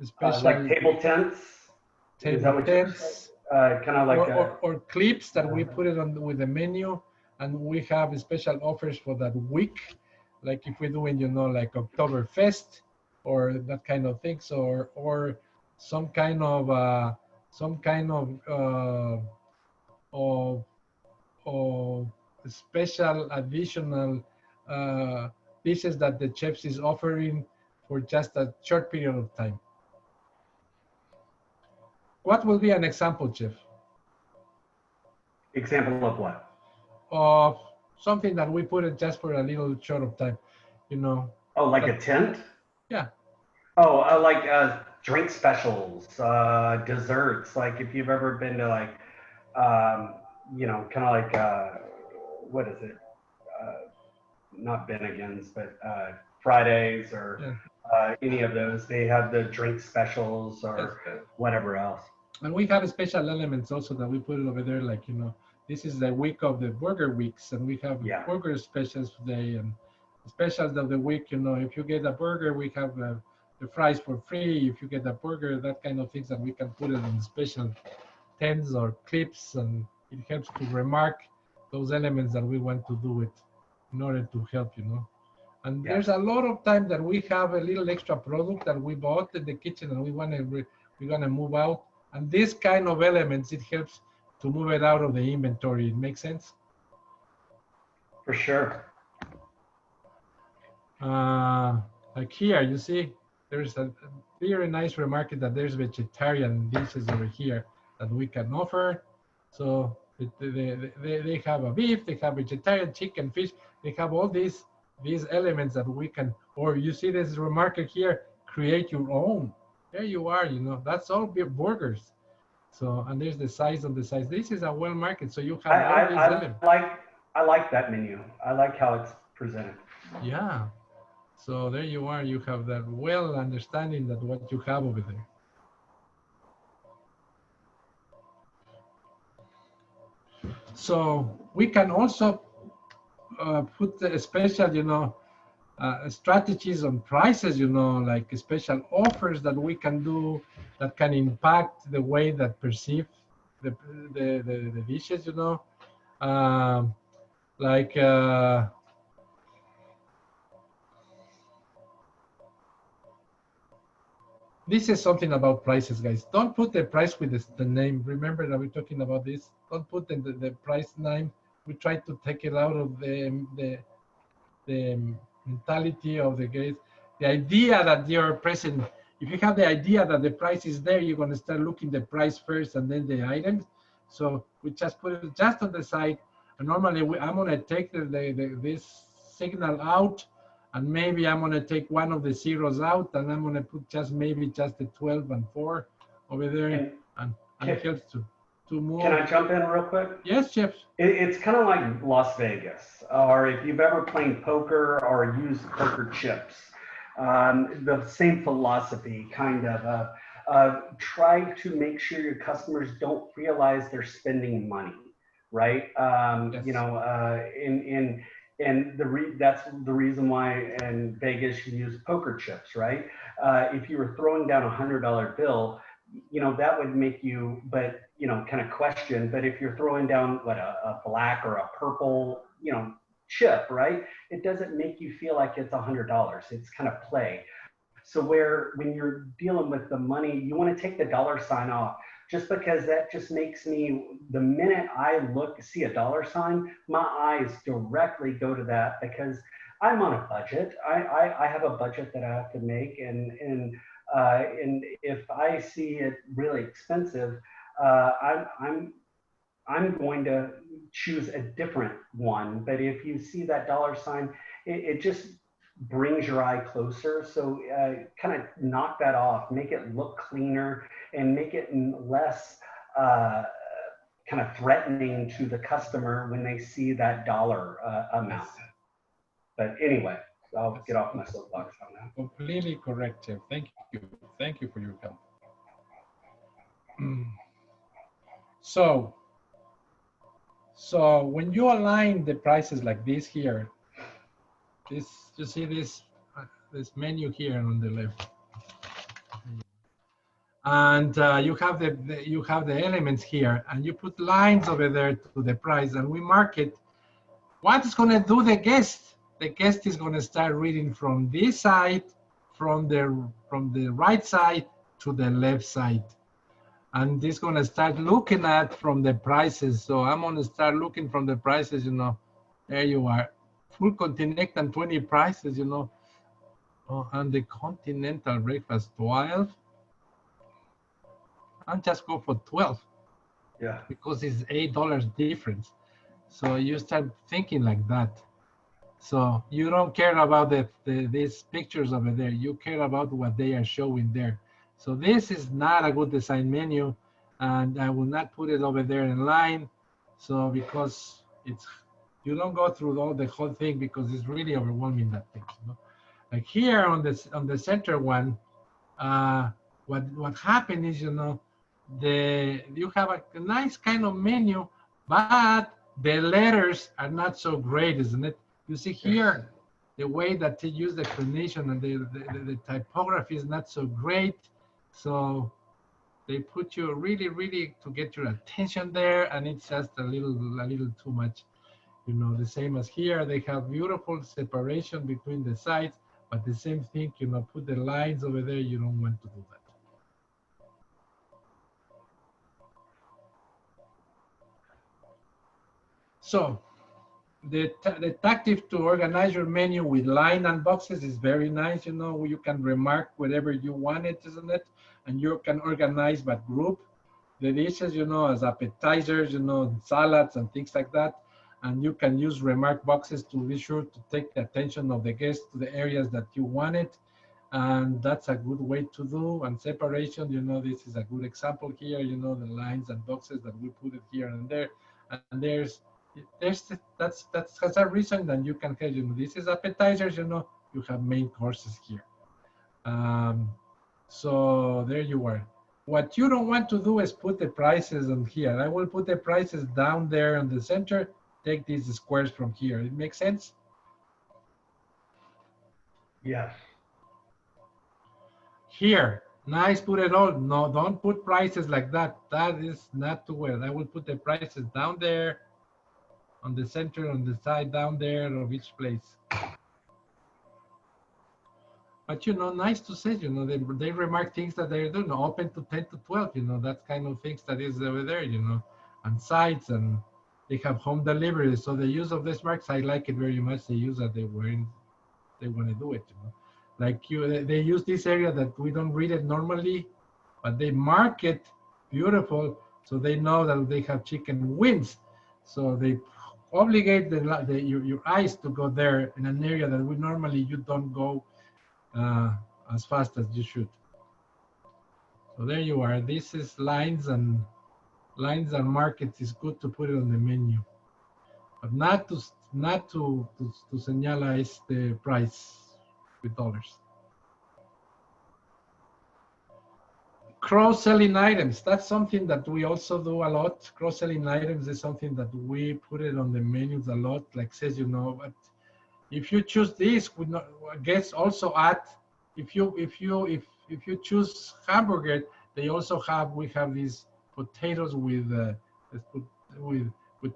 special like table tents. Table tents. Kind of like or clips that we put it on with the menu, and we have special offers for that week, like if we're doing, you know, like Oktoberfest or that kind of things, or some kind of special additional dishes that the chefs is offering for just a short period of time. What will be an example, Chef? Example of what? Of something that we put it just for a little short of time, you know. Oh, like a tent? Yeah. Oh, like drink specials, desserts. Like if you've ever been to like you know, kind of like, what is it? Not Bennigan's, but Fridays or any of those. They have the drink specials or whatever else. And we have special elements also that we put it over there, like, you know, this is the week of the burger weeks, and we have burger specials today and specials of the week. You know, if you get a burger, we have the fries for free. If you get a burger, that kind of things that we can put it in special tents or clips, and it helps to remark those elements that we want to do it in order to help, you know. And there's a lot of time that we have a little extra product that we bought in the kitchen and we're gonna move out. And this kind of elements, it helps to move it out of the inventory. It makes sense? For sure. Like here, you see, there's a very nice remark that there's vegetarian dishes over here that we can offer. So they have a beef, they have vegetarian, chicken, fish, they have all these elements that we can, or you see this remark here, create your own. There you are, you know, that's all burgers. So, and there's the size on the size. This is a well market, so you have all these elements. I like that menu. I like how it's presented. Yeah. So there you are, you have that well understanding that what you have over there. So we can also put a special, you know, strategies on prices, you know, like special offers that we can do that can impact the way that perceive the dishes, you know, this is something about prices, guys. Don't put the price with the name. Remember that we're talking about this. Don't put the price name. We try to take it out of the mentality of the guys. The idea that you're present. If you have the idea that the price is there, you're going to start looking the price first and then the items. So we just put it just on the side. And normally I'm going to take this signal out. And maybe I'm going to take one of the zeros out, and I'm going to put maybe just the 12 and 4 over there, and it helps to move. Can I jump in real quick? Yes, Jeff. It's kind of like Las Vegas, or if you've ever played poker or used poker chips, the same philosophy, kind of. Try to make sure your customers don't realize they're spending money, right? Yes. You know, and that's the reason why in Vegas you use poker chips, right? If you were throwing down $100 bill, you know, that would make you, but, you know, kind of question. But if you're throwing down a black or a purple, you know, chip, right? It doesn't make you feel like it's $100. It's kind of play. So when you're dealing with the money, you want to take the dollar sign off. Just because that just makes me, the minute I see a dollar sign, my eyes directly go to that because I'm on a budget. I have a budget that I have to make, and if I see it really expensive, I'm going to choose a different one. But if you see that dollar sign, it just brings your eye closer. So kind of knock that off, make it look cleaner, and make it less kind of threatening to the customer when they see that dollar amount. But anyway, I'll get off my soapbox on that. Completely correct, Jeff. Thank you. Thank you for your help. So when you align the prices like this here, you see this menu here on the left, and you have the elements here, and you put lines over there to the price, and we mark it. What is going to do the guest? The guest is going to start reading from this side, from the right side to the left side, and this going to start looking at from the prices. So I'm going to start looking from the prices. You know, there you are. Full continental 20 prices, you know. Oh, and the continental breakfast 12. I'll just go for 12. Yeah. Because it's $8 difference. So you start thinking like that. So you don't care about these pictures over there. You care about what they are showing there. So this is not a good design menu. and I will not put it over there in line. So because it's, you don't go through all the whole thing because it's really overwhelming, that thing, you know? Like here on the center one, what happened is, you know, you have a nice kind of menu, but the letters are not so great, isn't it? You see here, the way that they use the clinician and the typography is not so great. So they put you really to get your attention there, and it's just a little too much. You know, the same as here, they have beautiful separation between the sides, but the same thing, you know, put the lines over there, you don't want to do that. So the tactic to organize your menu with line and boxes is very nice. You know, you can remark whatever you want it, isn't it? And you can organize by group the dishes, you know, as appetizers, you know, salads and things like that. And you can use remark boxes to be sure to take the attention of the guests to the areas that you want it. And that's a good way to do. And separation, you know, this is a good example here, you know, the lines and boxes that we put it here and there. And that's a reason that you can have, you know, this is appetizers, you know, you have main courses here. So there you are. What you don't want to do is put the prices on here. I will put the prices down there in the center, take these squares from here. It makes sense? Yes. Here, nice, put it all. No, don't put prices like that. That is not too well. I will put the prices down there, on the center, on the side, down there of each place. But, you know, nice to say, you know, they remark things that they're doing, open to 10 to 12, you know, that kind of things that is over there, you know, and sites, and they have home delivery. So the use of these marks, I like it very much. They use that they want to do it, you know. Like they use this area that we don't read it normally, but they mark it beautiful, so they know that they have chicken wings. So they obligate your eyes to go there in an area that we normally you don't go as fast as you should. So there you are. This is lines and markets. Is good to put it on the menu, but not to señalize the price with dollars. Cross-selling items, that's something that we also do a lot. Cross-selling items is something that we put it on the menus a lot, like says, you know, but if you choose this, we not, guests also add, if you choose hamburger, they also have, we have these potatoes with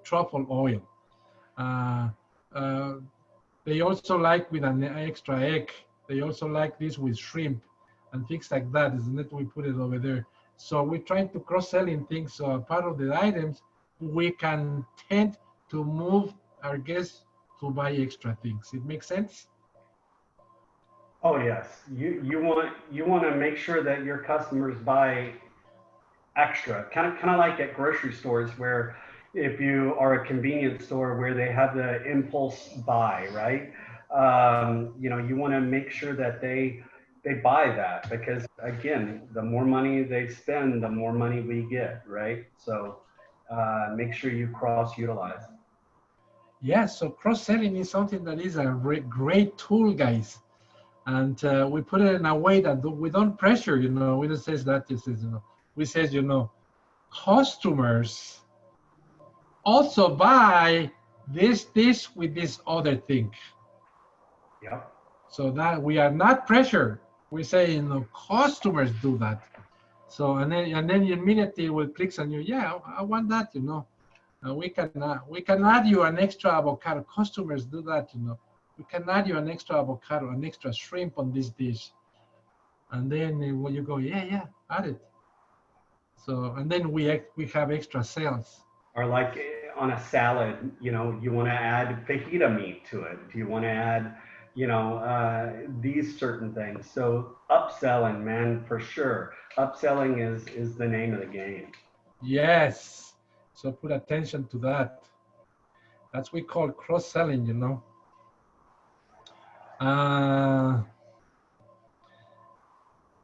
truffle oil. They also like with an extra egg. They also like this with shrimp and things like that, isn't it? We put it over there. So we're trying to cross-selling things. So part of the items, we can tend to move our guests to buy extra things. It makes sense? Oh yes, you want to make sure that your customers buy extra, kind of like at grocery stores, where if you are a convenience store where they have the impulse buy, right? You know, you want to make sure that they buy that, because again, the more money they spend, the more money we get, right? So make sure you cross-utilize. Yes, so cross-selling is something that is a great tool, guys. And we put it in a way that we don't pressure, you know, we don't say that, you know, we say, you know, customers also buy this with this other thing. Yeah. So that we are not pressured. We say, you know, customers do that. So and then immediately will click on you. Yeah, I want that. You know, we can add you an extra avocado. Customers do that. You know, we can add you an extra avocado, an extra shrimp on this dish. And then when you go, yeah, add it. So and then we have extra sales. Or like on a salad, you know, you want to add fajita meat to it. Do you want to add, you know, these certain things? So upselling, man, for sure. Upselling is the name of the game. Yes. So put attention to that. That's what we call cross-selling, you know.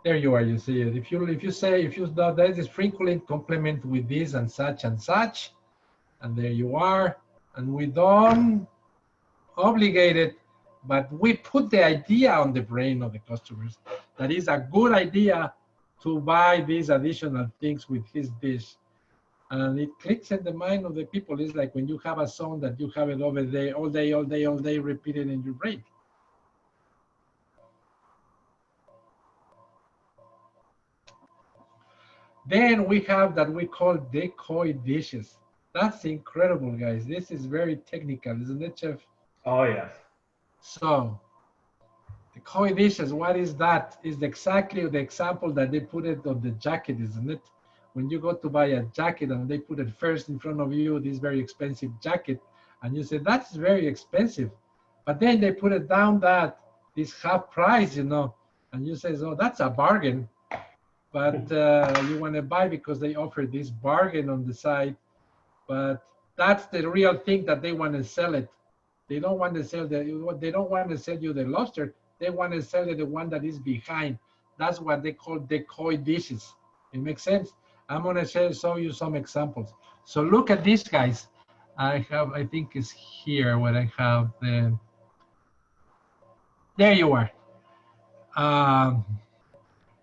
There you are, you see it. If you say, if you do that is frequently complement with this and such, and there you are. And we don't obligate it, but we put the idea on the brain of the customers that is a good idea to buy these additional things with his dish. And it clicks in the mind of the people. It's like when you have a song that you have it over there all day, repeated in your brain. Then we have that we call decoy dishes. That's incredible, guys. This is very technical, isn't it, Chef? Oh, yes. So, decoy dishes, what is that? Is exactly the example that they put it on the jacket, isn't it? When you go to buy a jacket and they put it first in front of you, this very expensive jacket, and you say, that's very expensive. But then they put it down this half price, you know, and you say, oh, that's a bargain. But you want to buy because they offer this bargain on the side. But that's the real thing that they want to sell it. They don't want to sell they don't want to sell you the lobster. They want to sell you the one that is behind. That's what they call decoy dishes. It makes sense? I'm going to show you some examples. So look at these guys. I think it's here where I have the, there you are.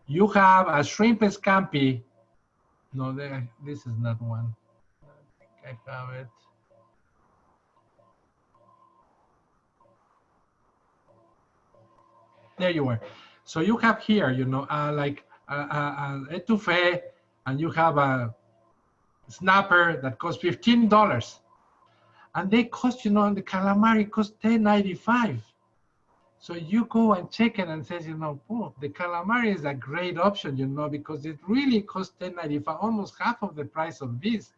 You have a shrimp scampi. No, this is not one. I think I have it. There you are. So you have here, you know, like an etouffee, and you have a snapper that costs $15. And they cost, you know, and the calamari costs $10.95. So you go and check it and says, you know, oh, the calamari is a great option, you know, because it really costs $10.95, almost half of the price of this.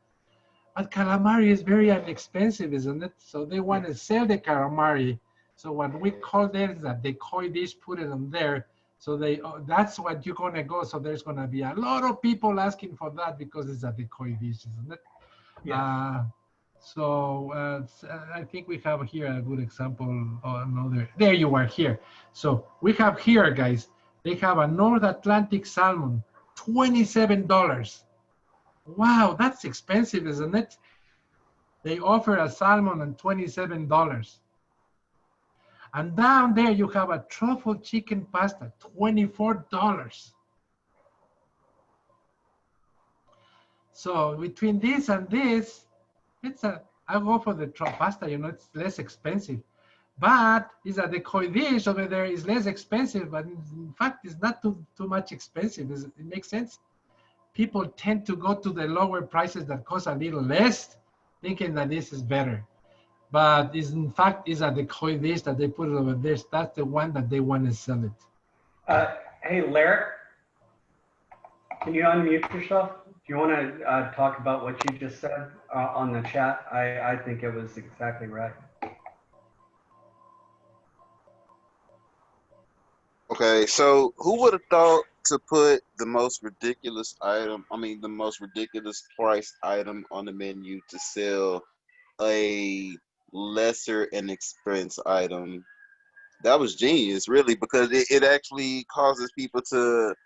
But calamari is very inexpensive, isn't it? So they want to sell the calamari. So what we call there is a decoy dish, put it on there. So that's what you're going to go. So there's going to be a lot of people asking for that because it's a decoy dish, isn't it? Yeah. I think we have here a good example of another. There you are here. So we have here, guys, they have a North Atlantic salmon, $27. Wow, that's expensive, isn't it? They offer a salmon at $27. And down there you have a truffle chicken pasta, $24. So between this and this, I go for the pasta, you know, it's less expensive. But it's a decoy dish over there is less expensive, but in fact, it's not too much expensive. It makes sense? People tend to go to the lower prices that cost a little less, thinking that this is better. But in fact, it's a decoy dish that they put it over there. That's the one that they want to sell it. Hey, Larry, can you unmute yourself? Do you want to talk about what you just said on the chat? I think it was exactly right. Okay, so who would have thought to put the most ridiculous item, the most ridiculous price item on the menu to sell a lesser inexpense item? That was genius, really, because it actually causes people to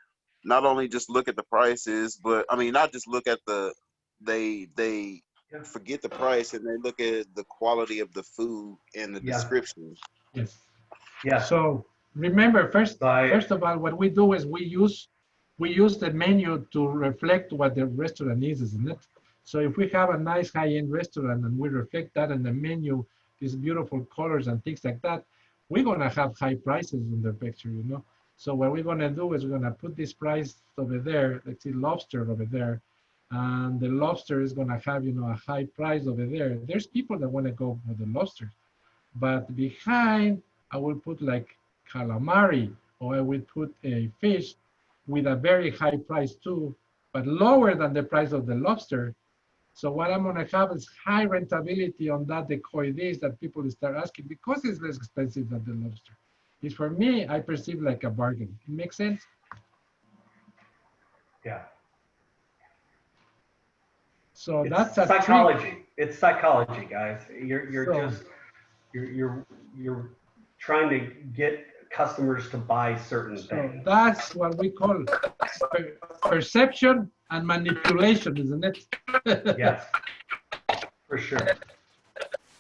not only just look at the prices, but not just look at they forget the price and they look at the quality of the food and the description. Yes. Yeah. So remember, first of all, what we do is we use the menu to reflect what the restaurant is, isn't it? So if we have a nice high-end restaurant and we reflect that in the menu, these beautiful colors and things like that, we're gonna have high prices in the picture, you know. So what we're gonna do is we're gonna put this price over there. Let's see, lobster over there, and the lobster is gonna have, you know, a high price over there. There's people that want to go for the lobster, but behind I will put like calamari, or I will put a fish with a very high price too, but lower than the price of the lobster. So what I'm gonna have is high rentability on that decoy dish that people start asking because it's less expensive than the lobster. It's, for me, I perceive like a bargain. It makes sense? Yeah. So that's a psychology. trick. It's psychology, guys. You're trying to get customers to buy certain So things. that's what we call perception and manipulation, isn't it? Yes, for sure.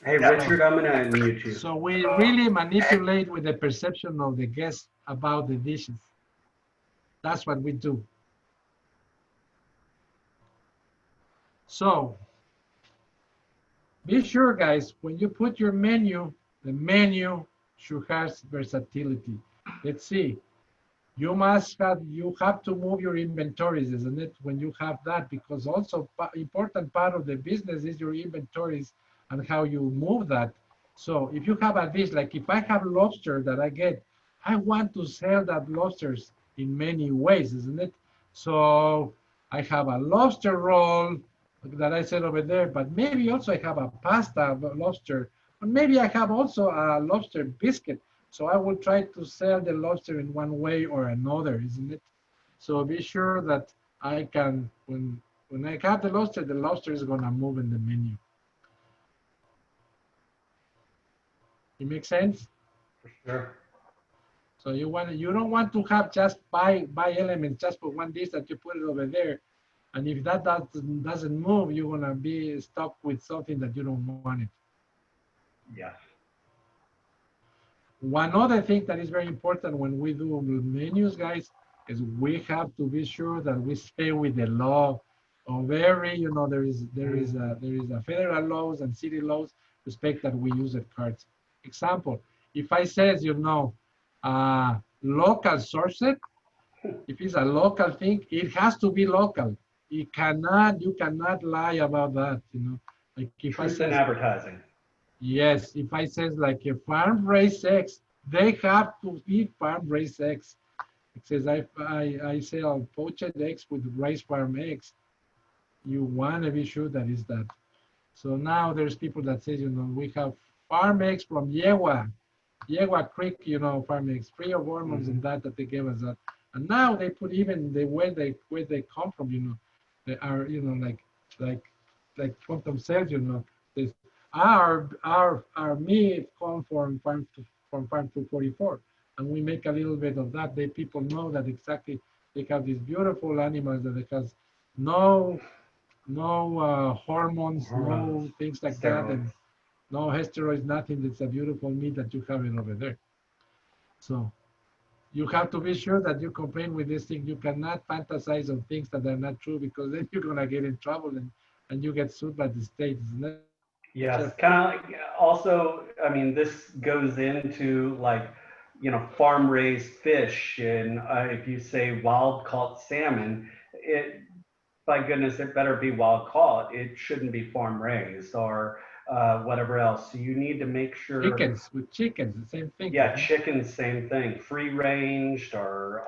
Hey, Richard, I'm going to unmute you. So we really manipulate with the perception of the guests about the dishes. That's what we do. So be sure, guys, when you put your menu, the menu should have versatility. Let's see. You have to move your inventories, isn't it? When you have that, because also important part of the business is your inventories and how you move that. So if you have a dish, like if I have lobster that I get, I want to sell that lobsters in many ways, isn't it? So I have a lobster roll that I said over there, but maybe also I have a pasta lobster, or maybe I have also a lobster biscuit. So I will try to sell the lobster in one way or another, isn't it? So be sure that I can, when I have the lobster is gonna move in the menu. It makes sense? For sure. So you don't want to have just buy elements just for one dish that you put it over there. And if that doesn't move, you're gonna be stuck with something that you don't want it. Yeah. One other thing that is very important when we do menus, guys, is we have to be sure that we stay with the law of every, there is a federal laws and city laws respect that we use the cards. Example, if I says, local sourced, if it's a local thing, it has to be local. You cannot lie about that, Like if I say advertising. Yes, if I says like a farm-raised eggs, they have to be farm-raised eggs. It says I sell poached eggs with raised farm eggs. You want to be sure that is that. So now there's people that say, we have farm eggs from Yewa Creek, farm eggs, free of hormones and that they gave us that. And now they put even the where they come from, they are, like quantum cells, this our meat come from farm 244, and we make a little bit of that. People know that exactly they have these beautiful animals that it has no hormones, no things like that, and no steroids, nothing. It's a beautiful meat that you have it over there. So you have to be sure that you complain with this thing. You cannot fantasize on things that are not true, because then you're gonna get in trouble and you get sued by the state, isn't it? Yes, kind of like also, I mean, this goes into like, farm raised fish, and if you say wild caught salmon, by goodness, it better be wild caught. It shouldn't be farm raised or whatever else. So you need to make sure. Chickens, the same thing. Yeah, chickens, same thing. Free ranged or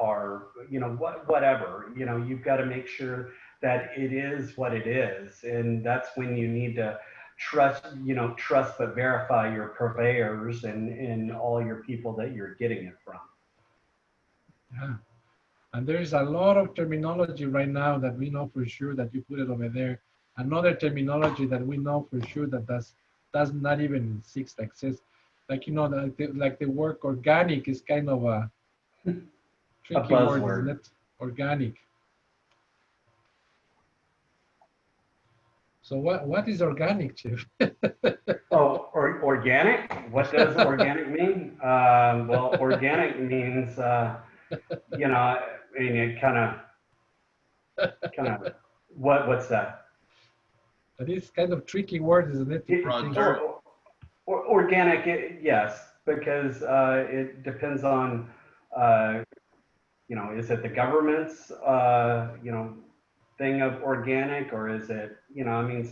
whatever. You've got to make sure that it is what it is, and that's when you need to trust but verify your purveyors and all your people that you're getting it from. Yeah. And there is a lot of terminology right now that we know for sure that you put it over there. Another terminology that we know for sure that does not even exist, like like the word organic is kind of a tricky word, isn't it? Organic. So what is organic, Chief? Organic? What does organic mean? Well, organic means, it kind of, what's that? That is kind of tricky word, isn't it? Organic, yes, because it depends on, is it the government's, thing of organic, or is it,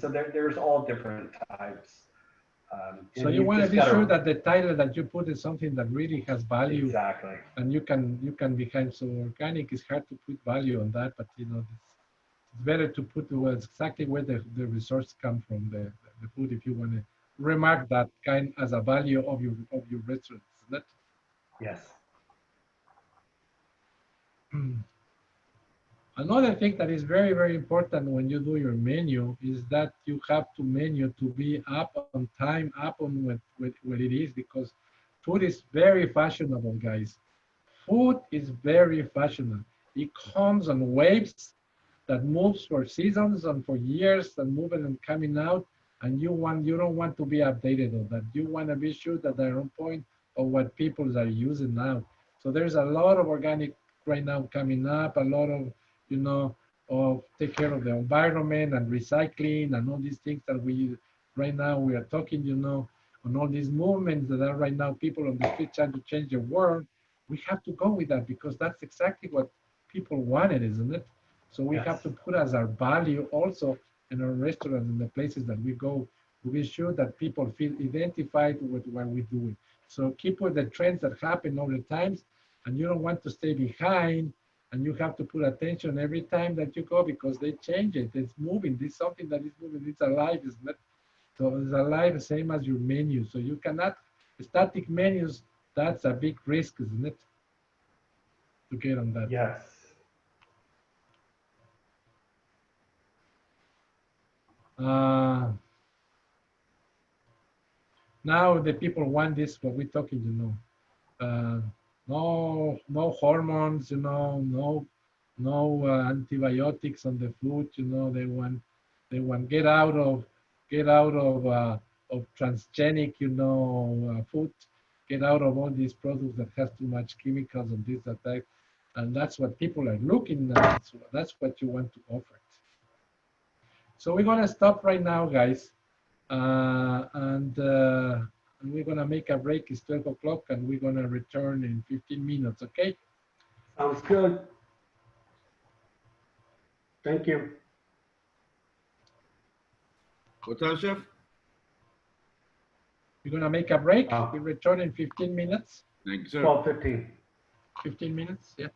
so there's all different types. So you want to be sure that the title that you put is something that really has value. Exactly. And you can behind. So organic is hard to put value on that, but it's better to put exactly where the resource come from, the food, if you want to remark that kind as a value of your restaurant, isn't it? Yes. Another thing that is very, very important when you do your menu is that you have to menu to be up on time, up on what it is, because Food is very fashionable, guys. Food is very fashionable. It comes on waves that moves for seasons and for years and moving and coming out. And you don't want to be updated on that. You want to be sure that they're on point of what people are using now. So there's a lot of organic right now coming up, a lot of, of take care of the environment and recycling and all these things that right now we are talking, on all these movements that are right now people on the street trying to change the world. We have to go with that because that's exactly what people wanted, isn't it? So we have to put as our value also in our restaurants and the places that we go to be sure that people feel identified with what we're doing. So keep with the trends that happen all the times, and you don't want to stay behind, and you have to put attention every time that you go because they change it. It's moving. This is something that is moving. It's alive, isn't it? So it's alive, same as your menu. So you cannot, static menus, that's a big risk, isn't it? To get on that. Yes. Now the people want this, what we're talking, no hormones, no antibiotics on the food, they want get out of transgenic, food, get out of all these products that has too much chemicals and this, that, and that's what people are looking at. So that's what you want to offer. So we're gonna stop right now, guys, and we're gonna make a break. It's 12 o'clock, and we're gonna return in 15 minutes. Okay? Sounds good. Thank you. What's up, Chef? We're gonna make a break. We return in 15 minutes. Thank you, sir. 12:15. 15 minutes, yeah.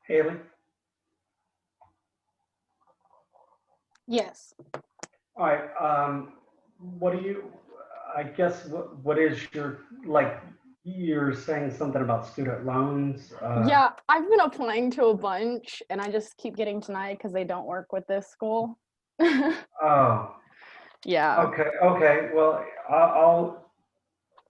Haley? Yes. All right, what do you, I guess, what is your, like, you're saying something about student loans? Yeah, I've been applying to a bunch and I just keep getting denied because they don't work with this school. Oh, Yeah. okay, well,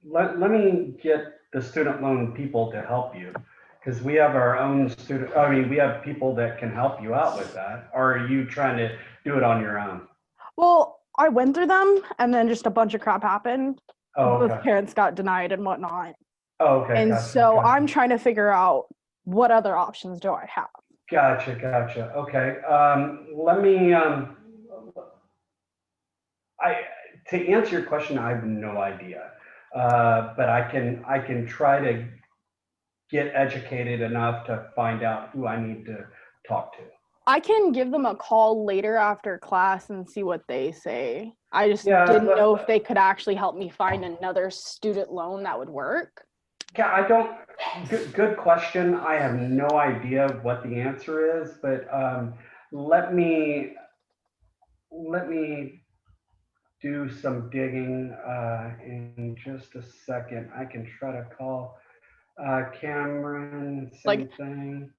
let me get the student loan people to help you. Because we have our own student, I mean, we have people that can help you out with that. Or are you trying to do it on your own? Well, I went through them and then just a bunch of crap happened. Oh, Both okay. parents got denied and whatnot. Oh, okay, And gotcha, so gotcha. I'm trying to figure out what other options do I have. Gotcha. Okay. Let me, to answer your question, I have no idea. But I can try to get educated enough to find out who I need to talk to. I can give them a call later after class and see what they say. I just Yeah, didn't know if they could actually help me find another student loan that would work. Yeah, I don't, good question. I have no idea what the answer is, but let me do some digging in just a second. I can try to call Cameron, same thing.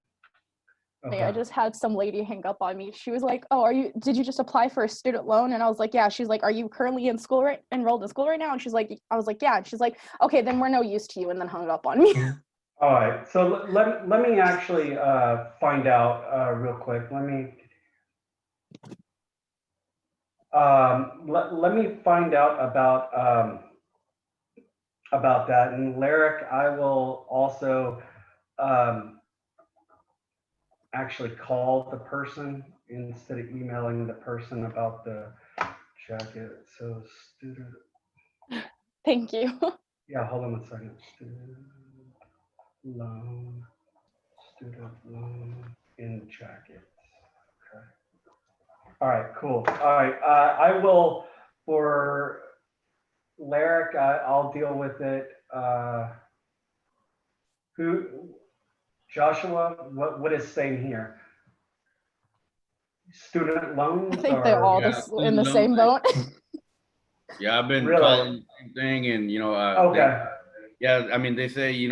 Hey, I just had some lady hang up on me. She was like, "Oh, did you just apply for a student loan?" And I was like, "Yeah." She's like, "Are you currently enrolled in school right now?" And she's like, I was like, "Yeah." And she's like, "Okay, then we're no use to you," and then hung up on me. All right, so let me actually find out real quick. Let me find out about that. And Lyric, I will also actually call the person instead of emailing the person about the jacket. So student. Thank you. Yeah, hold on one second. Student loan in jacket. Okay. All right, cool. All right, I will, for Lyric, I'll deal with it. Joshua, what is saying here? Student loans? I think they're all in the same boat. Yeah, I've been Really? calling the same thing, and Okay. yeah, I mean, they say they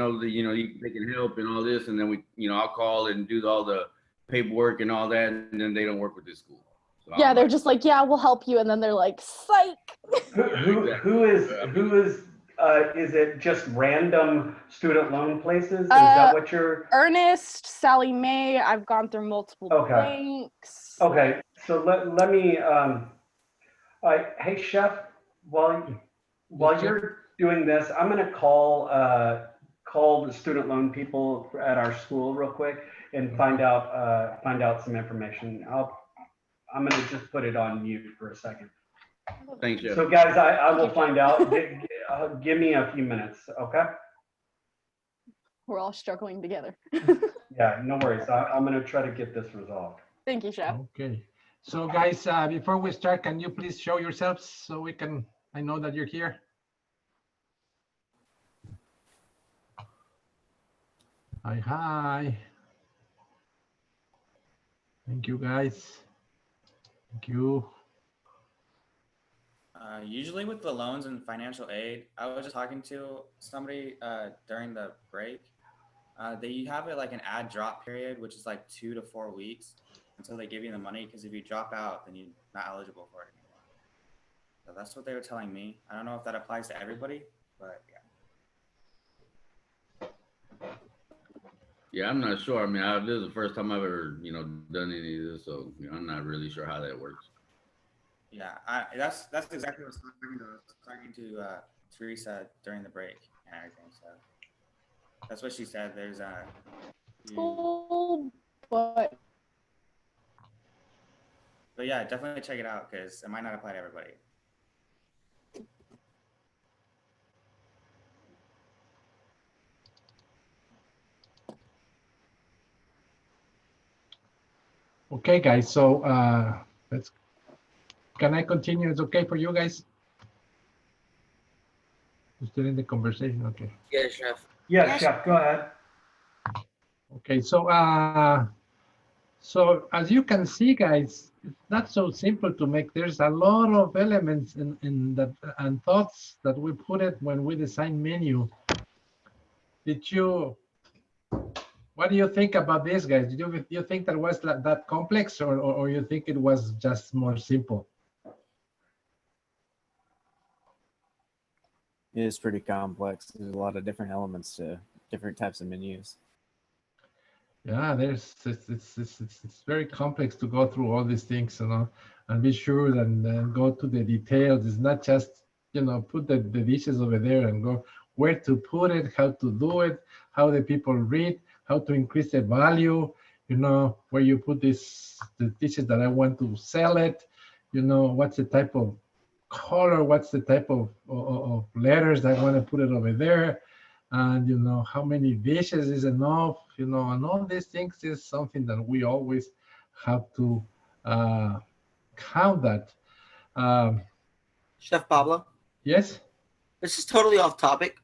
can help and all this, and then I'll call and do all the paperwork and all that, and then they don't work with this school. So Yeah, they're just like, "Yeah, we'll help you," and then they're like, "Psych." Who is it just random student loan places? Is that what you're? Ernest, Sally Mae. I've gone through multiple banks. Okay, so let me. Hey, Chef, while you're doing this, I'm gonna call the student loan people at our school real quick and find out some information. I'm gonna just put it on mute for a second. Thanks, Jeff. So guys, I will find out. Give me a few minutes, okay? We're all struggling together. Yeah, no worries. I'm gonna try to get this resolved. Thank you, Chef. Okay. So guys, before we start, can you please show yourselves so I know that you're here? Hi. Thank you, guys. Thank you. Usually with the loans and financial aid, I was just talking to somebody during the break. They have it like an add drop period, which is like 2 to 4 weeks until they give you the money. Because if you drop out, then you're not eligible for it anymore. So that's what they were telling me. I don't know if that applies to everybody, but yeah. Yeah, I'm not sure. I mean, this is the first time I've ever done any of this, so I'm not really sure how that works. Yeah, that's exactly what I was talking to Teresa during the break and everything. So that's what she said. There's but yeah, definitely check it out because it might not apply to everybody. Okay, guys. So can I continue? It's okay for you guys? You're still in the conversation, okay? Yeah, Chef. Yeah, Chef, go ahead. Okay, so So as you can see, guys, it's not so simple to make. There's a lot of elements in that and thoughts that we put it when we design menu. What do you think about this, guys? Do you think that was that complex, or you think it was just more simple? It is pretty complex. There's a lot of different elements to different types of menus. Yeah, it's very complex to go through all these things, and be sure and go to the details. It's not just, put the dishes over there and go where to put it, how to do it, how the people read, how to increase the value, where you put the dishes that I want to sell it, what's the type of color, what's the type of letters I want to put it over there, and how many dishes is enough, and all these things is something that we always have to count that. Chef Pablo? Yes? This is totally off topic.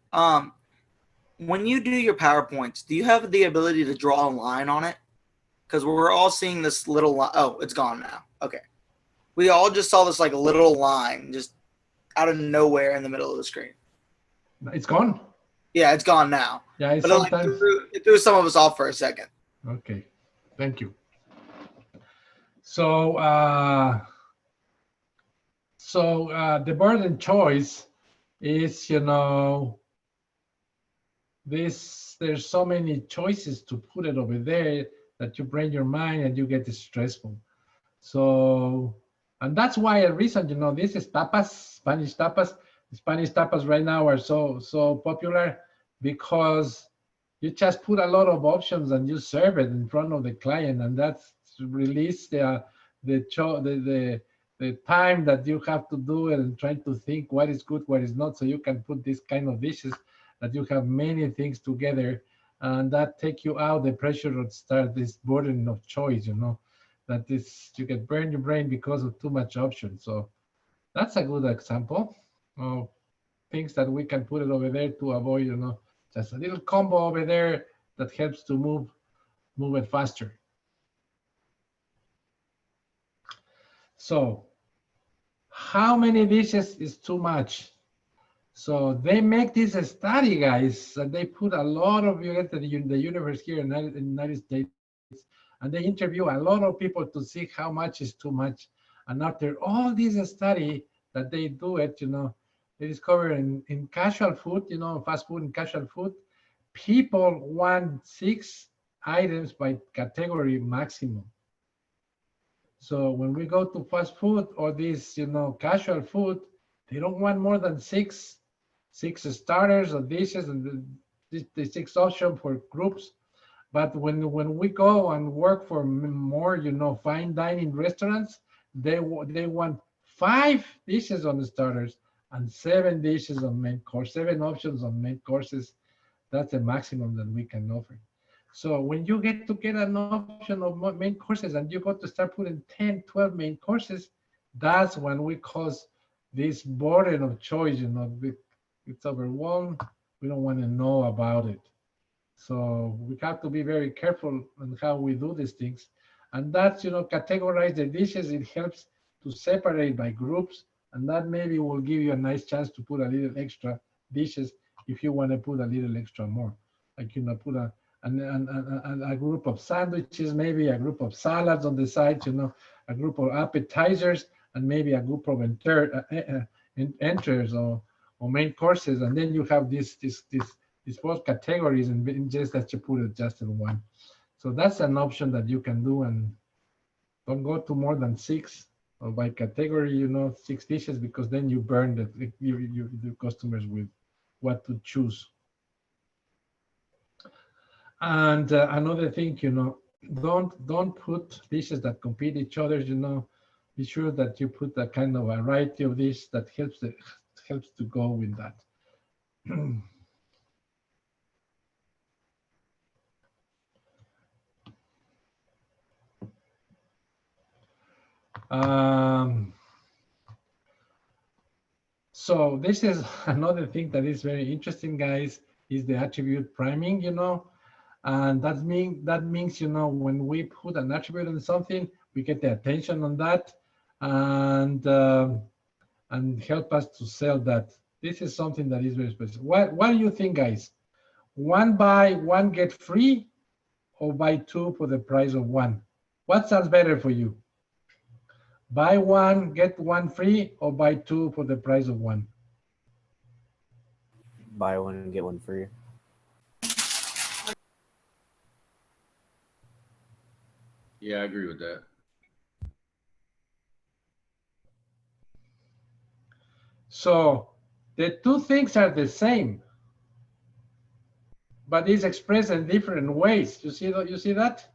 When you do your PowerPoints, do you have the ability to draw a line on it? Because we're all seeing this little line. Oh, it's gone now. Okay. We all just saw this like little line just out of nowhere in the middle of the screen. It's gone? Yeah, it's gone now. Yeah, it's but sometimes... it threw some of us off for a second. Okay, thank you. So, the burden choice is, there's so many choices to put it over there that you brain your mind and you get stressful. So, and that's why a reason, this is tapas, Spanish tapas. Spanish tapas right now are so popular because you just put a lot of options and you serve it in front of the client, and that's release the time that you have to do it and trying to think what is good, what is not, so you can put this kind of dishes that you have many things together, and that take you out the pressure of start this burden of choice, that is, you get burn your brain because of too much options. So that's a good example of things that we can put it over there to avoid, just a little combo over there that helps to move it faster. So how many dishes is too much? So they make this study, guys, and they put a lot of you at the university here in the United States, and they interview a lot of people to see how much is too much. And after all this study that they do it, they discover in casual food, fast food and casual food, people want 6 items by category maximum. So when we go to fast food or this, casual food, they don't want more than 6 starters or dishes and the 6 options for groups. But when we go and work for more, fine dining restaurants, they want 5 dishes on the starters and 7 dishes on main course, 7 options on main courses. That's the maximum that we can offer. So when you get an option of main courses and you got to start putting 10, 12 main courses, that's when we cause this burden of choice, it's overwhelmed. We don't want to know about it. So we have to be very careful on how we do these things. And that's, categorize the dishes. It helps to separate by groups. And that maybe will give you a nice chance to put a little extra dishes if you want to put a little extra more. Like, put a group of sandwiches, maybe a group of salads on the side, a group of appetizers, and maybe a group of enters or main courses. And then you have these 4 categories, and just that you put it just in one. So that's an option that you can do, and don't go to more than 6 or by category, 6 dishes, because then you burn the customers with what to choose. And another thing, don't put dishes that compete each other. Be sure that you put a kind of variety of dishes that helps to go with that. So this is another thing that is very interesting, guys, is the attribute priming, And that means, you know, when we put an attribute on something, we get the attention on that, and help us to sell that. This is something that is very special. What do you think, guys? One buy, one get free, or buy two for the price of one? What sounds better for you? Buy one, get one free, or buy two for the price of one? Buy one and get one free. Yeah, I agree with that. So the two things are the same, but it's expressed in different ways. You see that? You see that?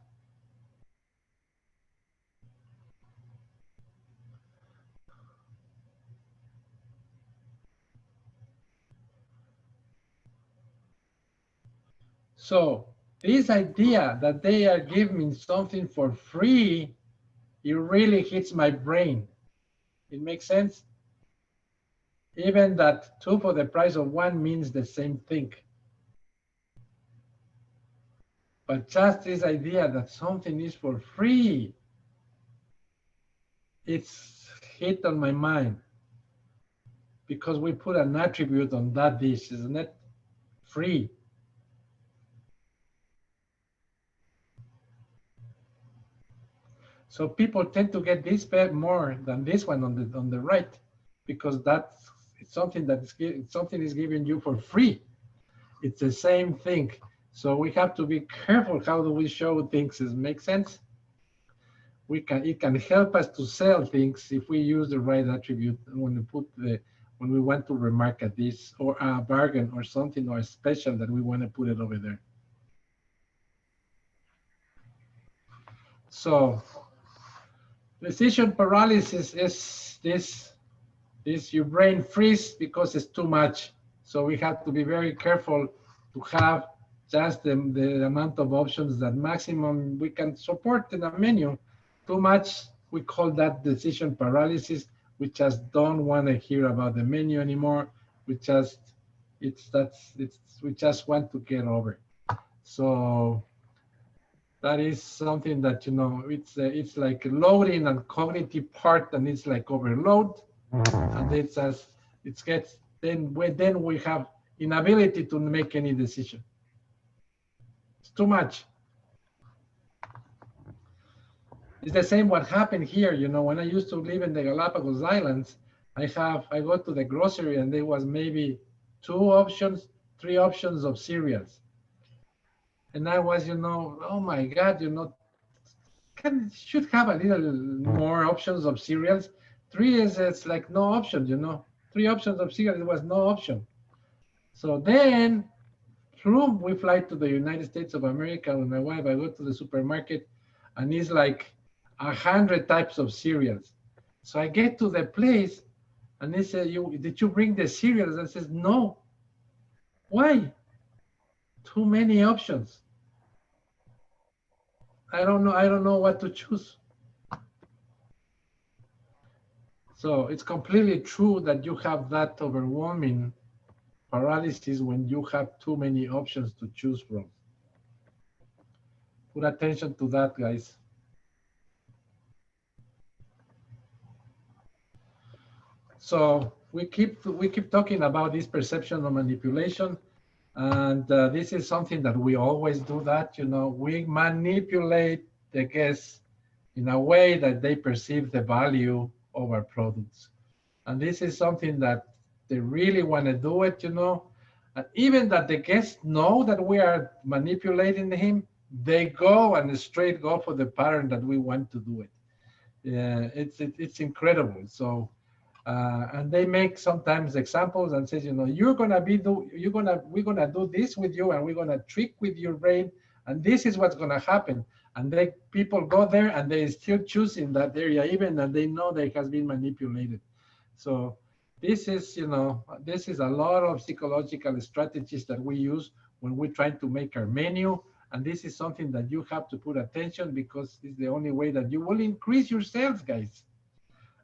So this idea that they are giving something for free, it really hits my brain. It makes sense? Even that two for the price of one means the same thing. But just this idea that something is for free, it's hit on my mind. Because we put an attribute on that dish, isn't it? Free. So people tend to get this bed more than this one on the right, because that's something something is given you for free. It's the same thing. So we have to be careful how do we show things. Does it make sense? It can help us to sell things if we use the right attribute when we want to remark at this, or a bargain or something, or a special that we want to put it over there. So decision paralysis is this your brain freeze because it's too much. So we have to be very careful to have just the amount of options that maximum we can support in a menu. Too much, we call that decision paralysis. We just don't want to hear about the menu anymore. We just want to get over. So that is something that, you know, it's like loading and cognitive part, and it's like overload, and then we have inability to make any decision. It's too much. It's the same what happened here. You know, when I used to live in the Galapagos Islands, I go to the grocery and there was maybe 3 options of cereals. And I was, you know, oh my God, you know, should have a little more options of cereals. 3 it's like no option, you know. 3 options of cereals, it was no option. So then, we fly to the United States of America with my wife. I go to the supermarket, and it's like 100 types of cereals. So I get to the place, and they say, did you bring the cereals? I says, no. Why? Too many options. I don't know what to choose. So it's completely true that you have that overwhelming paralysis when you have too many options to choose from. Put attention to that, guys. So we keep talking about this perception of manipulation, and this is something that we always do. That, you know, we manipulate the guests in a way that they perceive the value of our products, and this is something that they really want to do it, you know, and even that the guests know that we are manipulating him, they go and straight go for the pattern that we want to do it. Yeah, it's incredible. So. And they make sometimes examples and says, you know, we're gonna do this with you, and we're gonna trick with your brain, and this is what's gonna happen. And people go there and they still choose in that area, even that they know they has been manipulated. So this is, you know, this is a lot of psychological strategies that we use when we're trying to make our menu. And this is something that you have to put attention, because it's the only way that you will increase your sales, guys.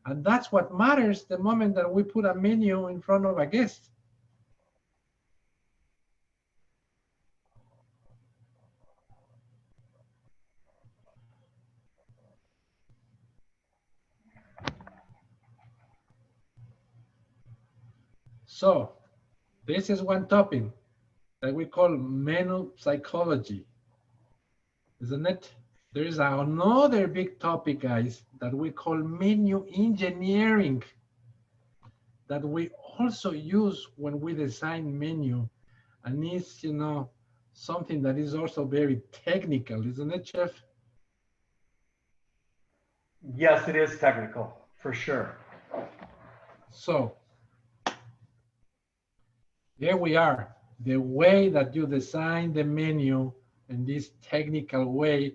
And that's what matters the moment that we put a menu in front of a guest. So this is one topic that we call menu psychology, isn't it? There is another big topic, guys, that we call menu engineering, that we also use when we design menu, and it's, you know, something that is also very technical, isn't it, Chef? Yes, it is technical, for sure. So here we are. The way that you design the menu in this technical way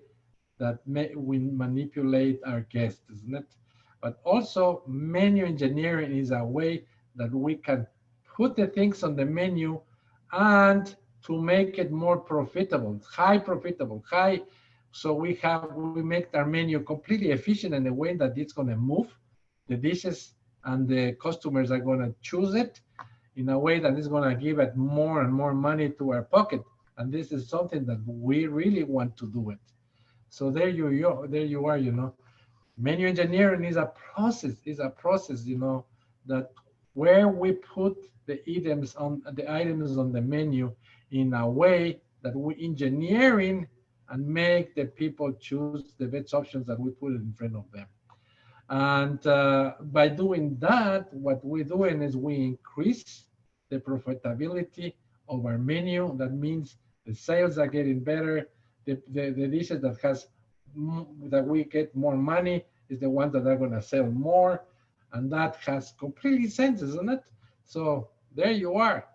that we manipulate our guests, isn't it? But also menu engineering is a way that we can put the things on the menu and to make it more profitable, high. So we make our menu completely efficient in the way that it's going to move the dishes and the customers are going to choose it in a way that is going to give it more and more money to our pocket. And this is something that we really want to do it. So there you are, you know. Menu engineering is a process, you know, that where we put the items on the menu in a way that we engineering and make the people choose the best options that we put in front of them. And by doing that, what we're doing is we increase the profitability of our menu. That means the sales are getting better. The dishes that we get more money is the ones that are going to sell more. And that has completely sense, isn't it? So there you are.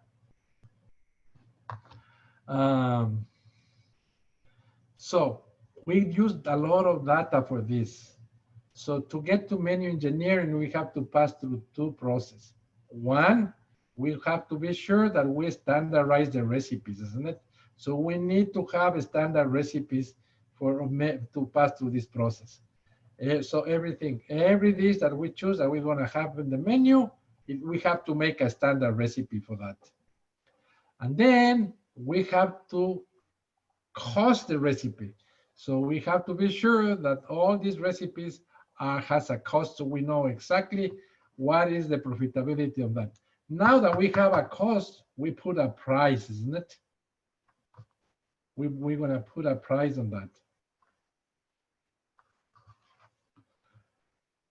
So we used a lot of data for this. So to get to menu engineering, we have to pass through two processes. One, we have to be sure that we standardize the recipes, isn't it? So we need to have standard recipes to pass through this process. So every dish that we choose that we're going to have in the menu, we have to make a standard recipe for that. And then we have to cost the recipe. So we have to be sure that all these recipes has a cost, so we know exactly what is the profitability of that. Now that we have a cost, we put a price, isn't it? We're going to put a price on that.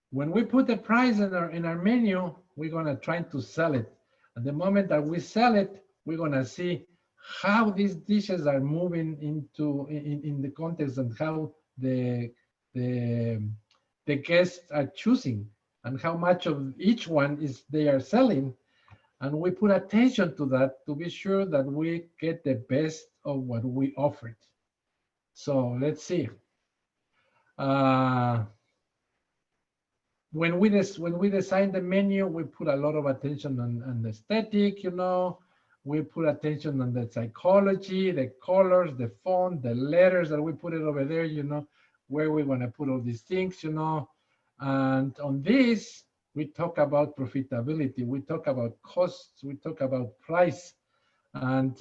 When we put the price in our menu, we're going to try to sell it. At the moment that we sell it, we're going to see how these dishes are moving in the context and how the guests are choosing and how much of each one they are selling. And we put attention to that to be sure that we get the best of what we offered. So let's see. When we design the menu, we put a lot of attention on the aesthetic, you know. We put attention on the psychology, the colors, the font, the letters that we put it over there, you know, where we're going to put all these things, you know. And on this, we talk about profitability, we talk about costs, we talk about price, and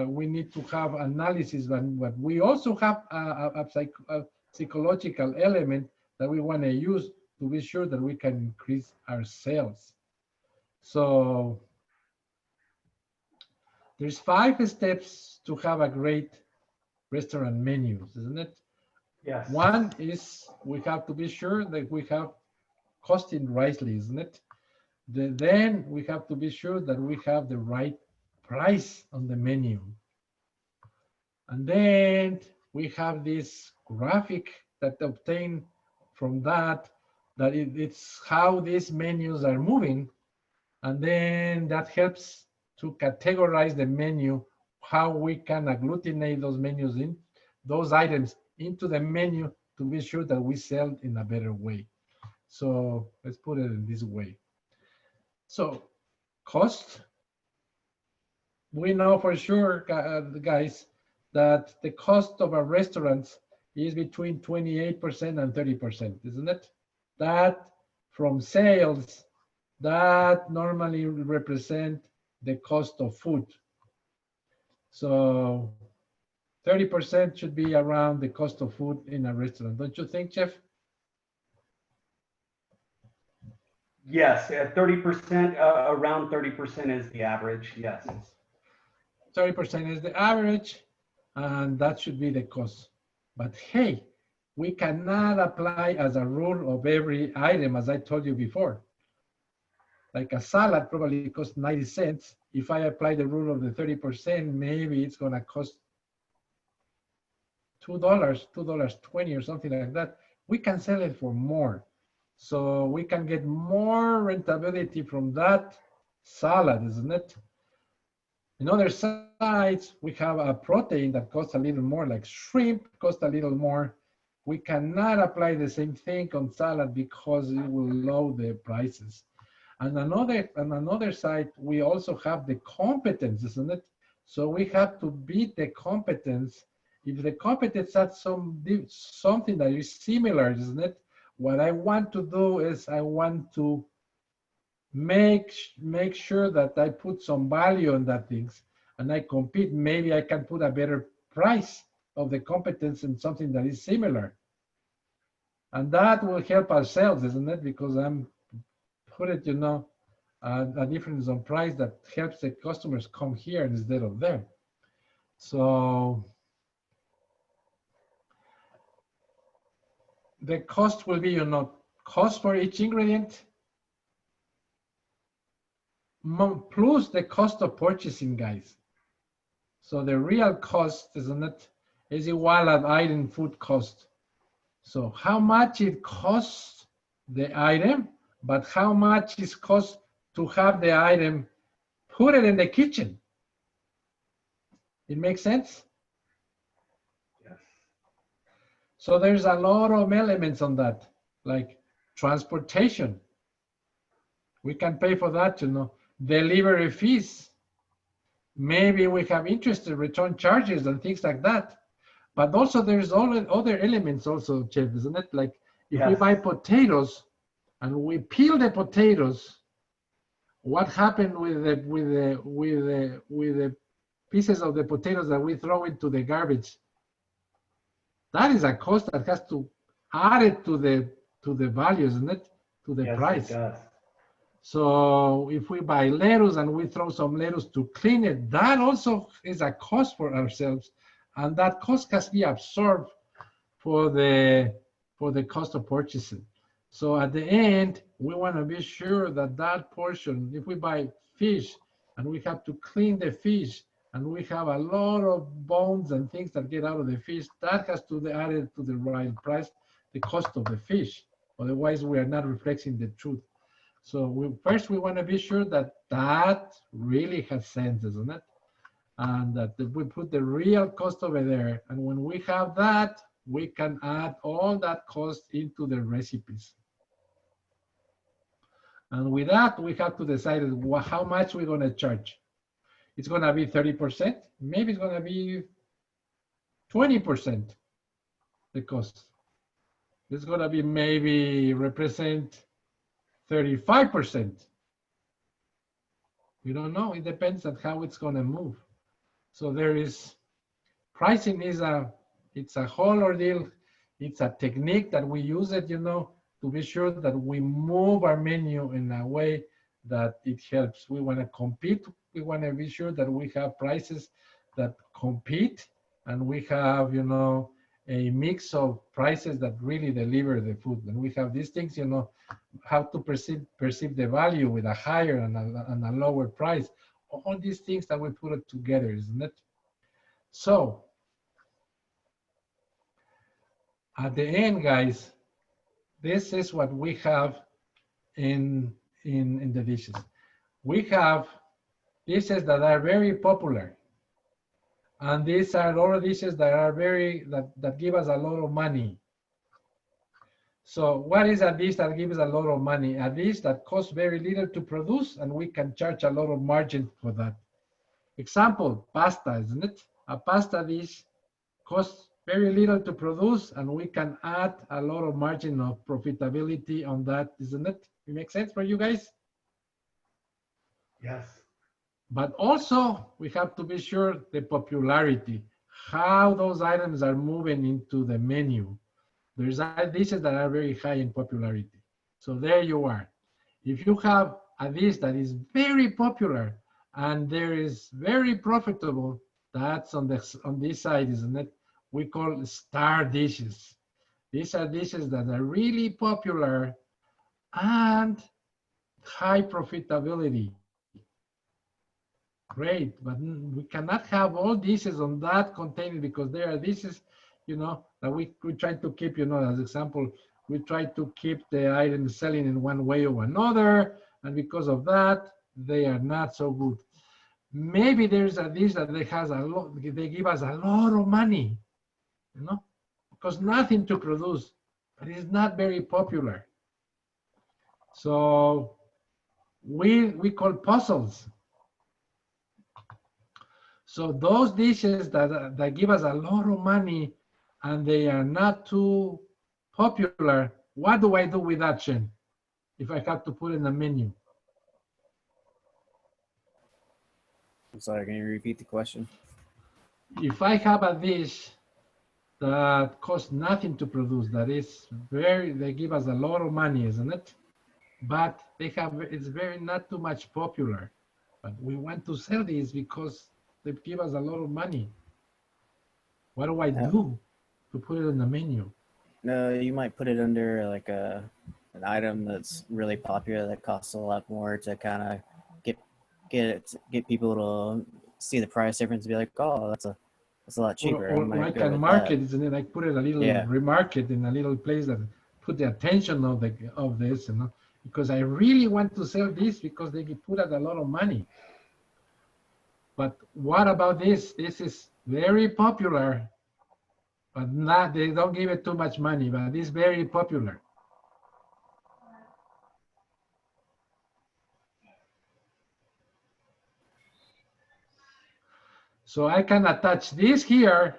we need to have analysis. But we also have a psychological element that we want to use to be sure that we can increase our sales. So there's 5 steps to have a great restaurant menus, isn't it? Yes. One is we have to be sure that we have costing rightly, isn't it? Then we have to be sure that we have the right price on the menu. And then we have this graphic that obtained from that it's how these menus are moving. And then that helps to categorize the menu, how we can agglutinate those menus in those items into the menu to be sure that we sell in a better way. So let's put it in this way. So cost, we know for sure, guys, that the cost of a restaurant is between 28% and 30%, isn't it? That from sales, that normally represent the cost of food. So 30% should be around the cost of food in a restaurant. Don't you think, Chef? Yes, 30%, around 30% is the average, yes. 30% is the average, and that should be the cost. But hey, we cannot apply as a rule of every item, as I told you before. Like a salad probably costs 90 cents. If I apply the rule of the 30%, maybe it's gonna cost $2, $2.20 or something like that. We can sell it for more. So we can get more rentability from that salad, isn't it? In other sides, we have a protein that costs a little more, like shrimp costs a little more. We cannot apply the same thing on salad because it will lower the prices. And on another side, we also have the competence, isn't it? So we have to beat the competence. If the competence has something that is similar, isn't it? What I want to do is I want to make sure that I put some value on that things and I compete. Maybe I can put a better price of the competence in something that is similar. And that will help ourselves, isn't it? Because I'm put it, a difference on price that helps the customers come here instead of there. So the cost will be, cost for each ingredient plus the cost of purchasing, guys. So the real cost, isn't it, is equal at item food cost. So how much it costs the item, but how much it costs to have the item, put it in the kitchen. It makes sense? Yes. So there's a lot of elements on that, like transportation. We can pay for that, delivery fees. Maybe we have interest in return charges and things like that. But also there's all other elements also, Chef, isn't it? Like if we buy potatoes and we peel the potatoes, what happened with the pieces of the potatoes that we throw into the garbage? That is a cost that has to add it to the value, isn't it? To the price. It does. So if we buy lettuce and we throw some lettuce to clean it, that also is a cost for ourselves. And that cost has to be absorbed for the cost of purchasing. So at the end, we want to be sure that that portion, if we buy fish and we have to clean the fish and we have a lot of bones and things that get out of the fish, that has to be added to the right price, the cost of the fish. Otherwise, we are not reflecting the truth. So first we want to be sure that that really has sense, isn't it? And that we put the real cost over there. And when we have that, we can add all that cost into the recipes. And with that, we have to decide how much we're going to charge. It's going to be 30%. Maybe it's going to be 20% the cost. It's going to be maybe represent 35%. We don't know. It depends on how it's going to move. So there is, pricing is it's a whole ordeal. It's a technique that we use it, to be sure that we move our menu in a way that it helps. We want to compete. We want to be sure that we have prices that compete, and we have, a mix of prices that really deliver the food. And we have these things, how to perceive the value with a higher and a lower price. All these things that we put it together, isn't it? So at the end, guys, this is what we have in the dishes. We have dishes that are very popular. And these are all dishes that are that give us a lot of money. So what is a dish that gives a lot of money? A dish that costs very little to produce and we can charge a lot of margin for that. Example, pasta, isn't it? A pasta dish costs very little to produce and we can add a lot of margin of profitability on that, isn't it? It makes sense for you guys? Yes. But also we have to be sure the popularity, how those items are moving into the menu. There's dishes that are very high in popularity. So there you are. If you have a dish that is very popular and there is very profitable, that's on this side, isn't it? We call star dishes. These are dishes that are really popular and high profitability. Great, but we cannot have all dishes on that container because there are dishes, you know, that we try to keep, you know, as example, we try to keep the items selling in one way or another, and because of that, they are not so good. Maybe there's a dish that they give us a lot of money, you know, because nothing to produce, but it's not very popular. So we call puzzles. So those dishes that give us a lot of money and they are not too popular, what do I do with that, Shen? If I have to put in a menu? I'm sorry, can you repeat the question? If I have a dish that costs nothing to produce, they give us a lot of money, isn't it? But it's very not too much popular. But we want to sell these because they give us a lot of money. What do I do to put it in the menu? No, you might put it under like an item that's really popular that costs a lot more to kind of get people to see the price difference and be like, oh, that's a lot cheaper. Or I can mark it, isn't it? I put it a little, remark it in a little place that put the attention of this, you know, because I really want to sell this because they put out a lot of money. But what about this? This is very popular, but they don't give it too much money, but it's very popular. So I can attach this here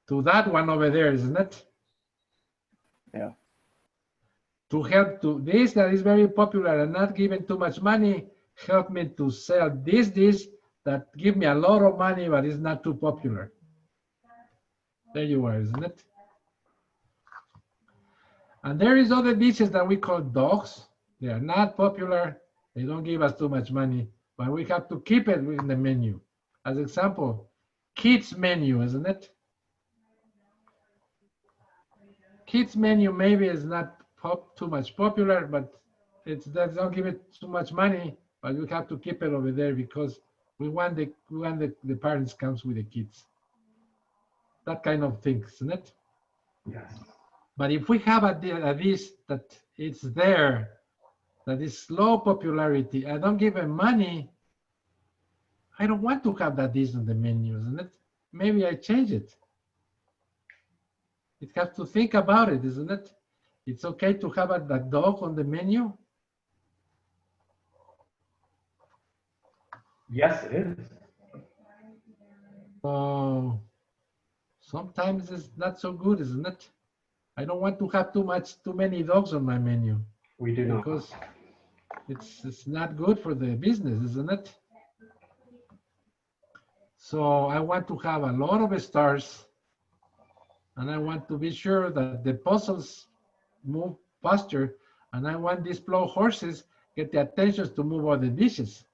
to that one over there, isn't it? Yeah. To help to this that is very popular and not giving too much money, help me to sell this dish that give me a lot of money, but it's not too popular. There you are, isn't it? And there is other dishes that we call dogs. They are not popular. They don't give us too much money, but we have to keep it in the menu. As example, kids menu, isn't it? Kids menu maybe is not too much popular, but that don't give it too much money, but we have to keep it over there because we want the parents comes with the kids. That kind of thing, isn't it? Yes. But if we have a dish that it's there, that is low popularity, I don't give them money, I don't want to have that dish on the menu, isn't it? Maybe I change it. It has to think about it, isn't it? It's okay to have that dog on the menu? Yes, it is. So sometimes it's not so good, isn't it? I don't want to have too many dogs on my menu. We do not. Because it's not good for the business, isn't it? So I want to have a lot of stars, and I want to be sure that the puzzles move faster, and I want these plow horses get the attention to move all the dishes.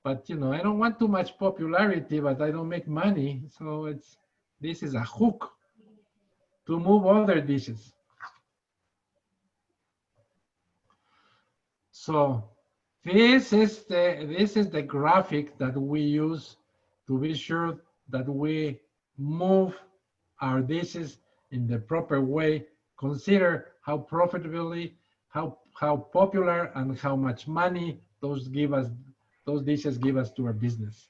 But you know, I don't want too much popularity, but I don't make money, so this is a hook to move other dishes. So this is the graphic that we use to be sure that we move our dishes in the proper way. Consider how profitably, how popular, and how much money those dishes give us to our business.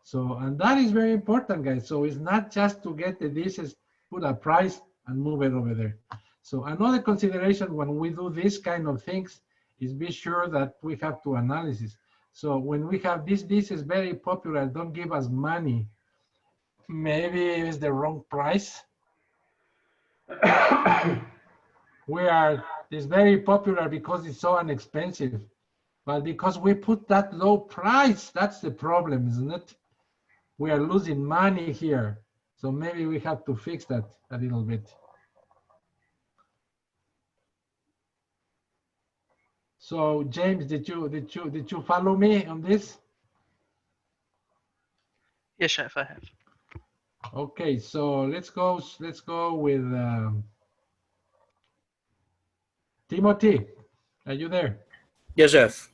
So, and that is very important, guys. So it's not just to get the dishes, put a price and move it over there. So another consideration when we do this kind of things is be sure that we have to analysis. So when we have this is very popular, don't give us money. Maybe it's the wrong price. It's very popular because it's so inexpensive, but because we put that low price, that's the problem, isn't it? We are losing money here. So maybe we have to fix that a little bit. So James, did you follow me on this? Yes, chef, I have. Okay, so let's go with Timothy. Are you there? Yes, chef.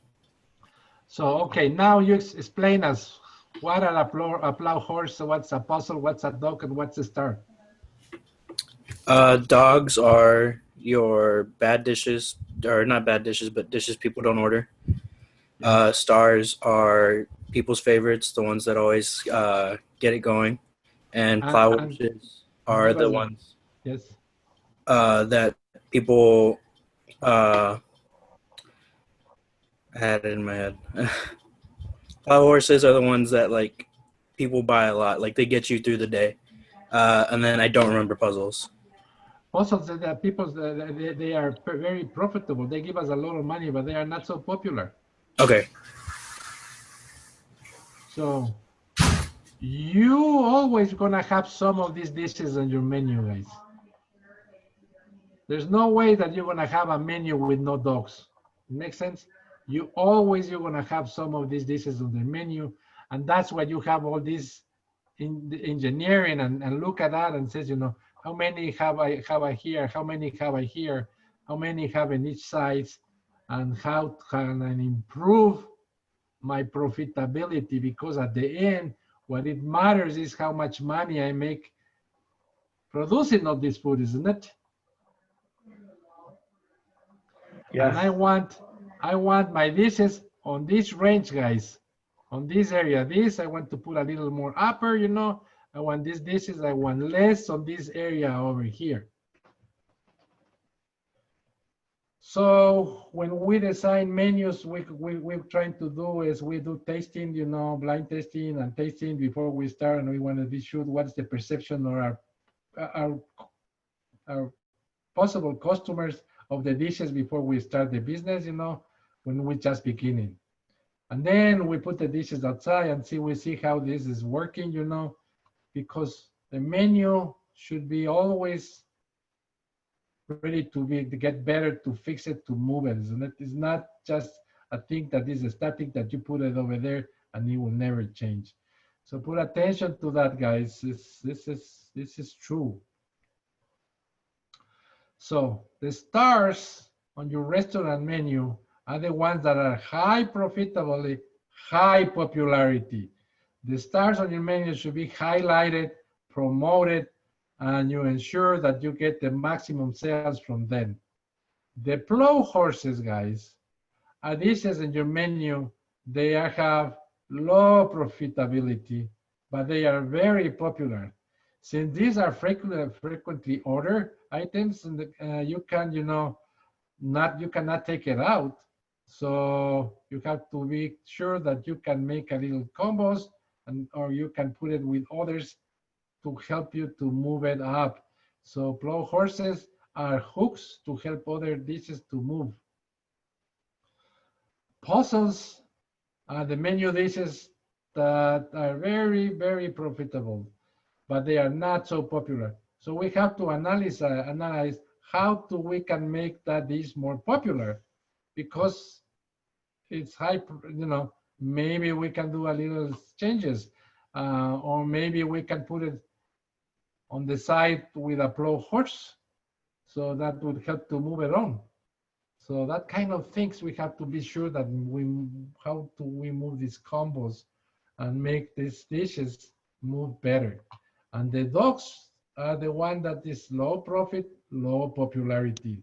So okay, now you explain us what are a plow horse, what's a puzzle, what's a dog, and what's a star. Dogs are your bad dishes, or not bad dishes, but dishes people don't order. Stars are people's favorites, the ones that always get it going. And plow horses are the ones yes that people I had it in my head. Plow horses are the ones that like people buy a lot, like they get you through the day. And then I don't remember puzzles. Puzzles that people they are very profitable. They give us a lot of money, but they are not so popular. Okay. So you always gonna have some of these dishes on your menu, guys. There's no way that you're gonna have a menu with no dogs. Makes sense? You're gonna have some of these dishes on the menu, and that's why you have all this in the engineering and look at that and says, you know, how many have I here? How many have I here? How many have in each side? And how can I improve my profitability? Because at the end, what it matters is how much money I make producing all this food, isn't it? Yes. And I want my dishes on this range, guys, on this area. This I want to put a little more upper, you know. I want these dishes, I want less on this area over here. So when we design menus, we're trying to do is we do tasting, you know, blind testing and tasting before we start, and we want to be sure what's the perception of our possible customers of the dishes before we start the business, you know, when we're just beginning. And then we put the dishes outside and we see how this is working, you know, because the menu should be always ready to get better, to fix it, to move it. It's not just a thing that is static that you put it over there and it will never change. So put attention to that, guys. This is true. So the stars on your restaurant menu are the ones that are high profitability, high popularity. The stars on your menu should be highlighted, promoted, and you ensure that you get the maximum sales from them. The plow horses, guys, are dishes in your menu. They have low profitability, but they are very popular. Since these are frequently ordered items, and you can, you know, you cannot take it out. So you have to be sure that you can make a little combos, or you can put it with others to help you to move it up. So plow horses are hooks to help other dishes to move. Puzzles are the menu dishes that are very, very profitable, but they are not so popular. So we have to analyze how we can make that dish more popular, because it's high, you know, maybe we can do a little changes, or maybe we can put it on the side with a plow horse, so that would help to move it on. So that kind of things we have to be sure that how do we move these combos and make these dishes move better. And the dogs are the one that is low profit, low popularity.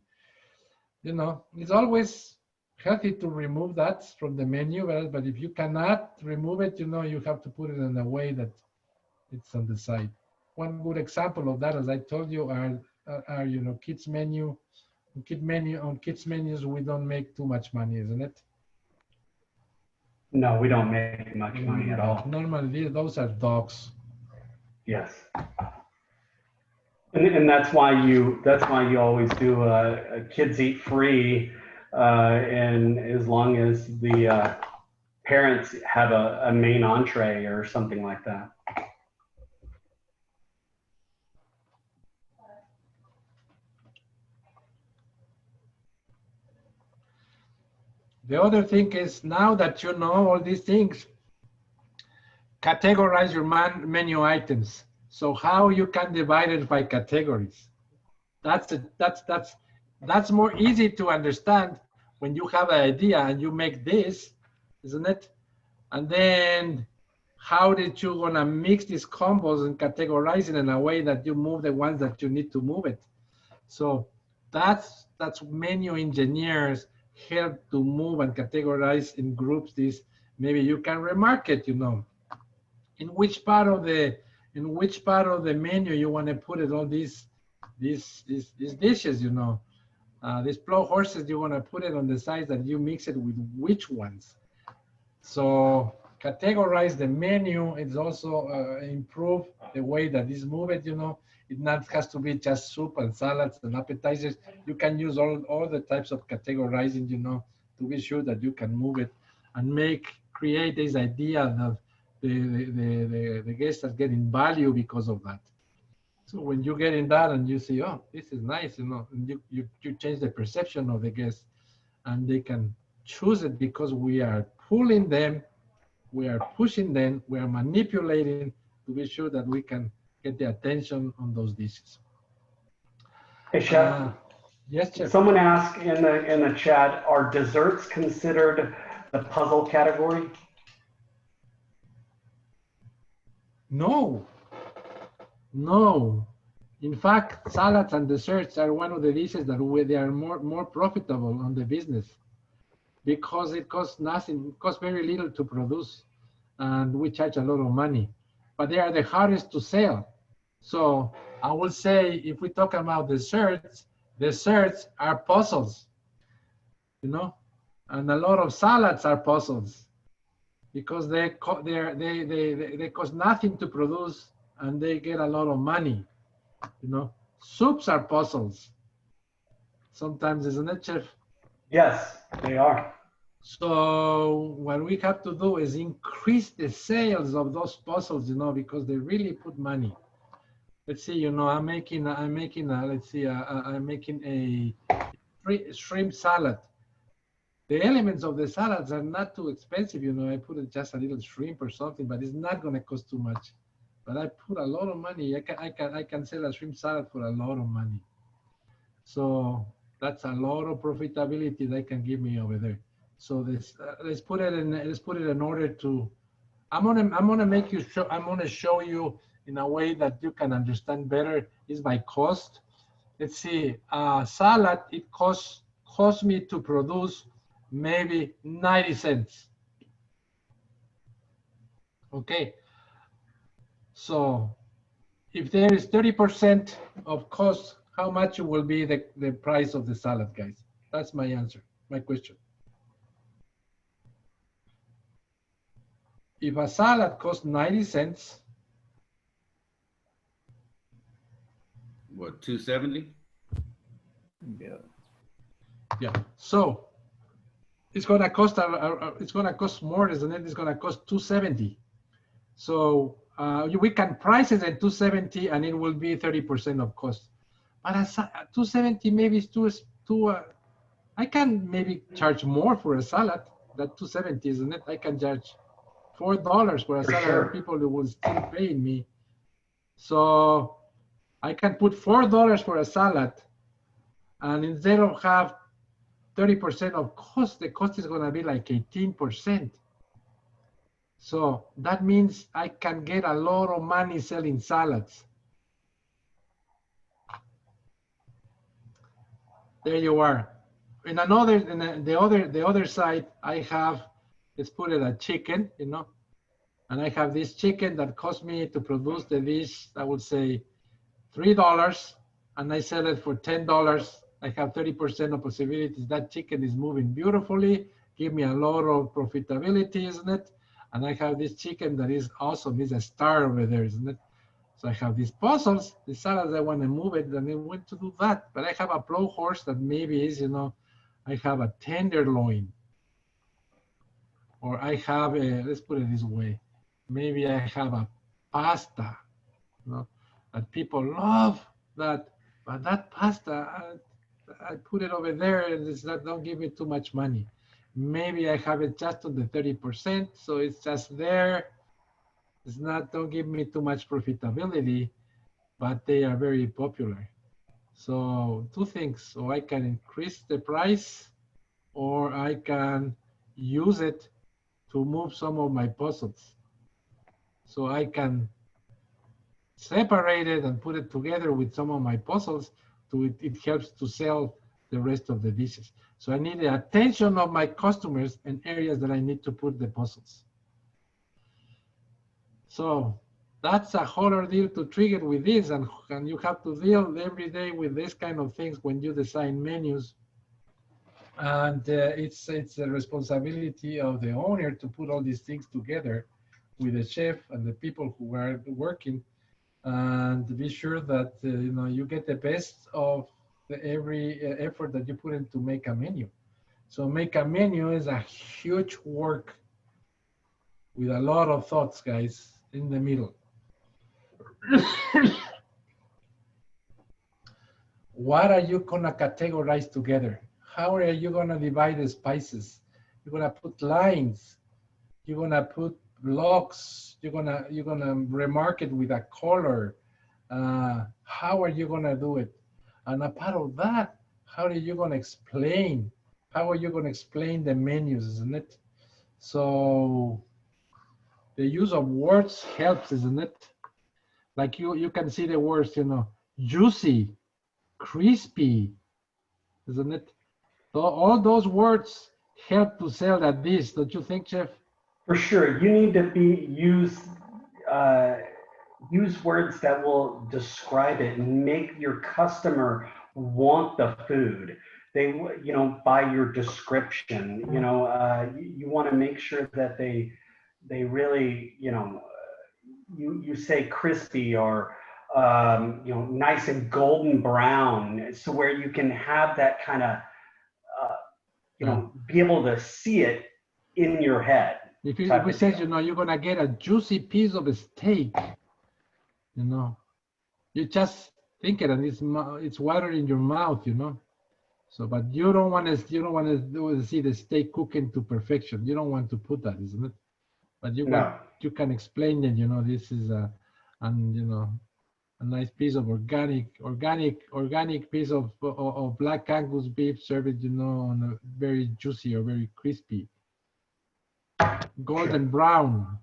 You know, it's always healthy to remove that from the menu, but if you cannot remove it, you know, you have to put it in a way that it's on the side. One good example of that, as I told you, are you know, kids menu. On kids menus, we don't make too much money, isn't it? No, we don't make much money at all. Normally, those are dogs. Yes. And that's why you always do a kids eat free, and as long as the parents have a main entree or something like that. The other thing is, now that you know all these things, categorize your menu items. So how you can divide it by categories. That's more easy to understand when you have an idea and you make this, isn't it? And then how did you gonna mix these combos and categorize it in a way that you move the ones that you need to move it? So that's menu engineers help to move and categorize in groups. This maybe you can remark it, you know, in which part of the menu you want to put it, all these dishes, you know, these plow horses, you want to put it on the sides that you mix it with which ones. So categorize the menu. It's also improve the way that is moved, you know. It not has to be just soup and salads and appetizers. You can use all the types of categorizing, you know, to be sure that you can move it and create this idea that the guests are getting value because of that. So when you get in that and you see, oh, this is nice, you know, and you change the perception of the guests, and they can choose it because we are pulling them, we are pushing them, we are manipulating to be sure that we can get the attention on those dishes. Hey, Chef. Yes, Chef. Someone asked in the chat, are desserts considered the puzzle category? No. In fact, salads and desserts are one of the dishes that they are more profitable on the business because it costs nothing, it costs very little to produce, and we charge a lot of money. But they are the hardest to sell. So I will say, if we talk about desserts are puzzles, you know, and a lot of salads are puzzles because they cost nothing to produce and they get a lot of money, you know. Soups are puzzles sometimes, isn't it, Chef? Yes, they are. So what we have to do is increase the sales of those puzzles, you know, because they really put money. Let's see, you know, I'm making a shrimp salad. The elements of the salads are not too expensive, you know. I put just a little shrimp or something, but it's not going to cost too much. But I put a lot of money. I can sell a shrimp salad for a lot of money. So that's a lot of profitability they can give me over there. So this, let's put it in order to. I'm gonna show you in a way that you can understand better. Is by cost. Let's see. Salad, it costs me to produce maybe 90 cents. Okay. So if there is 30% of cost, how much will be the price of the salad, guys? That's my answer, my question. If a salad costs 90 cents. What, 270? Yeah. So it's gonna cost more, isn't it? It's gonna cost 270. So we can price it at 270 and it will be 30% of cost. But 270 maybe is too I can maybe charge more for a salad than 270, isn't it? I can charge $4 for a salad. Sure. People will still pay me. So I can put $4 for a salad, and instead of have 30% of cost, the cost is going to be like 18%. So that means I can get a lot of money selling salads. There you are. In the other side, I have, let's put it a chicken, you know, and I have this chicken that cost me to produce the dish, I would say $3, and I sell it for $10. I have 30% of possibilities. That chicken is moving beautifully, give me a lot of profitability, isn't it? And I have this chicken that is awesome. It's a star over there, isn't it? So I have these puzzles, the salads, I want to move it, and I want to do that. But I have a plow horse that maybe is, you know, I have a tenderloin. Or I have a, let's put it this way, maybe I have a pasta, you know, that people love that, but that pasta, I put it over there and it's not, don't give me too much money. Maybe I have it just on the 30%, so it's just there. It's not, don't give me too much profitability, but they are very popular. So two things, so I can increase the price or I can use it to move some of my puzzles. So I can separate it and put it together with some of my puzzles. It helps to sell the rest of the dishes. So I need the attention of my customers and areas that I need to put the puzzles. So that's a whole ordeal to trigger with this, and you have to deal every day with this kind of things when you design menus. And it's a responsibility of the owner to put all these things together with the chef and the people who are working, and be sure that you know, you get the best of every effort that you put in to make a menu. So make a menu is a huge work with a lot of thoughts, guys, in the middle. What are you gonna categorize together? How are you gonna divide the spices? You're gonna put lines. You're gonna put blocks. You're gonna remark it with a color. How are you gonna do it? And a part of that, how are you gonna explain? How are you gonna explain the menus, isn't it? So the use of words helps, isn't it? Like you can see the words, you know, juicy, crispy, isn't it? So all those words help to sell that dish, don't you think, Chef? For sure, you need to use words that will describe it and make your customer want the food. They, you know, by your description, you know, you want to make sure that they really, you know, you say crispy or you know, nice and golden brown, so where you can have that kind of you know, be able to see it in your head. If we say, you know, you're gonna get a juicy piece of a steak, you know, you just think it and it's water in your mouth, you know. So, but you don't want to see the steak cooking to perfection. You don't want to put that, isn't it? But you you can explain that, you know, this is a nice piece of organic piece of black Angus beef served, you know, on a very juicy or very crispy, golden brown.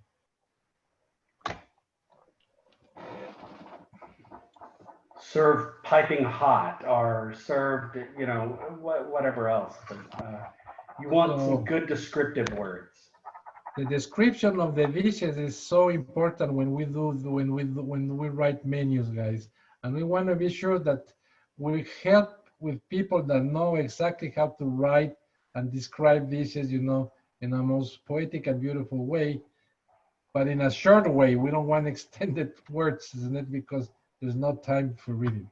Served piping hot or served, you know, whatever else. But, you want some good descriptive words. The description of the dishes is so important when we write menus, guys, and we want to be sure that we help with people that know exactly how to write and describe dishes, you know, in a most poetic and beautiful way, but in a short way. We don't want extended words, isn't it? Because there's no time for reading.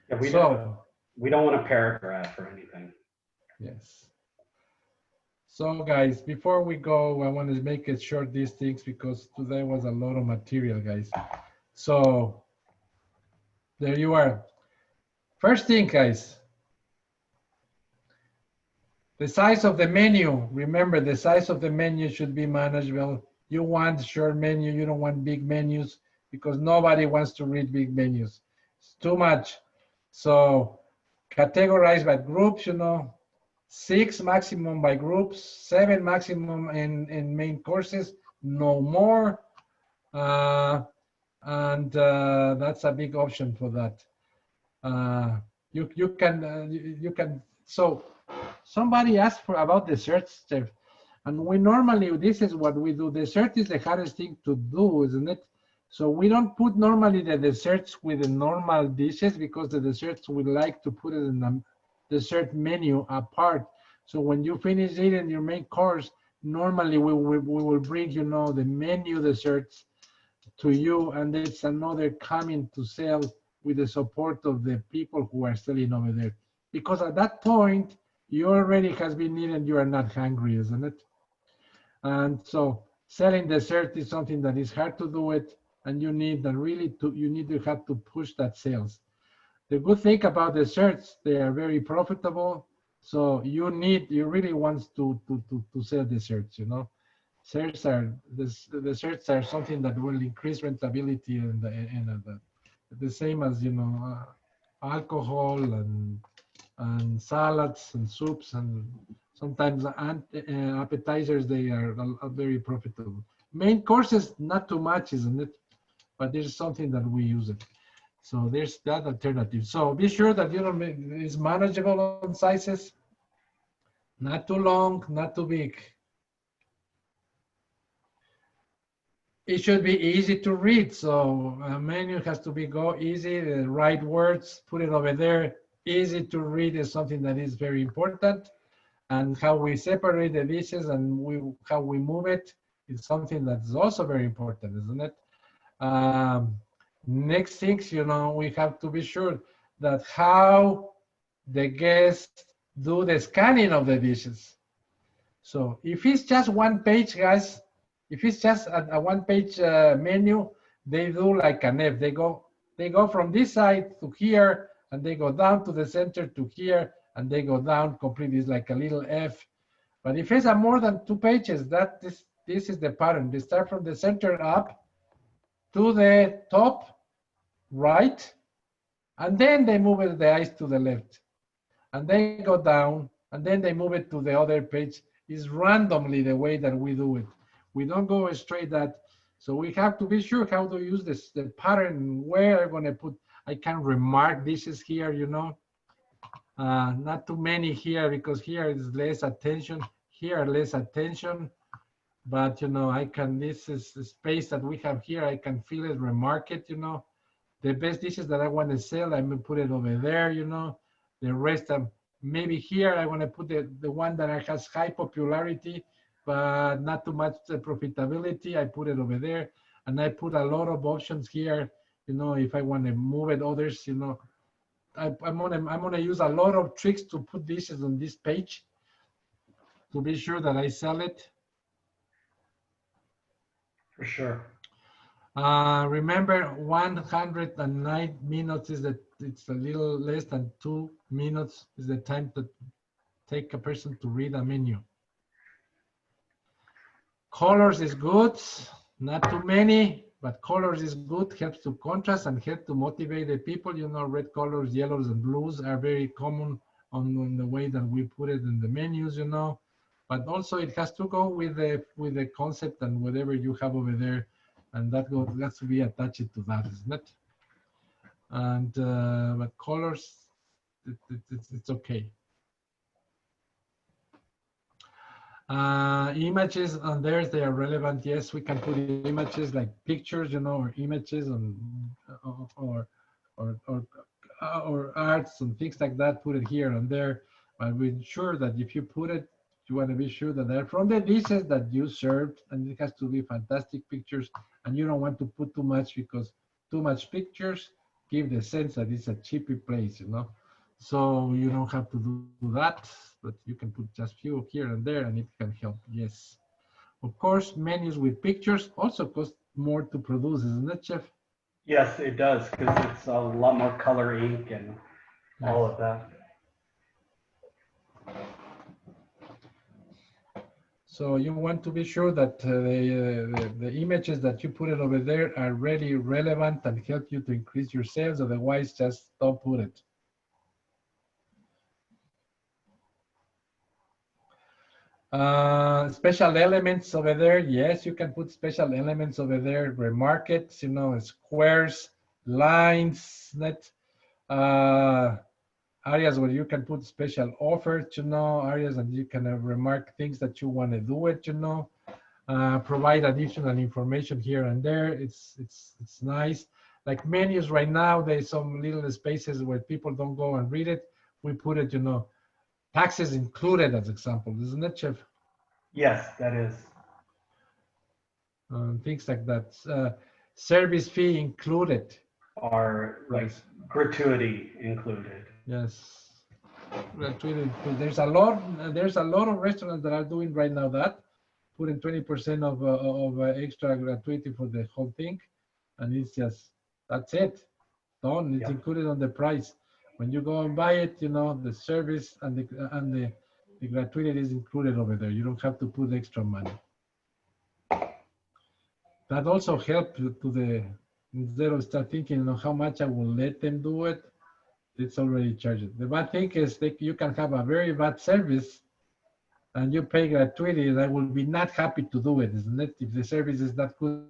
Yeah, we don't want a paragraph or anything. Yes. So guys, before we go, I want to make it short, these things, because today was a lot of material, guys. So there you are. First thing, guys, the size of the menu. Remember, the size of the menu should be manageable. You want short menu, you don't want big menus, because nobody wants to read big menus. It's too much. So categorize by groups, you know, 6 maximum by groups, 7 maximum in main courses, no more. And that's a big option for that. You can. So somebody asked about desserts, Chef, and we normally, this is what we do. Dessert is the hardest thing to do, isn't it? So we don't put normally the desserts with the normal dishes, because the desserts we like to put it in the dessert menu apart. So when you finish eating your main course, normally we will bring, you know, the menu desserts to you, and it's another coming to sell with the support of the people who are selling over there. Because at that point, you already has been eaten, you are not hungry, isn't it? And so selling dessert is something that is hard to do it, and you need to have to push that sales. The good thing about desserts, they are very profitable. So you really want to sell desserts, you know. Desserts are something that will increase rentability and the same as, you know, alcohol and salads and soups and sometimes appetizers, they are very profitable. Main courses, not too much, isn't it? But there's something that we use it. So there's that alternative. So be sure that, you know, it's manageable on sizes, not too long, not too big. It should be easy to read. So a menu has to go easy, the right words, put it over there. Easy to read is something that is very important. And how we separate the dishes and how we move it is something that's also very important, isn't it? Next things, you know, we have to be sure that how the guests do the scanning of the dishes. So if it's just one page, guys, if it's just a one-page menu, they do like an F. They go from this side to here, and they go down to the center to here, and they go down completely. It's like a little F. But if it's a more than 2 pages, this is the pattern. They start from the center up to the top right, and then they move the eyes to the left, and they go down, and then they move it to the other page. It's randomly the way that we do it. We don't go straight that. So we have to be sure how to use the pattern, where I'm going to put. I can remark dishes here, you know. Not too many here because here is less attention. Here less attention. But, you know, I can, this is the space that we have here. I can feel it, remark it, you know. The best dishes that I want to sell, I'm going to put it over there, you know. The rest, maybe here I want to put the one that has high popularity, but not too much profitability. I put it over there, and I put a lot of options here. You know, if I want to move it, others, you know, I'm gonna use a lot of tricks to put dishes on this page to be sure that I sell it. For sure. Remember, 109 minutes is it's a little less than 2 minutes is the time to take a person to read a menu. Colors is good, not too many, but colors is good, helps to contrast and help to motivate the people. You know, red colors, yellows, and blues are very common on the way that we put it in the menus, you know. But also it has to go with the concept and whatever you have over there, and that has to be attached to that, isn't it? And but colors, it's okay. Images on there, they are relevant. Yes, we can put images like pictures, you know, or images or arts and things like that. Put it here and there, but we ensure that if you put it, you want to be sure that they're from the dishes that you served, and it has to be fantastic pictures. And you don't want to put too much because too much pictures give the sense that it's a cheapy place, you know. So you don't have to do that, but you can put just few here and there and it can help, yes. Of course, menus with pictures also cost more to produce, isn't it, Chef? Yes, it does, because it's a lot more color ink and all of that. So you want to be sure that the images that you put it over there are really relevant and help you to increase your sales, otherwise just don't put it. Special elements over there. Yes, you can put special elements over there. Remark it, you know, squares, lines, areas where you can put special offers, you know, areas that you can remark things that you want to do it, you know. Provide additional information here and there. It's nice. Like menus right now, there's some little spaces where people don't go and read it. We put it, you know, taxes included as example, isn't it, Chef? Yes, that is. Things like that. Service fee included. Or like gratuity included. Yes. Gratuity. There's a lot of restaurants that are doing right now that, putting 20% of extra gratuity for the whole thing, and it's just, that's it. Done. It's included on the price. When you go and buy it, you know, the service and the gratuity is included over there. You don't have to put extra money. That also helps to the, instead of start thinking, you know, how much I will let them do it, it's already charged. The bad thing is that you can have a very bad service and you pay gratuity, and I will be not happy to do it, isn't it? If the service is not good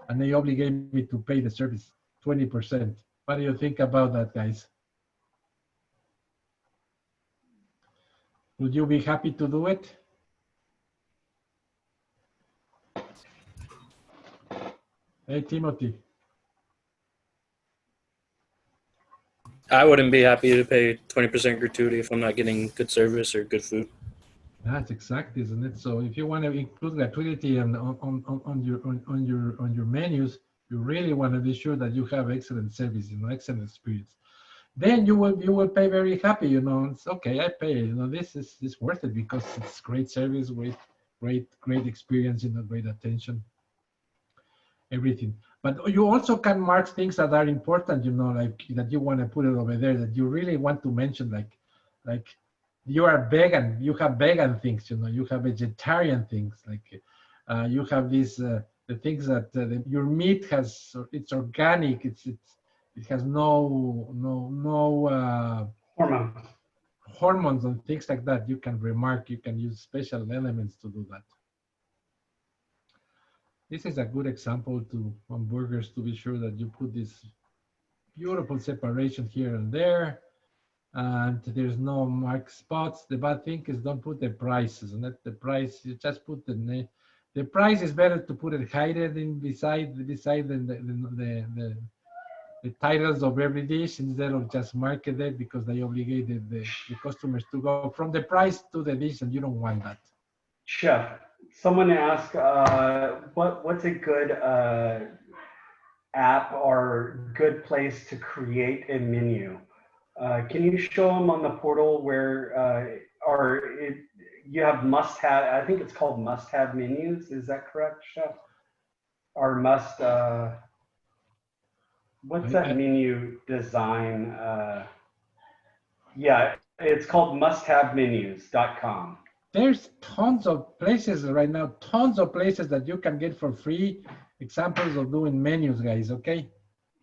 and they obligate me to pay the service 20%. What do you think about that, guys? Would you be happy to do it? Hey, Timothy. I wouldn't be happy to pay 20% gratuity if I'm not getting good service or good food. That's exactly, isn't it? So if you want to include gratuity on your menus, you really want to be sure that you have excellent service, you know, excellent experience. Then you will pay very happy, you know. It's okay, I pay, you know, this is worth it because it's great service, great experience, you know, great attention, everything. But you also can mark things that are important, you know, like that you want to put it over there, that you really want to mention, like you are vegan, you have vegan things, you know, you have vegetarian things, like you have these the things that your meat has, it's organic, it has no hormones and things like that. You can remark, you can use special elements to do that. This is a good example on burgers, to be sure that you put this beautiful separation here and there, and there's no marked spots. The bad thing is don't put the prices, and the price, you just put the price is better to put it hidden in beside the titles of every dish instead of just market it, because they obligate the customers to go from the price to the dish, and you don't want that. Chef, someone asked, what's a good app or good place to create a menu? Can you show them on the portal where, you have must-have, I think it's called must-have menus. Is that correct, Chef? Or what's that menu design? Yeah, it's called musthavemenus.com. There's tons of places right now, tons of places that you can get for free examples of doing menus, guys, okay?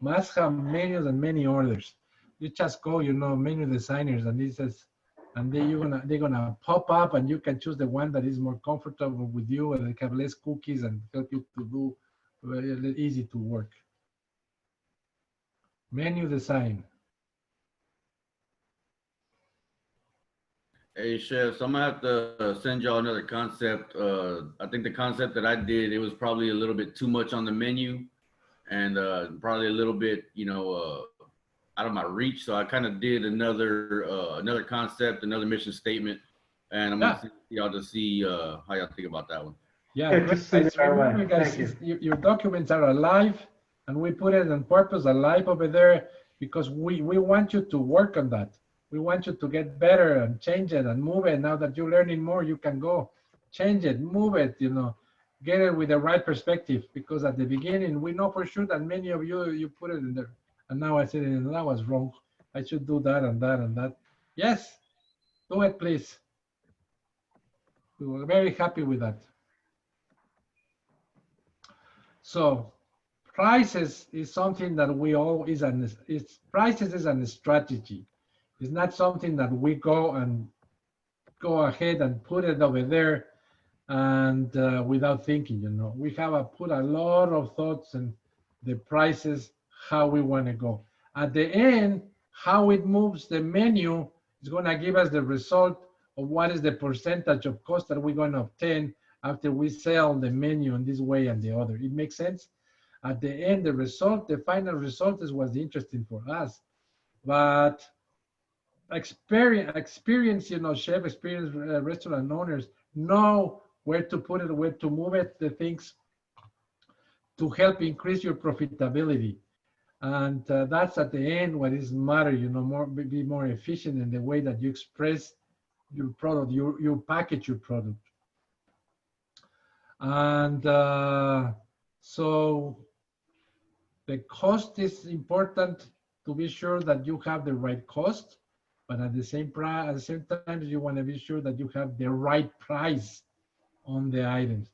Must have menus and many orders. You just go, you know, menu designers, and it says, and then they're gonna pop up, and you can choose the one that is more comfortable with you, and they have less cookies and help you to do very easy to work. Menu design. Hey, Chef, so I'm gonna have to send y'all another concept. I think the concept that I did, it was probably a little bit too much on the menu, and probably a little bit, you know, out of my reach. So I kind of did another concept, another mission statement, and I'm gonna send y'all to see how y'all think about that one. Yeah, remember, guys, your documents are alive, and we put it on purpose alive over there because we want you to work on that. We want you to get better and change it and move it. Now that you're learning more, you can go change it, move it, you know, get it with the right perspective. Because at the beginning, we know for sure that many of you put it in there. And now I said, that was wrong. I should do that and that and that. Yes, do it, please. We were very happy with that. So prices is something that we all prices is a strategy. It's not something that we go ahead and put it over there and without thinking, you know. We have put a lot of thoughts in the prices, how we want to go. At the end, how it moves the menu is going to give us the result of what is the percentage of cost that we're going to obtain after we sell the menu in this way and the other. It makes sense? At the end, the final result is what's interesting for us. But experience, you know, chef experience, restaurant owners know where to put it, where to move it, the things to help increase your profitability. And that's at the end what is matter, you know, be more efficient in the way that you express your product, you package your product. And so the cost is important to be sure that you have the right cost, but at the same time, you want to be sure that you have the right price on the items.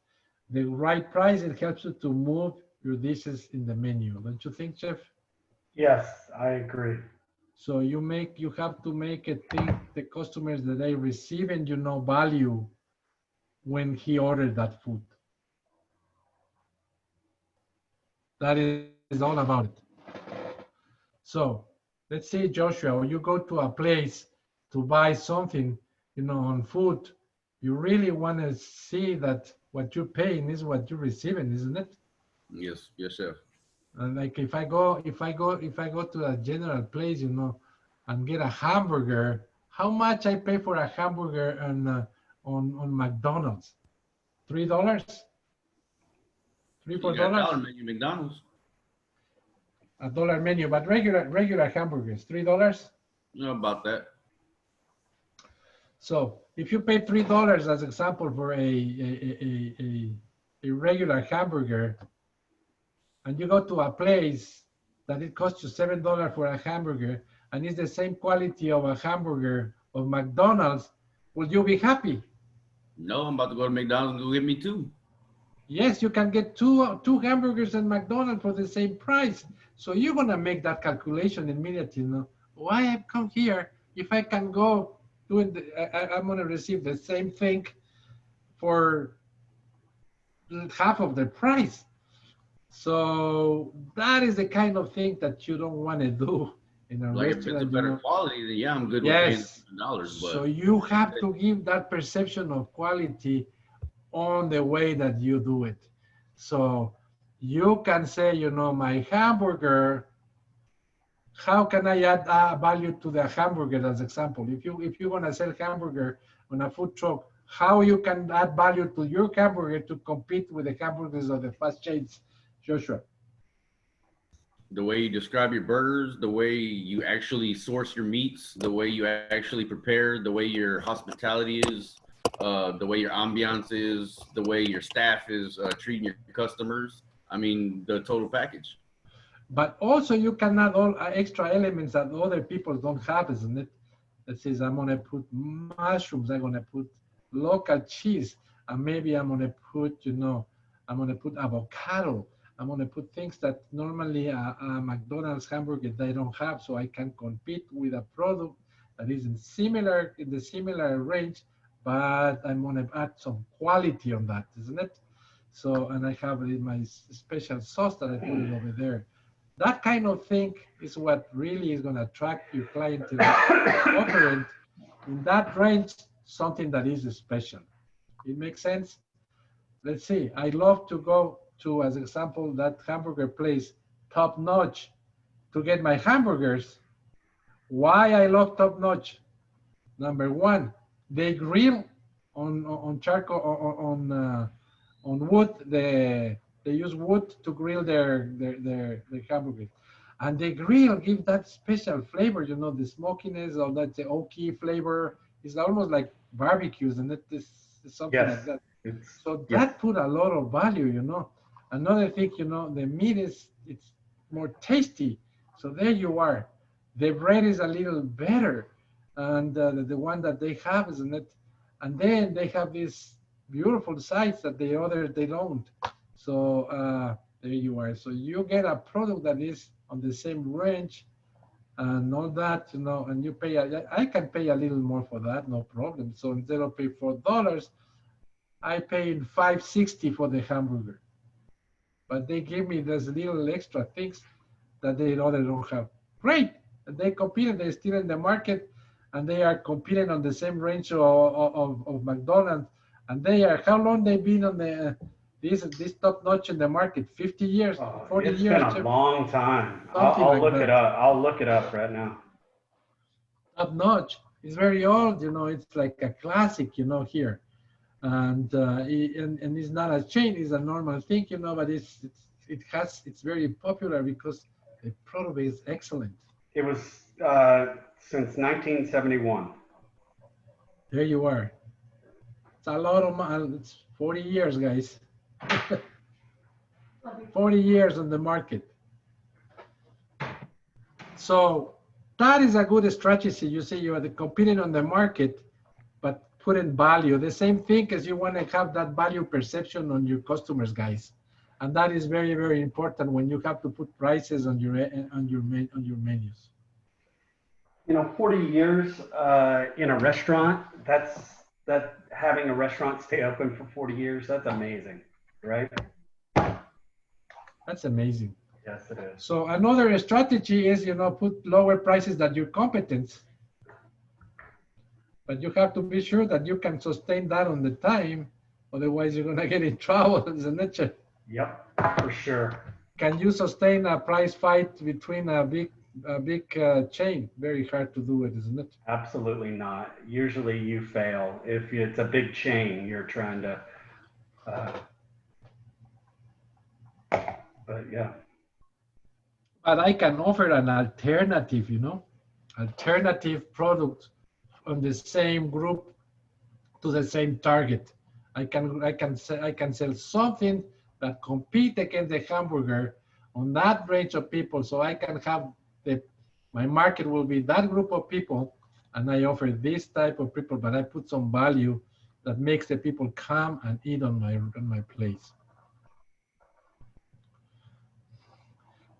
The right price, it helps you to move your dishes in the menu. Don't you think, Chef? Yes, I agree. So you have to make it think the customers that they receive and value when he ordered that food. That is all about it. So let's say, Joshua, when you go to a place to buy something, on food, you really want to see that what you're paying is what you're receiving, isn't it? Yes, chef. And like if I go to a general place, and get a hamburger, how much I pay for a hamburger on McDonald's? $3? $4? Menu McDonald's. $1 menu, but regular hamburgers, $3? No, about that. So if you pay $3 as example for a regular hamburger, and you go to a place that it costs you $7 for a hamburger, and it's the same quality of a hamburger of McDonald's, will you be happy? No, I'm about to go to McDonald's and go get me two. Yes, you can get two hamburgers at McDonald's for the same price. So you're gonna make that calculation immediately. Why I come here if I can go doing I'm gonna receive the same thing for half of the price. So that is the kind of thing that you don't want to do in a Like restaurant. if it's a better quality, then yeah, I'm good Yes. with paying $7. But So you have to give that perception of quality on the way that you do it. So you can say, my hamburger, how can I add value to the hamburger as example? If you're gonna sell hamburger on a food truck, how you can add value to your hamburger to compete with the hamburgers of the fast chains, Joshua? the way you describe your burgers, the way you actually source your meats, the way you actually prepare, the way your hospitality is, the way your ambiance is, the way your staff is treating your customers. I mean, the total package. But also you can add all extra elements that other people don't have, isn't it? That says, I'm gonna put mushrooms, I'm gonna put local cheese, and maybe I'm gonna put, I'm gonna put avocado. I'm gonna put things that normally a McDonald's hamburger they don't have, so I can compete with a product that is in the similar range, but I'm gonna add some quality on that, isn't it? So, and I have my special sauce that I put it over there. That kind of thing is what really is gonna attract your client to operate in that range, something that is special. It makes sense? Let's see, I love to go to, as example, that hamburger place, Top Notch, to get my hamburgers. Why I love Top Notch? Number one, they grill on charcoal, on wood. They use wood to grill their hamburgers. And the grill give that special flavor, the smokiness of that, the oaky flavor. It's almost like barbecues, and it is something like that. So that put a lot of value, Another thing, the meat it's more tasty. So there you are. The bread is a little better, and the one that they have, isn't it? And then they have these beautiful sides that the others they don't. So there you are. So you get a product that is on the same range, and all that, and you pay. I can pay a little more for that, no problem. So instead of pay $4, I pay $5.60 for the hamburger. But they give me those little extra things that they don't have. Great, and they compete. They're still in the market, and they are competing on the same range of McDonald's. And they are, how long they been on the this Top Notch in the market? 50 years, 40 it's years. It's been a long time. Something I'll like look that. it up. I'll look it up right now. Top Notch. It's very old, it's like a classic, here. And it's not a chain, it's a normal thing, but it's very popular because the product is excellent. It was since 1971. There you are. It's a lot of it's 40 years, guys. 40 years on the market. So that is a good strategy. You see, you are competing on the market, but put in value. The same thing as you want to have that value perception on your customers, guys. And that is very, very important when you have to put prices on your menus. You know, 40 years in a restaurant, that having a restaurant stay open for 40 years, that's amazing, right? That's amazing. Yes, it is. So another strategy is, you know, put lower prices than your competence. But you have to be sure that you can sustain that on the time. Otherwise, you're going to get in trouble, isn't it? Yep, for sure. Can you sustain a price fight between a big chain? Very hard to do it, isn't it? Absolutely not. Usually you fail. If it's a big chain, you're trying to, but yeah. But I can offer an alternative, you know, alternative product on the same group to the same target. I can sell something that compete against the hamburger on that range of people. So I can have my market will be that group of people, and I offer this type of people, but I put some value that makes the people come and eat on my place.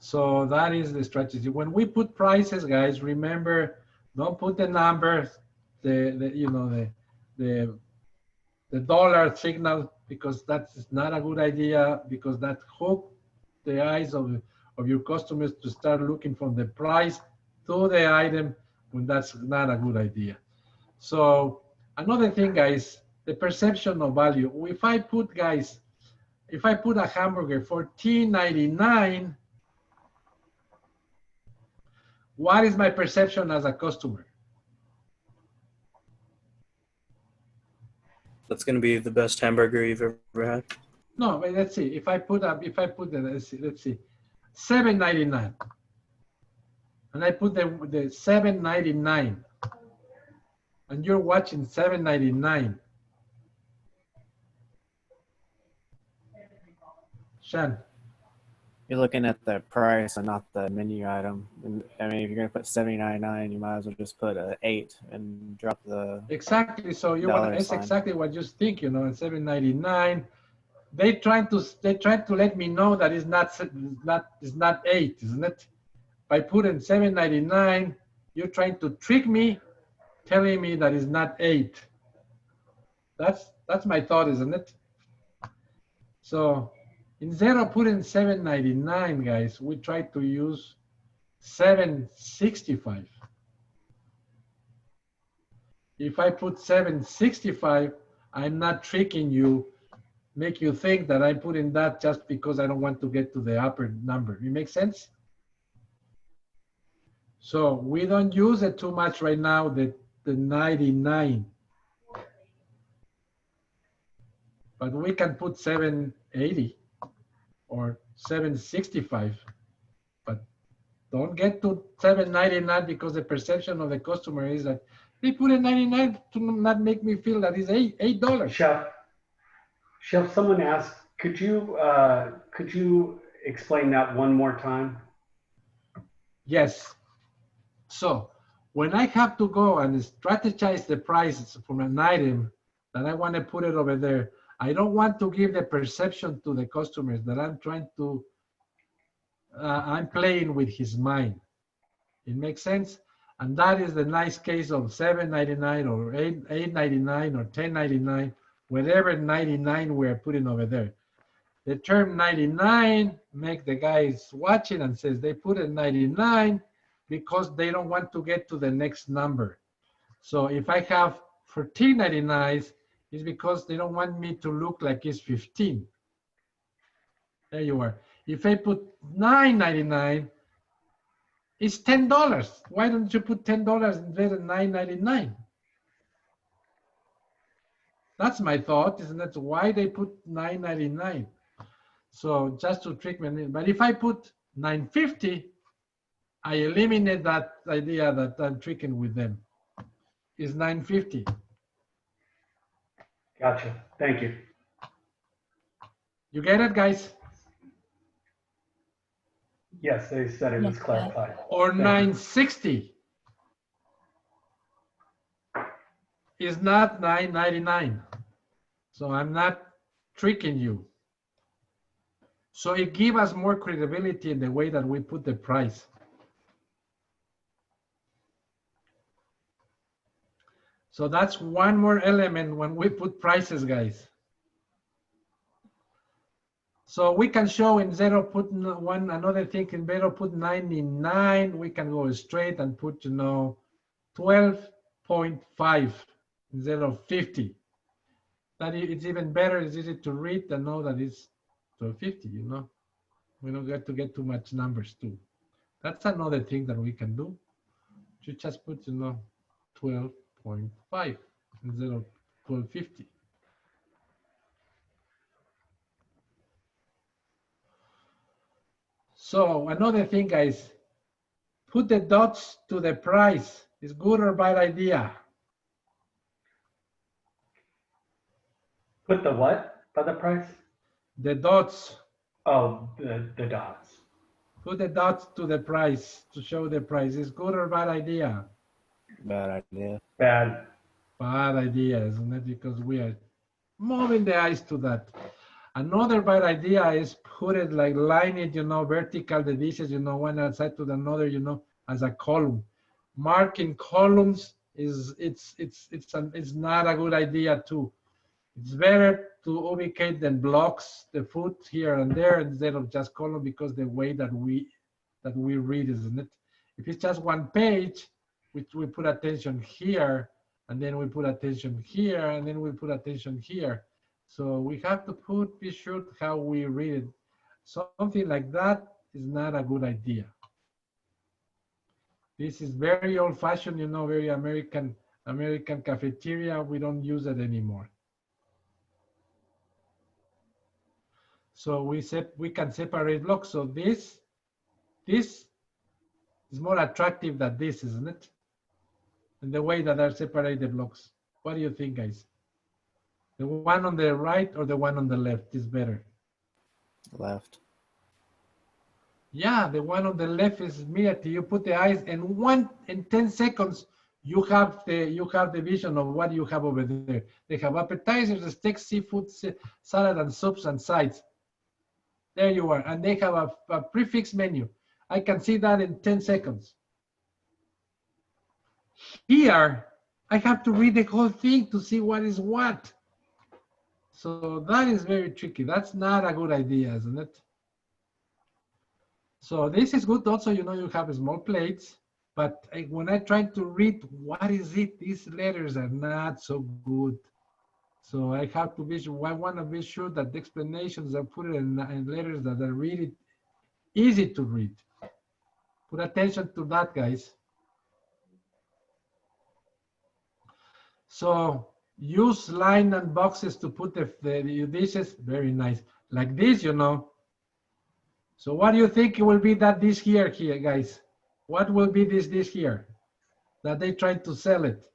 So that is the strategy. When we put prices, guys, remember, don't put the numbers, the dollar signal, because that's not a good idea, because that hook the eyes of your customers to start looking from the price to the item, when that's not a good idea. So another thing, guys, the perception of value. If I put a hamburger for $14.99, what is my perception as a customer? That's going to be the best hamburger you've ever had. No, but let's see. If I put let's see, $7.99, and I put the $7.99, and you're watching $7.99. Shan. You're looking at the price and not the menu item. And, I mean, if you're gonna put $79.99, you might as well just put an 8 and drop the Exactly. So you want it's sign. exactly what you think. You know, at $7.99, they trying to let me know that it's not 8, isn't it? By putting $7.99, you're trying to trick me, telling me that it's not 8. That's my thought, isn't it? So instead of putting $7.99, guys, we try to use $7.65. If I put $7.65, I'm not tricking you, make you think that I'm putting that just because I don't want to get to the upper number. It makes sense? So we don't use it too much right now, the 99. But we can put 780 or 765. But don't get to 799 because the perception of the customer is that they put a 99 to not make me feel that it's $8. Chef, someone asked, could you explain that one more time? Yes. So when I have to go and strategize the prices from an item that I want to put it over there, I don't want to give the perception to the customers that I'm trying to, I'm playing with his mind. It makes sense? And that is the nice case of $7.99 or $8.99 or $10.99, whatever 99 we're putting over there. The term 99 make the guys watching and says they put it 99 because they don't want to get to the next number. So if I have $14.99, it's because they don't want me to look like it's 15. There you are. If I put $9.99, it's $10. Why don't you put $10 instead of $9.99? That's my thought, isn't that why they put $9.99? So just to trick me. But if I put $9.50, I eliminate that idea that I'm tricking with them. It's $9.50. Gotcha. Thank you. You get it, guys? Yes, they said it was clarified. Or Thank you. 960 is not 9.99. So I'm not tricking you. So it gives us more credibility in the way that we put the price. So that's one more element when we put prices, guys. So we can show instead of putting one another thing, instead of put 99, we can go straight and put 12.5 instead of 50. That it's even better. It's easy to read and know that it's 12.50. We don't get to get too much numbers too. That's another thing that we can do. You just put 12.5 instead of 12.50. So another thing, guys, put the dots to the price. Is good or bad idea? Put the what by the price? The dots. Oh, the dots. Put the dots to the price to show the price. Is good or bad idea? Bad idea. Bad. Bad idea, isn't it? Because we are moving the eyes to that. Another bad idea is put it like line it, vertical, the dishes, one outside to the another, as a column. Marking columns it's not a good idea too. It's better to ubicate than blocks the food here and there instead of just column, because the way that we read, isn't it? If it's just one page, which we put attention here, and then we put attention here, and then we put attention here. So we have to be sure how we read it. Something like that is not a good idea. This is very old-fashioned, very American cafeteria. We don't use it anymore. So we can separate blocks. So this is more attractive than this, isn't it? And the way that I separate the blocks. What do you think, guys? The one on the right or the one on the left is better? Left. Yeah, the one on the left is immediately. You put the eyes, and in 10 seconds, you have the vision of what you have over there. They have appetizers, steaks, seafood, salad, and soups and sides. There you are. And they have a prefix menu. I can see that in 10 seconds. Here, I have to read the whole thing to see what is what. So that is very tricky. That's not a good idea, isn't it? So this is good also, you have small plates, but when I try to read what is it, these letters are not so good. So I have to I want to be sure that the explanations are put in letters that are really easy to read. Put attention to that, guys. So use line and boxes to put the dishes. Very nice. Like this, So what do you think will be that dish here, guys? What will be this dish here that they try to sell it?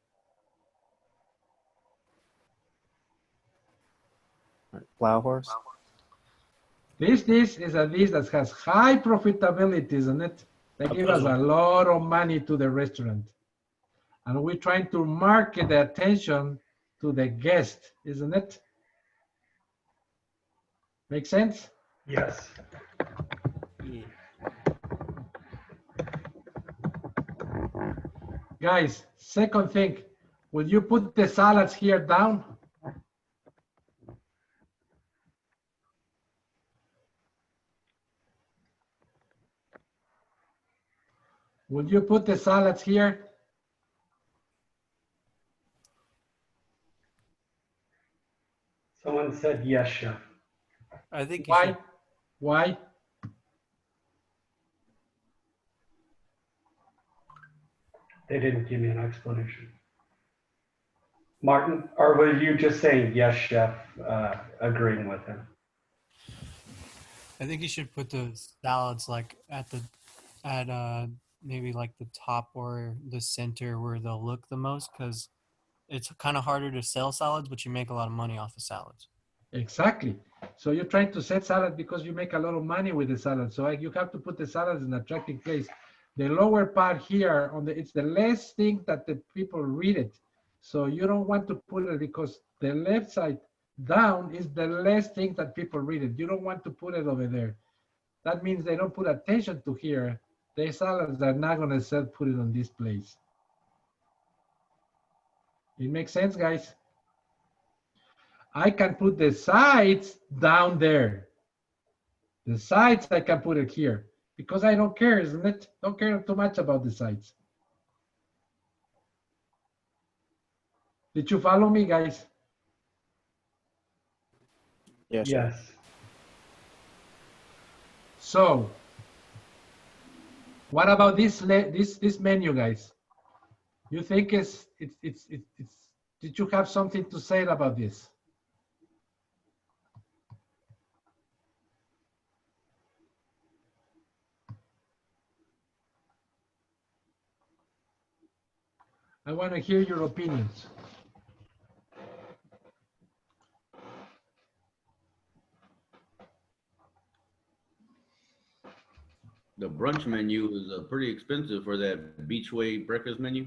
Plow horse. This dish is a dish that has high profitability, isn't it? They give us a lot of money to the restaurant. And we're trying to market the attention to the guest, isn't it? Make sense? Yes. Guys, second thing, will you put the salads here down? Will you put the salads here? Someone said yes, chef. I think. Why? Why? They didn't give me an explanation. Martin, or were you just saying yes, chef, agreeing with him? I think you should put the salads like at maybe like the top or the center where they'll look the most, because it's kind of harder to sell salads, but you make a lot of money off of salads. Exactly. So you're trying to set salad because you make a lot of money with the salad. So you have to put the salads in an attractive place. The lower part here it's the last thing that the people read it. So you don't want to put it because the left side down is the last thing that people read it. You don't want to put it over there. That means they don't put attention to here. The salads are not going to put it on this place. It makes sense, guys? I can put the sides down there. The sides, I can put it here because I don't care, isn't it? Don't care too much about the sides. Did you follow me, guys? Yes. Yes. So, what about this menu, guys? You think did you have something to say about this? I want to hear your opinions. The brunch menu is pretty expensive for that Beachway breakfast menu.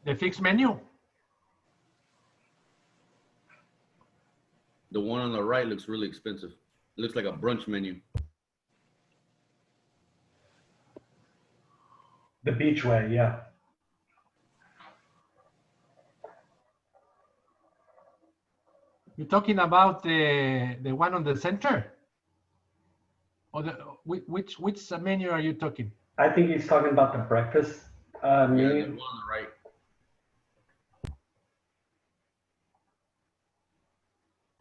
The fixed menu? The one on the right looks really expensive. It looks like a brunch menu. The Beachway, yeah. You're talking about the one on the center? Or which menu are you talking? I think he's talking about the breakfast menu. Yeah, the one on the right.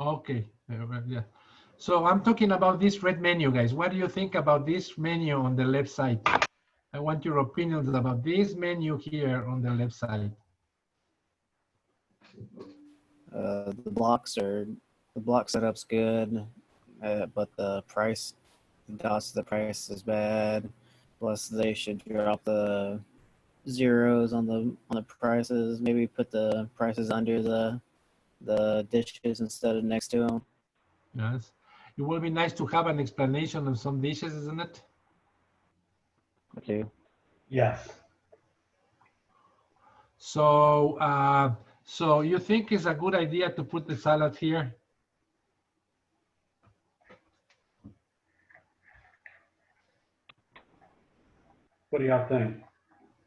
Okay, yeah. So I'm talking about this red menu, guys. What do you think about this menu on the left side? I want your opinions about this menu here on the left side. The block setup's good, but the price is bad. Plus, they should drop the zeros on the prices. Maybe put the prices under the dishes instead of next to them. Yes, it will be nice to have an explanation of some dishes, isn't it? Okay. Yes. So, so you think it's a good idea to put the salad here? What do y'all think?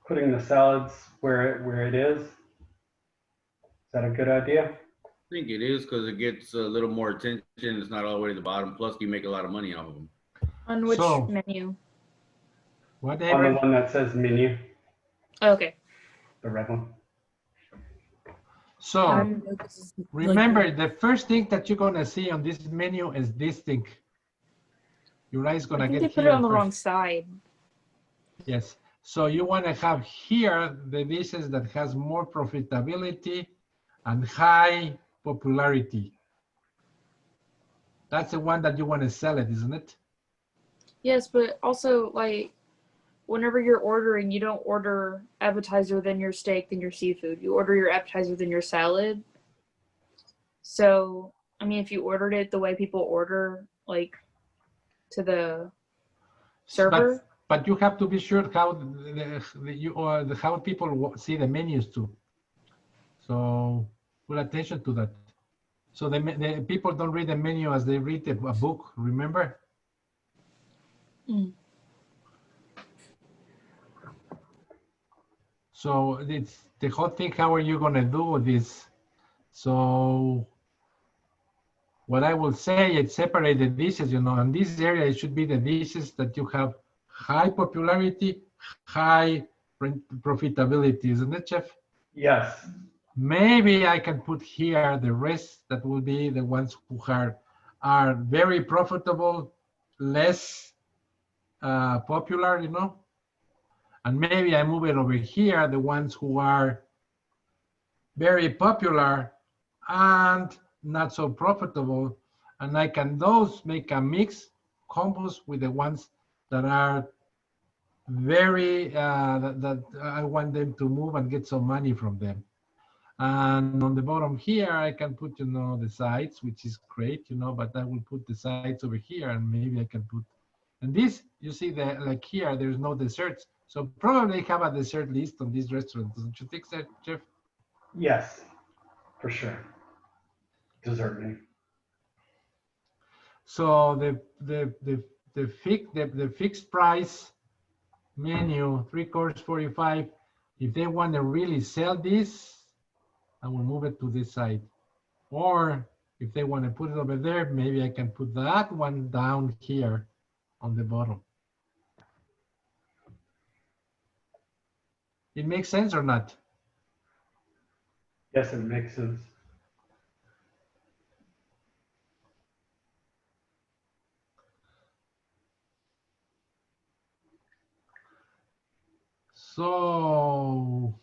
Putting the salads where it is that a good idea? I think it is because it gets a little more attention. It's not all the way to the bottom. Plus, you make a lot of money off of them. On which menu? What? On the one that says menu, Okay. the red one. So remember, the first thing that you're gonna see on this menu is this thing. Your eyes gonna I think get they put here it on the first. wrong side. Yes. So you want to have here the dishes that has more profitability and high popularity. That's the one that you want to sell it, isn't it? Yes, but also like whenever you're ordering, you don't order appetizer, then your steak, then your seafood. You order your appetizer, then your salad. So, I mean, if you ordered it the way people order, like to the server. But you have to be sure how how people see the menus too. So put attention to that. So the people don't read the menu as they read a book. Remember? Mm. So it's the whole thing. How are you gonna do this? So what I will say is separate the dishes. You know, in this area it should be the dishes that you have high popularity, high profitability, isn't it, Chef? Yes. Maybe I can put here the rest that will be the ones who are very profitable, less popular, you know? And maybe I move it over here, the ones who are very popular and not so profitable. And I can those make a mix combos with the ones that are very, that I want them to move and get some money from them. And on the bottom here, I can put, you know, the sides, which is great, you know, but I will put the sides over here and maybe I can put, and this, you see that like here, there's no desserts. So probably have a dessert list on this restaurant. Don't you think so, Jeff? Yes, for sure. Dessert menu. So the fixed price menu, 3 course 45, if they want to really sell this, I will move it to this side. Or if they want to put it over there, maybe I can put that one down here on the bottom. It makes sense or not? Yes, it makes sense. So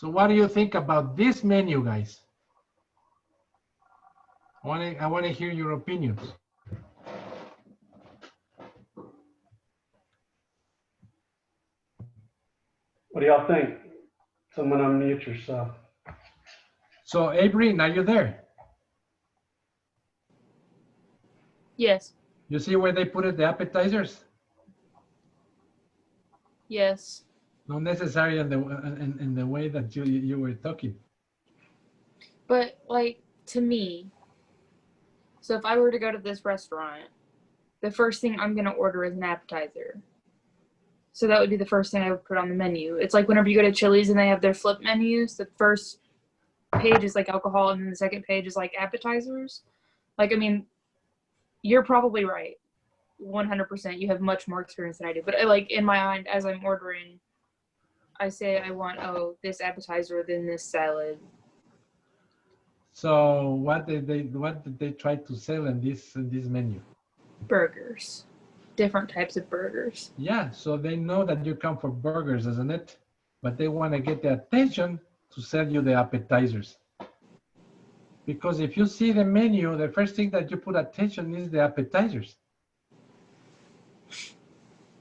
what do you think about this menu, guys? I want to hear your opinions. What do y'all think? Someone unmute yourself. So Avery, now you're there. Yes. You see where they put it, the appetizers? Yes. Not necessarily in the way that you were talking. But like to me, so if I were to go to this restaurant, the first thing I'm gonna order is an appetizer. So that would be the first thing I would put on the menu. It's like whenever you go to Chili's and they have their flip menus, the first page is like alcohol and then the second page is like appetizers. Like, I mean, you're probably right. 100%. You have much more experience than I do. But like in my mind, as I'm ordering, I say I want, this appetizer, then this salad. So what did they try to sell in this menu? Burgers. Different types of burgers. Yeah, so they know that you come for burgers, isn't it? But they want to get the attention to sell you the appetizers. Because if you see the menu, the first thing that you put attention is the appetizers.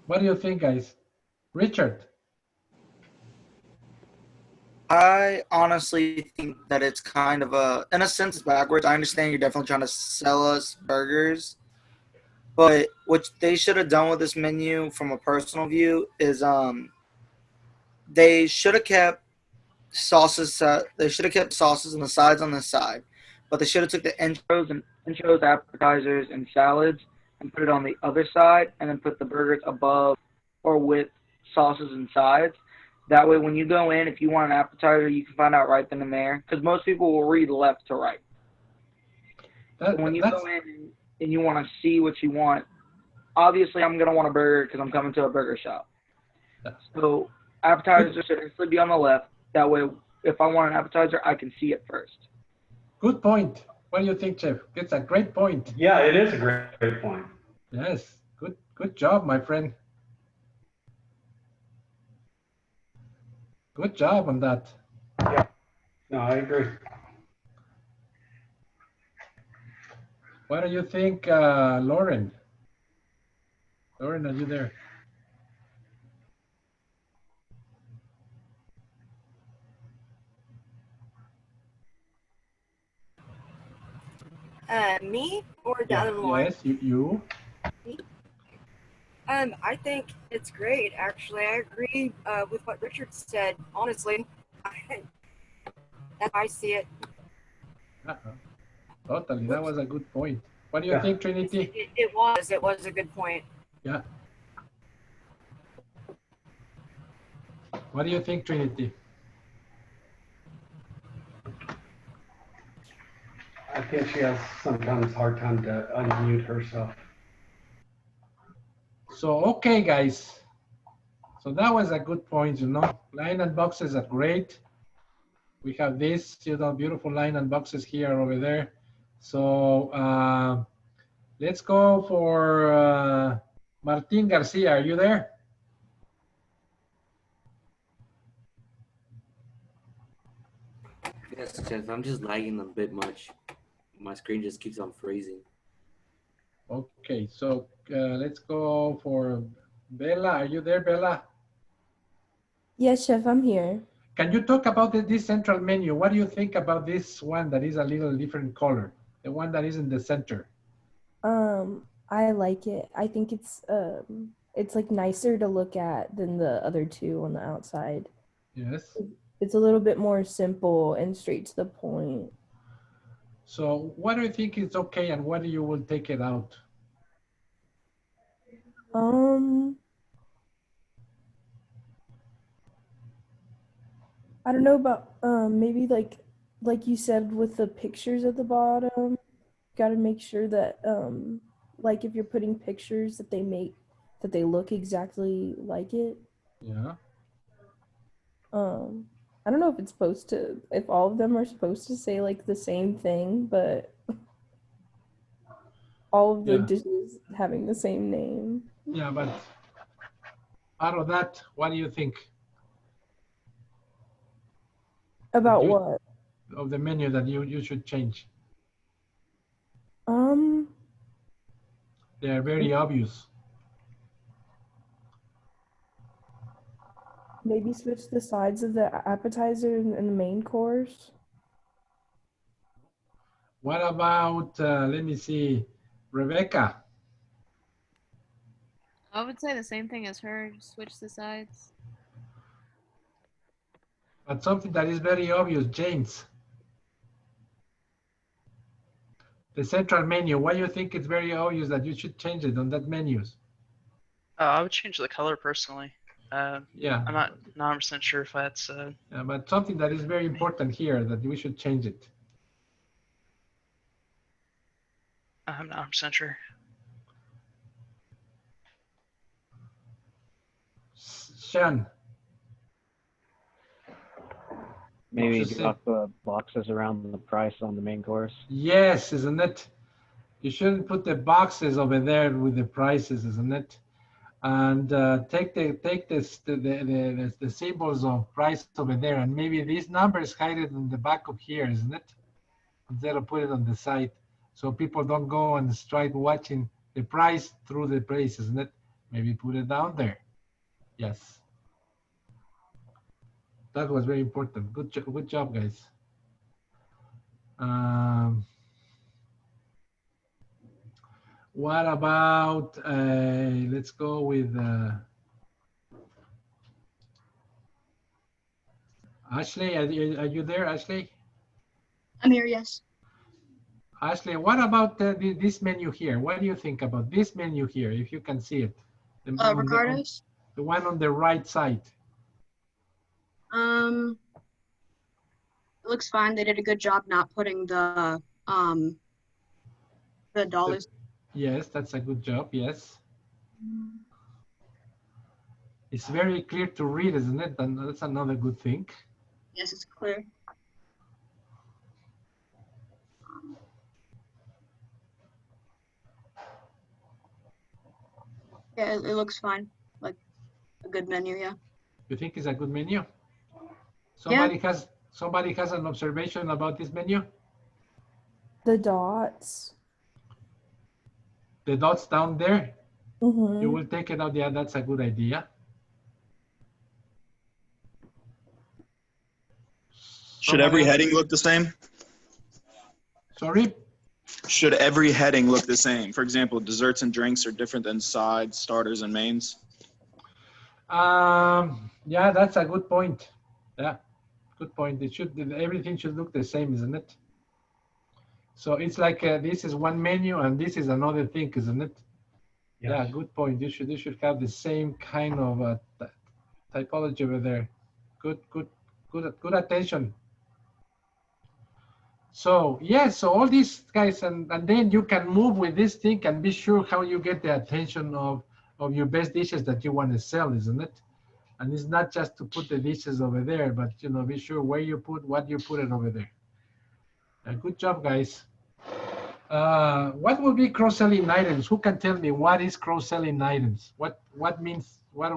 What do you think, guys? Richard? I honestly think that it's kind of in a sense, it's backwards. I understand you're definitely trying to sell us burgers, but what they should have done with this menu from a personal view is they should have kept sauces. They should have kept sauces and the sides on the side, but they should have took the intros, appetizers, and salads and put it on the other side, and then put the burgers above or with sauces and sides. That way, when you go in, if you want an appetizer, you can find out right then and there. Because most people will read left to right. When you go in and you want to see what you want, obviously I'm going to want a burger because I'm coming to a burger shop. So appetizers should actually be on the left. That way, if I want an appetizer, I can see it first. Good point. What do you think, Chef? It's a great point. Yeah, it is a great point. Yes, good job, my friend. Good job on that. Yeah, no, I agree. What do you think, Lauren? Lauren, are you there? Me or the other one? Yes, you. I think it's great, actually. I agree with what Richard said. Honestly, as I see it. Totally, that was a good point. What do you think, Trinity? It was a good point. Yeah. What do you think, Trinity? I think she has sometimes hard time to unmute herself. So, okay, guys. So that was a good point, you know. Line and boxes are great. We have this, you know, beautiful line and boxes here over there. So let's go for Martin Garcia. Are you there? Yes, Chef. I'm just lagging a bit much. My screen just keeps on freezing. Okay, so let's go for Bella. Are you there, Bella? Yes, Chef, I'm here. Can you talk about this central menu? What do you think about this one that is a little different color? The one that is in the center. I like it. I think it's like nicer to look at than the other two on the outside. Yes. It's a little bit more simple and straight to the point. So what do you think is okay and what do you will take it out? I don't know about maybe like you said with the pictures at the bottom, got to make sure that like if you're putting pictures that they look exactly like it. Yeah. I don't know if it's supposed to, if all of them are supposed to say like the same thing, but all of the dishes having the same name. Yeah, but out of that, what do you think? About what? Of the menu that you should change. They are very obvious. Maybe switch the sides of the appetizer and the main course. What about, let me see, Rebecca? I would say the same thing as her, switch the sides. But something that is very obvious, James. The central menu, why do you think it's very obvious that you should change it on that menus? I would change the color personally. Yeah. I'm not 100% sure if that's. Yeah, but something that is very important here that we should change it. I'm not 100% sure. Sean. Maybe What's drop boxes around the price on the main course. Yes, isn't it? You shouldn't put the boxes over there with the prices, isn't it? And take the symbols of price over there, and maybe these numbers hide it in the back of here, isn't it? Instead of put it on the side, so people don't go and start watching the price through the price, isn't it? Maybe put it down there. Yes. That was very important. Good job, guys. What about, let's go with Ashley. Are you there, Ashley? I'm here, yes. Ashley, what about this menu here? What do you think about this menu here, if you can see it? Ricardo's? The one on the right side. It looks fine. They did a good job not putting the dollars. Yes, that's a good job, yes. It's very clear to read, isn't it? And that's another good thing. Yes, it's clear. Yeah, it looks fine. Like a good menu, yeah. You think it's a good menu? Somebody has an observation about this menu? The dots. The dots down there? Mm-hmm. You will take it out. Yeah, that's a good idea. Should every heading look the same? Sorry? Should every heading look the same? For example, desserts and drinks are different than sides, starters, and mains. Yeah, that's a good point. Yeah, good point. Everything should look the same, isn't it? So it's like this is one menu and this is another thing, isn't it? Yes. Yeah, good point. You should have the same kind of typology over there. Good attention. So yes, so all these guys, and then you can move with this thing and be sure how you get the attention of your best dishes that you want to sell, isn't it? And it's not just to put the dishes over there, but be sure where you put what you put it over there. Good job, guys. What will be cross-selling items? Who can tell me what is cross-selling items? What do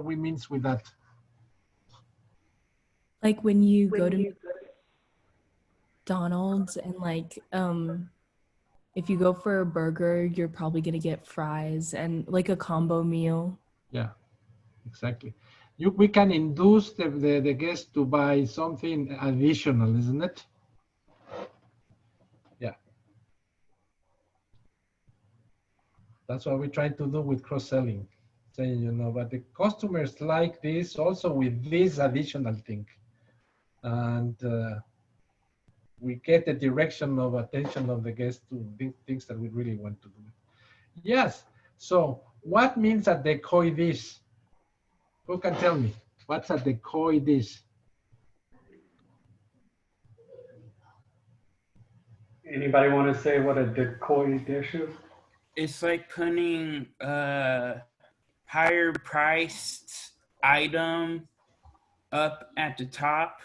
we mean with that? Like when you go to McDonald's and like if you go for a burger, you're probably gonna get fries and like a combo meal. Yeah, exactly. we can induce the guest to buy something additional, isn't it? Yeah. That's what we're trying to do with cross-selling. Saying, you know, but the customers like this also with this additional thing. And we get the direction of attention of the guests to things that we really want to do. Yes. So what means a decoy dish? Who can tell me? What's a decoy dish? Anybody want to say what a decoy dish is? It's like putting a higher priced item up at the top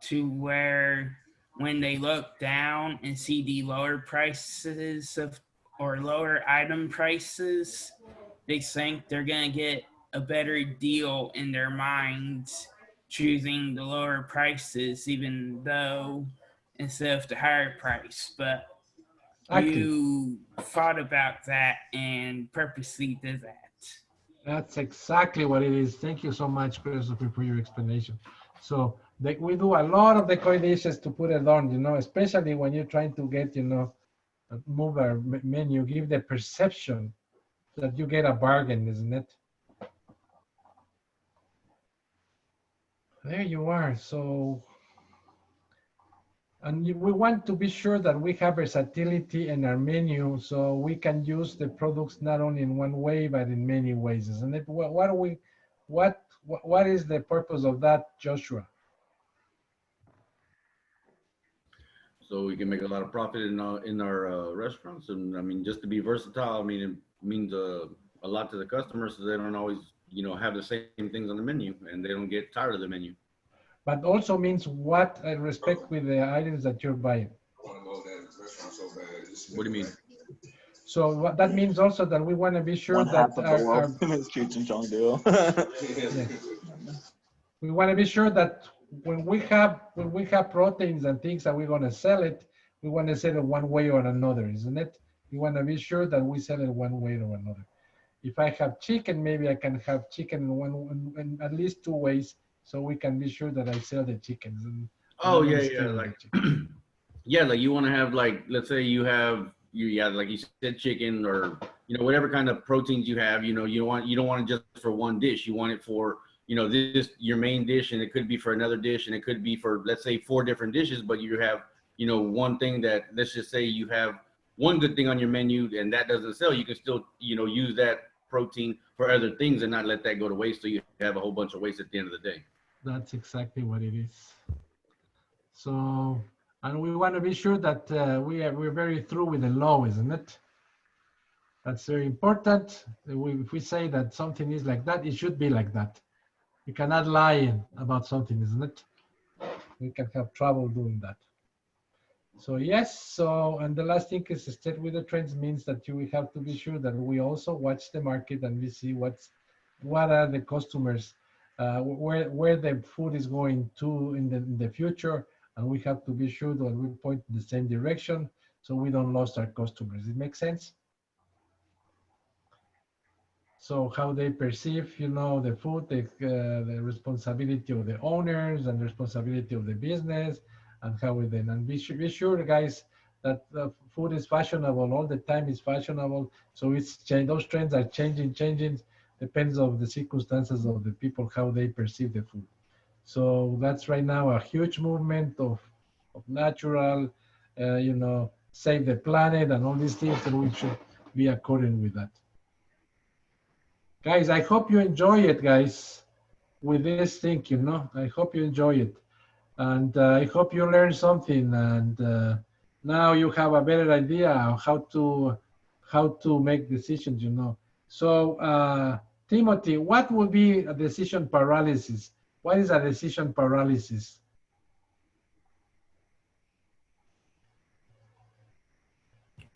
to where when they look down and see the lower prices of or lower item prices, they think they're gonna get a better deal in their minds, choosing the lower prices, even though instead of the higher price. But you thought about that and purposely did that. That's exactly what it is. Thank you so much, Christopher, for your explanation. So we do a lot of decoy dishes to put it on, you know, especially when you're trying to get, you know, move our menu, give the perception that you get a bargain, isn't it? There you are. So, and we want to be sure that we have versatility in our menu, so we can use the products not only in one way but in many ways, isn't it? What is the purpose of that, Joshua? So we can make a lot of profit in our restaurants, and I mean, just to be versatile. I mean, it means a lot to the customers, so they don't always, you know, have the same things on the menu, and they don't get tired of the menu. But also means what I respect with the items that you're buying. What do you mean? So what that means also that we want to be sure that we want to be sure that when we have proteins and things that we're going to sell it, we want to sell it one way or another, isn't it? We want to be sure that we sell it one way or another. If I have chicken, maybe I can have chicken in at least two ways, so we can be sure that I sell the chickens. Oh yeah, like yeah, like you want to have, like, let's say you have like you said, chicken, or you know, whatever kind of proteins you have. You know, you don't want it just for one dish. You want it for, you know, this your main dish, and it could be for another dish, and it could be for, let's say, 4 different dishes. But you have, you know, one thing that, let's just say you have one good thing on your menu and that doesn't sell. You can still, you know, use that protein for other things and not let that go to waste, so you have a whole bunch of waste at the end of the day. That's exactly what it is. So, and we want to be sure that we're very through with the law, isn't it? That's very important. If we say that something is like that, it should be like that. You cannot lie about something, isn't it? We can have trouble doing that. So yes, so, and the last thing is stay with the trends means that you have to be sure that we also watch the market and we see what are the customers, where the food is going to in the future, and we have to be sure that we point in the same direction so we don't lose our customers. It makes sense? So how they perceive, you know, the food, the responsibility of the owners and the responsibility of the business, and how we then, and be sure, guys, that the food is fashionable all the time. It's fashionable, so it's those trends are changing. Depends on the circumstances of the people, how they perceive the food. So that's right now a huge movement of natural, you know, save the planet and all these things, and we should be according with that. Guys, I hope you enjoy it, guys, with this thing, you know. I hope you enjoy it. And I hope you learn something, and now you have a better idea of how to make decisions, you know. So, Timothy, what would be a decision paralysis? What is a decision paralysis?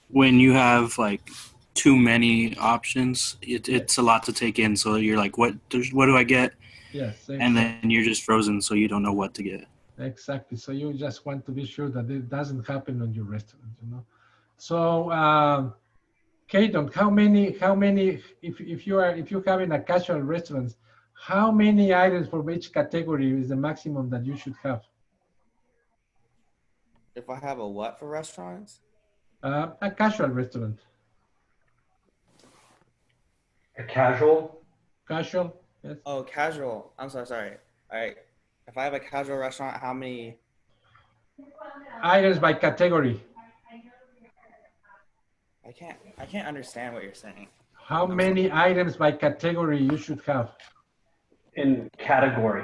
When you have like too many options, it's a lot to take in. So you're like, what do I get? Yes. Exactly. And then you're just frozen, so you don't know what to get. Exactly. So you just want to be sure that it doesn't happen on your restaurant, you know. So, Kaden, how many? If you're having a casual restaurant, How many items for each category is the maximum that you should have? If I have a what for restaurants? A casual restaurant. A casual? Casual, yes. Oh, casual. I'm so sorry. All right. If I have a casual restaurant, how many? Items by category. I can't understand what you're saying. How many items by category you should have? In category,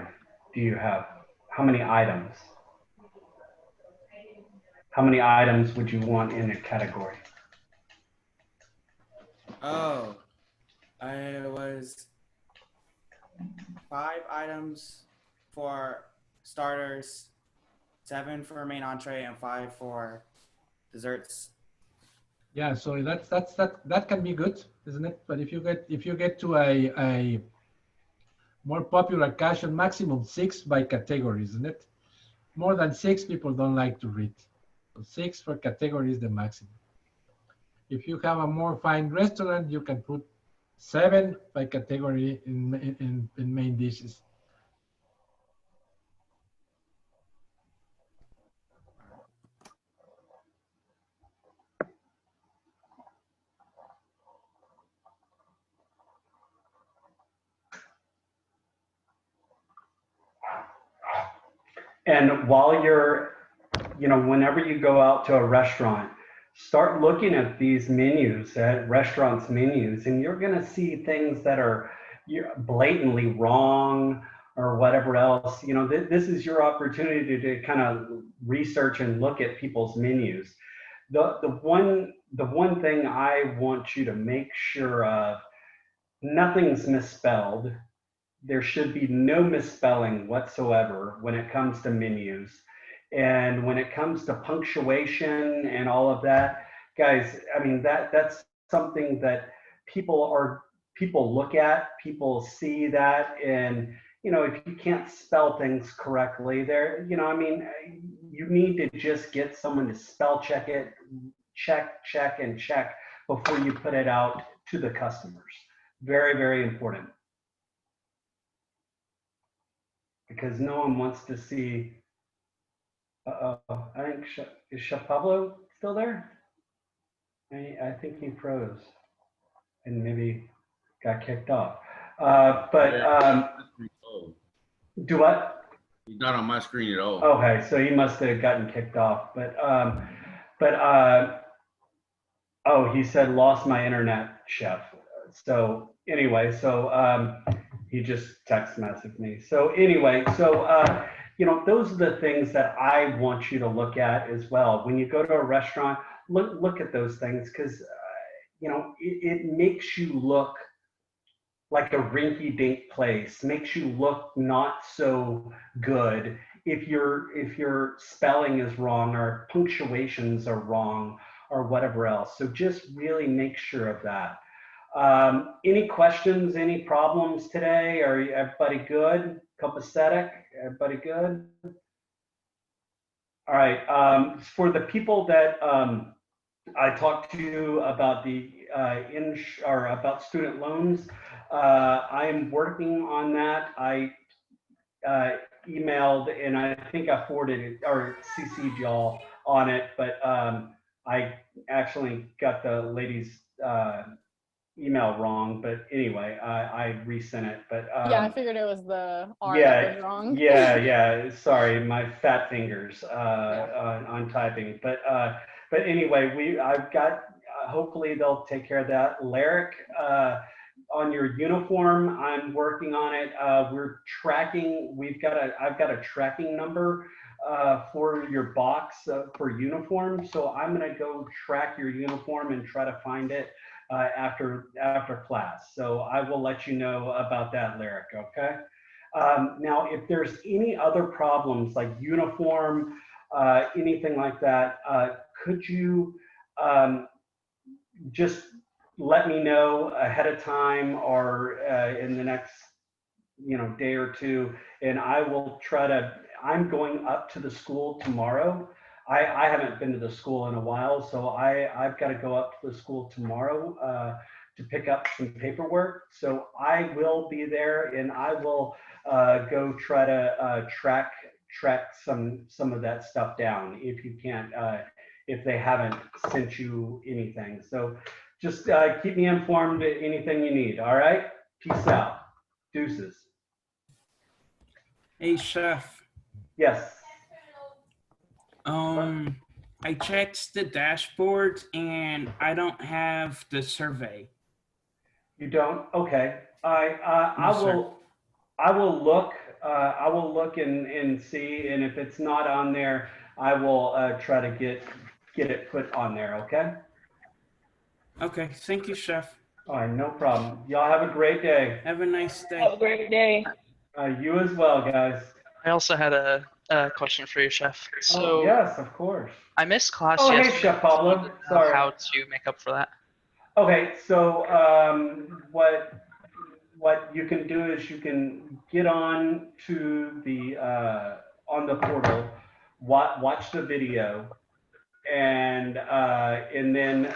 do you have? How many items? How many items would you want in a category? Oh, I was 5 items for starters, 7 for main entree, and 5 for desserts. Yeah, so that can be good, isn't it? But if you get to a more popular casual, maximum 6 by category, isn't it? More than 6 people don't like to read. So 6 for category is the maximum. If you have a more fine restaurant, you can put 7 by category in main dishes. And while you're, whenever you go out to a restaurant, start looking at these menus, at restaurants' menus, and you're going to see things that are blatantly wrong or whatever else. This is your opportunity to kind of research and look at people's menus. The one thing I want you to make sure of, nothing's misspelled. There should be no misspelling whatsoever when it comes to menus. And when it comes to punctuation and all of that, guys, I mean, that's something that people look at, people see that. And, if you can't spell things correctly there, you need to just get someone to spell check it, check, and check before you put it out to the customers. Very, very important. Because no one wants to see, I think, is Pablo still there? I think he froze and maybe got kicked off. Do what? He's not on my screen at all. Okay, so he must have gotten kicked off. Oh, he said, lost my internet, chef. So anyway, he just text messaged me. So anyway, those are the things that I want you to look at as well. When you go to a restaurant, look at those things, because it makes you look like a rinky-dink place, makes you look not so good if your spelling is wrong or punctuations are wrong or whatever else. So just really make sure of that. Any questions, any problems today? Are everybody good? Copacetic? Everybody good? All right. For the people that I talked to about about student loans, I am working on that. I emailed, and I think I forwarded it or CC'd y'all on it, but I actually got the lady's email wrong, but anyway, I resent it. But yeah, I figured it was the R yeah, that was wrong. yeah. Sorry, my fat fingers on typing. But anyway, I've got. Hopefully, they'll take care of that. Lyric, on your uniform, I'm working on it. We're tracking. I've got a tracking number for your box for uniform. So I'm gonna go track your uniform and try to find it after class. So I will let you know about that, Lyric, okay? Now, if there's any other problems like uniform, anything like that, could you just let me know ahead of time or in the next day or two, and I will try to, I'm going up to the school tomorrow. I haven't been to the school in a while, so I've got to go up to the school tomorrow to pick up some paperwork. So I will be there, and I will go try to track some of that stuff down if you can't, if they haven't sent you anything. So just keep me informed of anything you need. All right. Peace out. Deuces. Hey, Chef. Yes. I checked the dashboard and I don't have the survey. You don't? Okay. I No, sir. will. I will look. I will look and see, and if it's not on there, I will try to get it put on there. Okay. Okay, thank you, Chef. All right, no problem. Y'all have a great day. Have a nice day. Have a great day. You as well, guys. I also had a question for you, Chef. So Oh, yes, of course. I missed class Oh, hey, yesterday. Chef Pablo. Sorry. How to make up for that? Okay, so what you can do is you can get on to the on the portal, watch the video, and then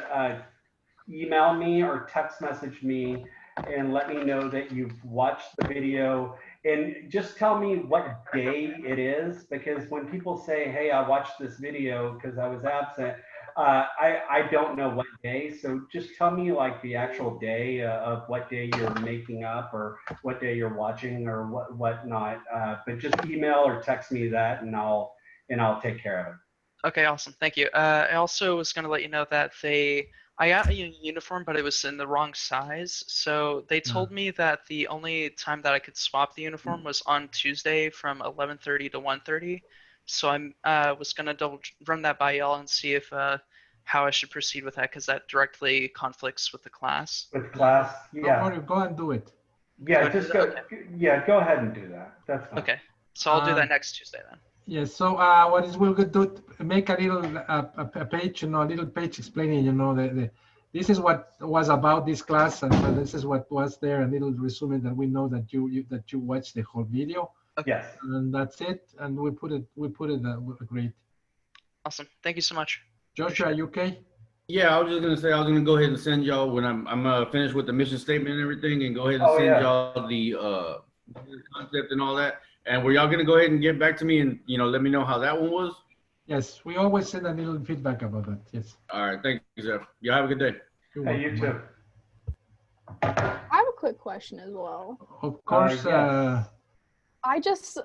email me or text message me and let me know that you've watched the video, and just tell me what day it is, because when people say, hey, I watched this video because I was absent, I don't know what day. So just tell me like the actual day of what day you're making up or what day you're watching or what not. But just email or text me that, and I'll take care of it. Okay, awesome. Thank you. I also was going to let you know that I got a uniform, but it was in the wrong size. So they told me that the only time that I could swap the uniform was on Tuesday from 11:30 to 1:30. So I was going to run that by y'all and see if how I should proceed with that, because that directly conflicts with the class. With class, yeah. Don't worry, go and do it. Yeah, Go just do go. that? Yeah, go ahead and do that. That's fine. Okay, so I'll do that next Tuesday then. Yes. So what is we're going to do? Make a little a page, a little page explaining, this is what was about this class, and this is what was there. A little resume that we know that you watched the whole video. Okay. Yes. And that's it. And we put it. Great. Awesome. Thank you so much. Joshua, are you okay? Yeah, I was just gonna say I was gonna go ahead and send y'all when I'm finished with the mission statement and everything, and go ahead and Oh, send yeah. y'all the concept and all that. And were y'all gonna go ahead and get back to me and let me know how that one was? Yes, we always send a little feedback about that. Yes. All right, thank you, Jeff. Y'all have a good day. You're Hey, you welcome. too. I have a quick question as well. Of course. yes. I just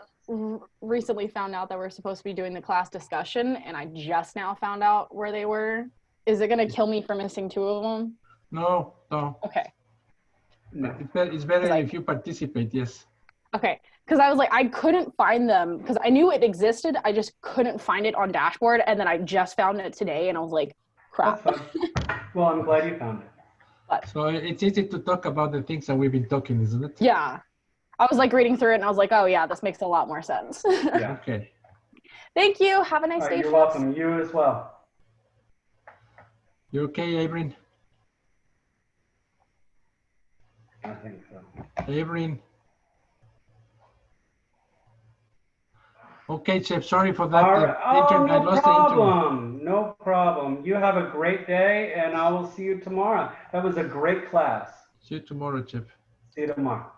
recently found out that we're supposed to be doing the class discussion, and I just now found out where they were. Is it going to kill me for missing 2 of them? No. Okay. It's better if you participate. Yes. Okay. Because I was like, I couldn't find them because I knew it existed. I just couldn't find it on dashboard. And then I just found it today, and I was like, crap. That's fine. Well, I'm glad you found it. So it's easy to talk about the things that we've been talking, isn't it? Yeah. I was like reading through it, and I was like, oh, yeah, this makes a lot more sense. Yeah. Okay. Thank you. Have a nice All day. right, you're folks. welcome. You as well. You okay, Abrin? I think so. Abrin. Okay, Chef. Sorry for that. All right. Oh, I no lost the internet. problem. No problem. You have a great day, and I will see you tomorrow. That was a great class. See you tomorrow, Chef. See you tomorrow.